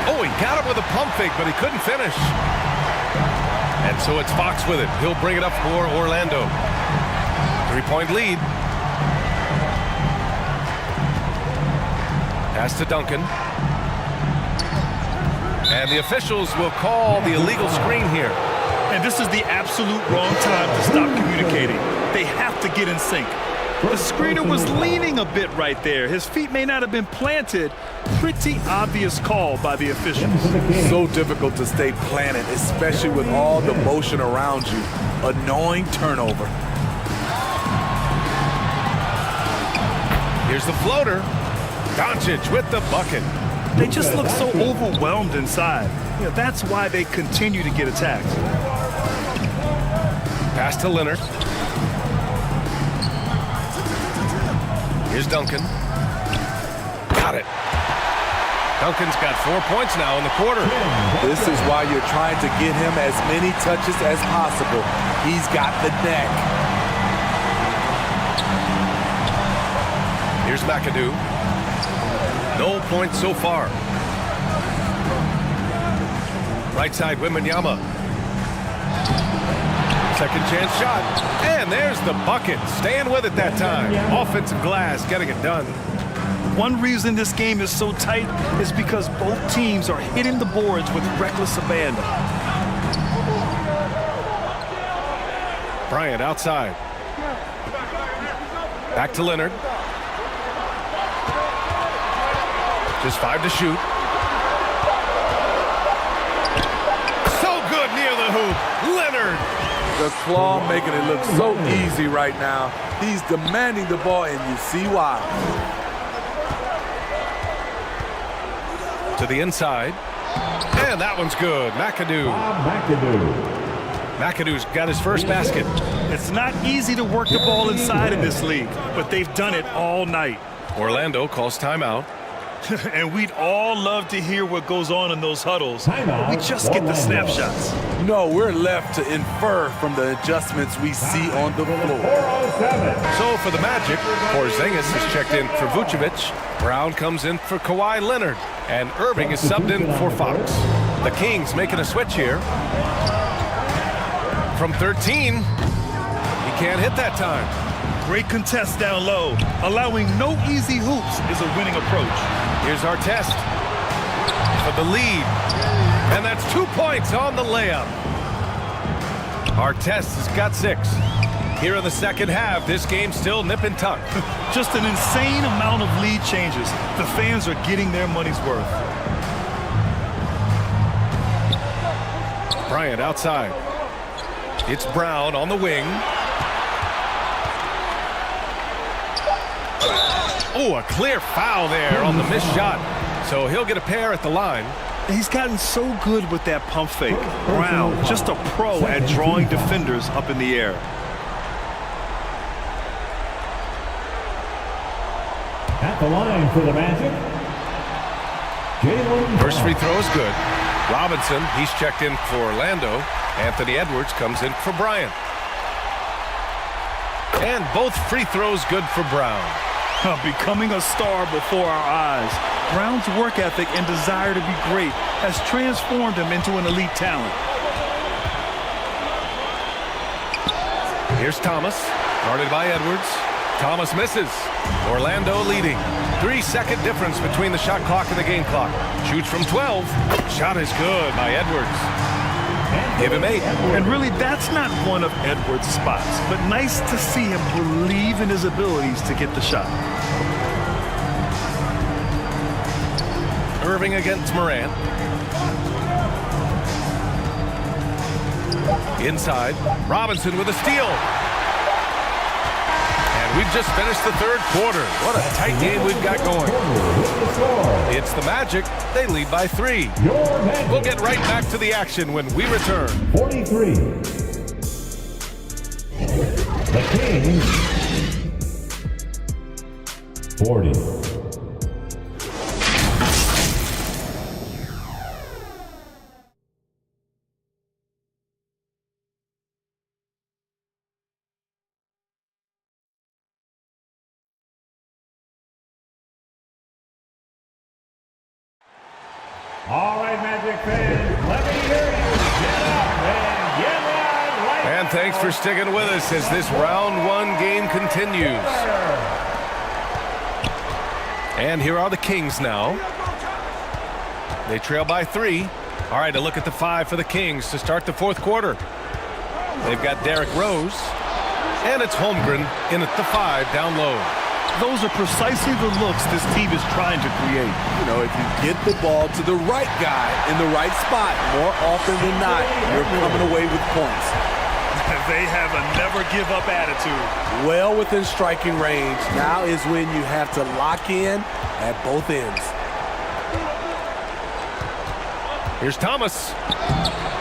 Speaker 11: Oh, he got him with a pump fake, but he couldn't finish. And so it's Fox with it. He'll bring it up for Orlando. 3-point lead. Pass to Duncan. And the officials will call the illegal screen here.
Speaker 12: And this is the absolute wrong time to stop communicating. They have to get in sync. The screener was leaning a bit right there. His feet may not have been planted. Pretty obvious call by the officials.
Speaker 19: So difficult to stay planted, especially with all the motion around you. Annoying turnover.
Speaker 11: Here's the floater. Doncic with the bucket.
Speaker 12: They just look so overwhelmed inside. You know, that's why they continue to get attacked.
Speaker 11: Pass to Leonard. Here's Duncan. Got it. Duncan's got 4 points now in the quarter.
Speaker 19: This is why you're trying to get him as many touches as possible. He's got the neck.
Speaker 11: Here's McAdoo. No points so far. Right side, Wembanyama. Second chance shot. And there's the bucket. Staying with it that time. Offensive glass, getting it done.
Speaker 12: One reason this game is so tight is because both teams are hitting the boards with reckless abandon.
Speaker 11: Bryant outside. Back to Leonard. Just 5 to shoot. So good near the hoop. Leonard.
Speaker 19: The claw making it look so easy right now. He's demanding the ball, and you see why.
Speaker 11: To the inside. And that one's good. McAdoo. McAdoo's got his first basket.
Speaker 12: It's not easy to work the ball inside in this league, but they've done it all night.
Speaker 11: Orlando calls timeout.
Speaker 12: And we'd all love to hear what goes on in those huddles. We just get the snapshots.
Speaker 19: No, we're left to infer from the adjustments we see on the floor.
Speaker 11: So for the Magic, Porzingis is checked in for Vucevic. Brown comes in for Kawhi Leonard. And Irving is subbed in for Fox. The Kings making a switch here. From 13, he can't hit that time.
Speaker 12: Great contest down low. Allowing no easy hoops is a winning approach.
Speaker 11: Here's our test for the lead. And that's 2 points on the layup. Artest has got 6. Here in the second half, this game's still nip and tuck.
Speaker 12: Just an insane amount of lead changes. The fans are getting their money's worth.
Speaker 11: Bryant outside. It's Brown on the wing. Oh, a clear foul there on the missed shot. So he'll get a pair at the line.
Speaker 12: He's gotten so good with that pump fake. Brown, just a pro at drawing defenders up in the air.
Speaker 6: At the line for the Magic,
Speaker 11: First free throw is good. Robinson, he's checked in for Orlando. Anthony Edwards comes in for Bryant. And both free throws good for Brown.
Speaker 12: Becoming a star before our eyes. Brown's work ethic and desire to be great has transformed him into an elite talent.
Speaker 11: Here's Thomas, guarded by Edwards. Thomas misses. Orlando leading. 3-second difference between the shot clock and the game clock. Shoots from 12. Shot is good by Edwards. Give him 8.
Speaker 12: And really, that's not one of Edwards' spots, but nice to see him believe in his abilities to get the shot.
Speaker 11: Irving against Morant. Inside, Robinson with a steal. And we've just finished the third quarter. What a tight game we've got going. It's the Magic. They lead by 3. We'll get right back to the action when we return.
Speaker 6: 43. The Kings. 40. All right, Magic fans, let me hear you. Get up and get right.
Speaker 11: And thanks for sticking with us as this round 1 game continues. And here are the Kings now. They trail by 3. All right, a look at the 5 for the Kings to start the fourth quarter. They've got Derrick Rose. And it's Holmgren in at the 5 down low.
Speaker 12: Those are precisely the looks this team is trying to create.
Speaker 20: You know, if you get the ball to the right guy in the right spot, more often than not, you're coming away with points.
Speaker 12: They have a never-give-up attitude.
Speaker 20: Well within striking range. Now is when you have to lock in at both ends.
Speaker 11: Here's Thomas.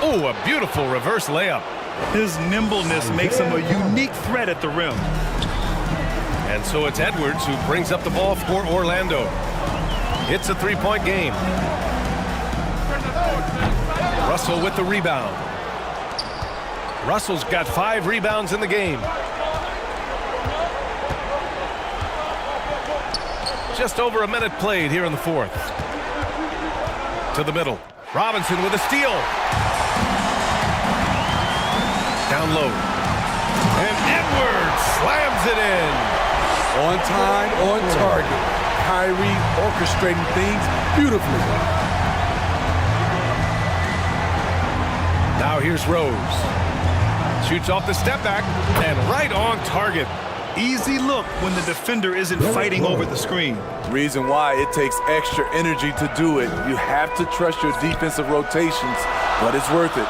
Speaker 11: Oh, a beautiful reverse layup.
Speaker 12: His nimbleness makes him a unique threat at the rim.
Speaker 11: And so it's Edwards who brings up the ball for Orlando. It's a 3-point game. Russell with the rebound. Russell's got 5 rebounds in the game. Just over a minute played here in the fourth. To the middle. Robinson with a steal. Down low. And Edwards slams it in.
Speaker 20: On time, on target. Kyrie orchestrating things beautifully.
Speaker 11: Now here's Rose. Shoots off the step back and right on target.
Speaker 12: Easy look when the defender isn't fighting over the screen.
Speaker 20: Reason why it takes extra energy to do it. You have to trust your defensive rotations, but it's worth it.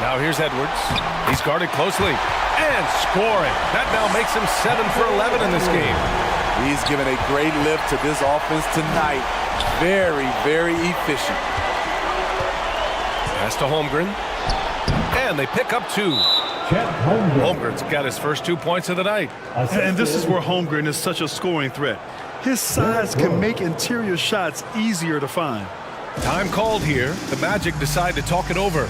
Speaker 11: Now here's Edwards. He's guarded closely and scoring. That now makes him 7 for 11 in this game.
Speaker 20: He's given a great lift to this offense tonight. Very, very efficient.
Speaker 11: Pass to Holmgren. And they pick up 2. Holmgren's got his first 2 points of the night.
Speaker 12: And this is where Holmgren is such a scoring threat. His size can make interior shots easier to find.
Speaker 11: Time called here. The Magic decide to talk it over.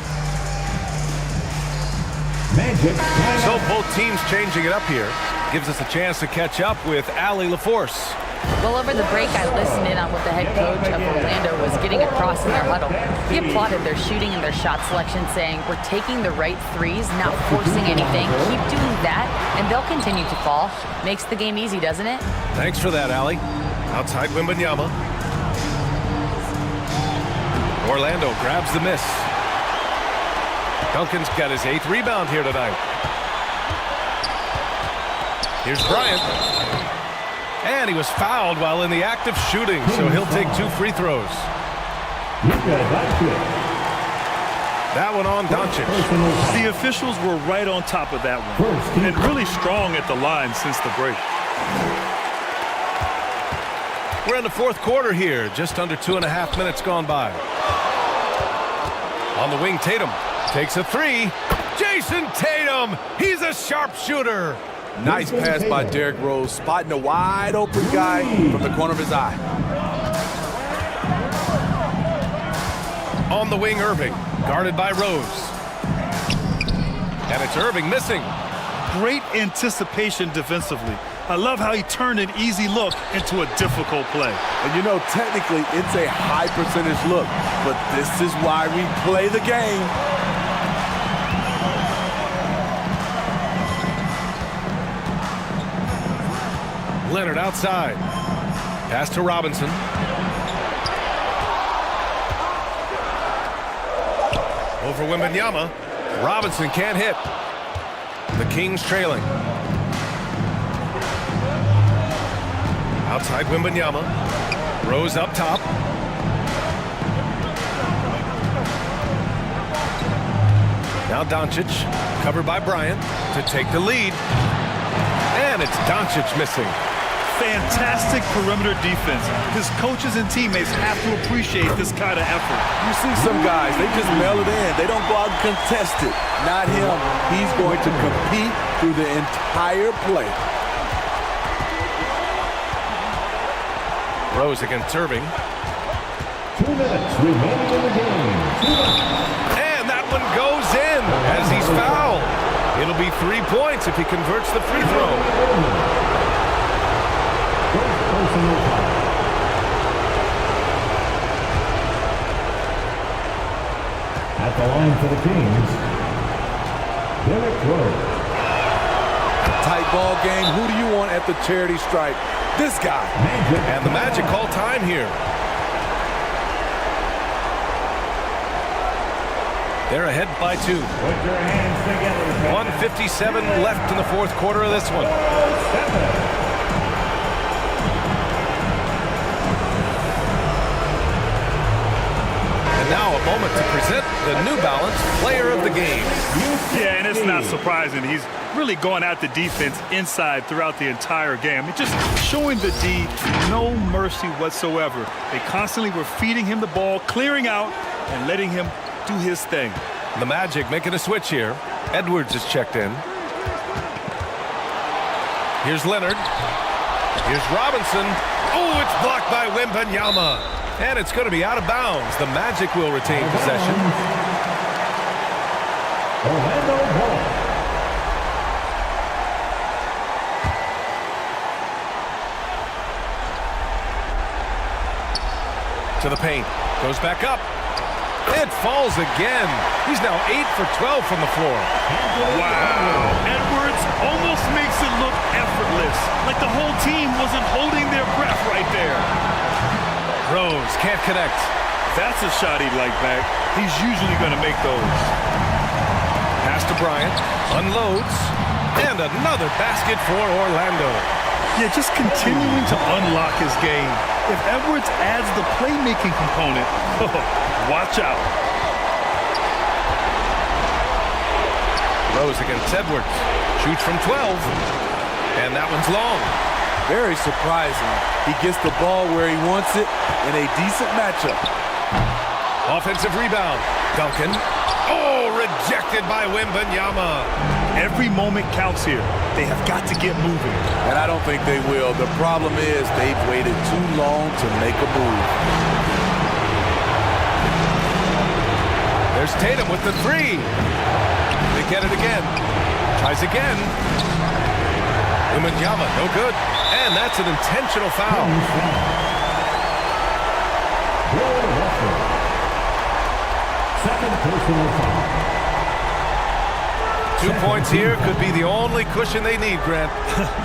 Speaker 11: So both teams changing it up here. Gives us a chance to catch up with Allie LaForce.
Speaker 15: Well, over the break, I listened in on what the head coach of Orlando was getting across in their huddle. He applauded their shooting and their shot selection, saying, we're taking the right threes, not forcing anything. Keep doing that, and they'll continue to fall. Makes the game easy, doesn't it?
Speaker 11: Thanks for that, Allie. Outside Wembanyama. Orlando grabs the miss. Duncan's got his 8th rebound here tonight. Here's Bryant. And he was fouled while in the act of shooting, so he'll take 2 free throws. That one on Doncic.
Speaker 12: The officials were right on top of that one, and really strong at the line since the break.
Speaker 11: We're in the fourth quarter here, just under 2.5 minutes gone by. On the wing, Tatum takes a 3. Jason Tatum, he's a sharpshooter.
Speaker 20: Nice pass by Derrick Rose, spotting a wide open guy from the corner of his eye.
Speaker 11: On the wing, Irving, guarded by Rose. And it's Irving missing.
Speaker 12: Great anticipation defensively. I love how he turned an easy look into a difficult play.
Speaker 20: And you know, technically, it's a high percentage look, but this is why we play the game.
Speaker 11: Leonard outside. Pass to Robinson. over Wembanyama. Robinson can't hit. The Kings trailing. Outside Wembanyama. Rose up top. Now Doncic, covered by Bryant, to take the lead. And it's Doncic missing.
Speaker 12: Fantastic perimeter defense. His coaches and teammates have to appreciate this kind of effort.
Speaker 20: You see some guys, they just mail it in. They don't go out and contest it. Not him. He's going to compete through the entire play.
Speaker 11: Rose against Irving.
Speaker 6: 2 minutes remaining in the game.
Speaker 11: And that one goes in as he's fouled. It'll be 3 points if he converts the free throw.
Speaker 6: At the line for the Kings, Derrick Rose.
Speaker 20: Tight ball game. Who do you want at the charity stripe? This guy.
Speaker 11: And the Magic call time here. They're ahead by 2.
Speaker 6: Put your hands together.
Speaker 11: 1:57 left in the fourth quarter of this one. And now a moment to present the New Balance Player of the Game.
Speaker 12: Yeah, and it's not surprising. He's really going at the defense inside throughout the entire game. It's just showing the D no mercy whatsoever. They constantly were feeding him the ball, clearing out, and letting him do his thing.
Speaker 11: The Magic making a switch here. Edwards is checked in. Here's Leonard. Here's Robinson. Oh, it's blocked by Wembanyama. And it's going to be out of bounds. The Magic will retain possession.
Speaker 6: Orlando Ball.
Speaker 11: To the paint. Goes back up. It falls again. He's now 8 for 12 from the floor.
Speaker 12: Wow. Edwards almost makes it look effortless, like the whole team wasn't holding their breath right there.
Speaker 11: Rose can't connect.
Speaker 12: That's a shot he'd like back. He's usually going to make those.
Speaker 11: Pass to Bryant. Unloads. And another basket for Orlando.
Speaker 12: Yeah, just continuing to unlock his game. If Edwards adds the playmaking component, watch out.
Speaker 11: Rose against Edwards. Shoots from 12. And that one's long.
Speaker 20: Very surprising. He gets the ball where he wants it in a decent matchup.
Speaker 11: Offensive rebound. Duncan. Oh, rejected by Wembanyama.
Speaker 12: Every moment counts here. They have got to get moving.
Speaker 20: And I don't think they will. The problem is they've waited too long to make a move.
Speaker 11: There's Tatum with the 3. They get it again. Tries again. Wembanyama, no good. And that's an intentional foul.
Speaker 6: Second personal foul.
Speaker 11: 2 points here could be the only cushion they need, Grant.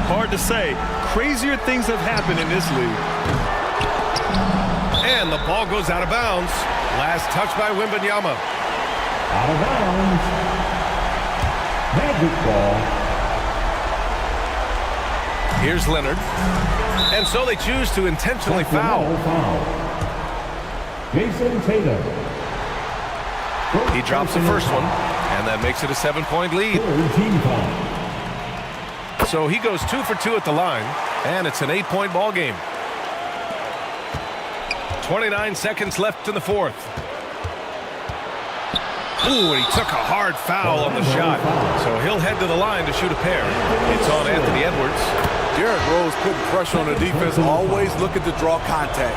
Speaker 12: Hard to say. Crazier things have happened in this league.
Speaker 11: And the ball goes out of bounds. Last touch by Wembanyama.
Speaker 6: Out of bounds. Magic ball.
Speaker 11: Here's Leonard. And so they choose to intentionally foul.
Speaker 6: Jason Tatum.
Speaker 11: He drops the first one, and that makes it a 7-point lead. So he goes 2 for 2 at the line, and it's an 8-point ball game. 29 seconds left in the fourth. Ooh, and he took a hard foul on the shot. So he'll head to the line to shoot a pair. It's on Anthony Edwards.
Speaker 20: Derrick Rose putting pressure on the defense. Always looking to draw contact.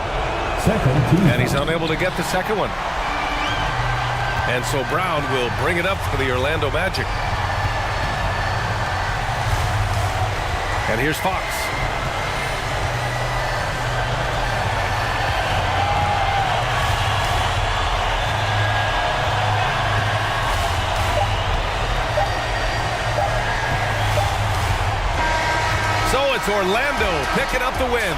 Speaker 11: And he's unable to get the second one. And so Brown will bring it up for the Orlando Magic. And here's Fox. It's Orlando picking up the win.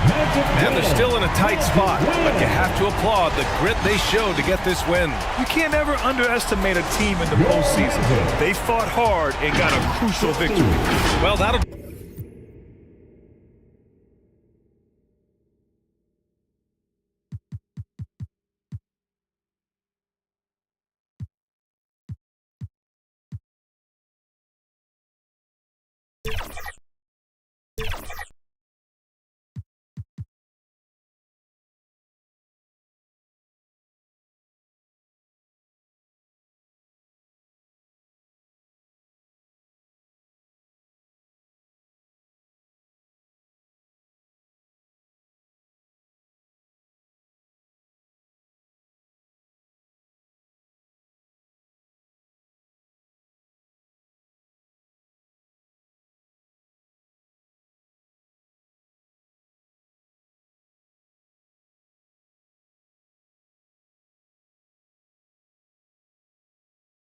Speaker 11: And they're still in a tight spot, but you have to applaud the grit they showed to get this win.
Speaker 12: You can't ever underestimate a team in the postseason. They fought hard and got a crucial victory.
Speaker 11: Well, that'll...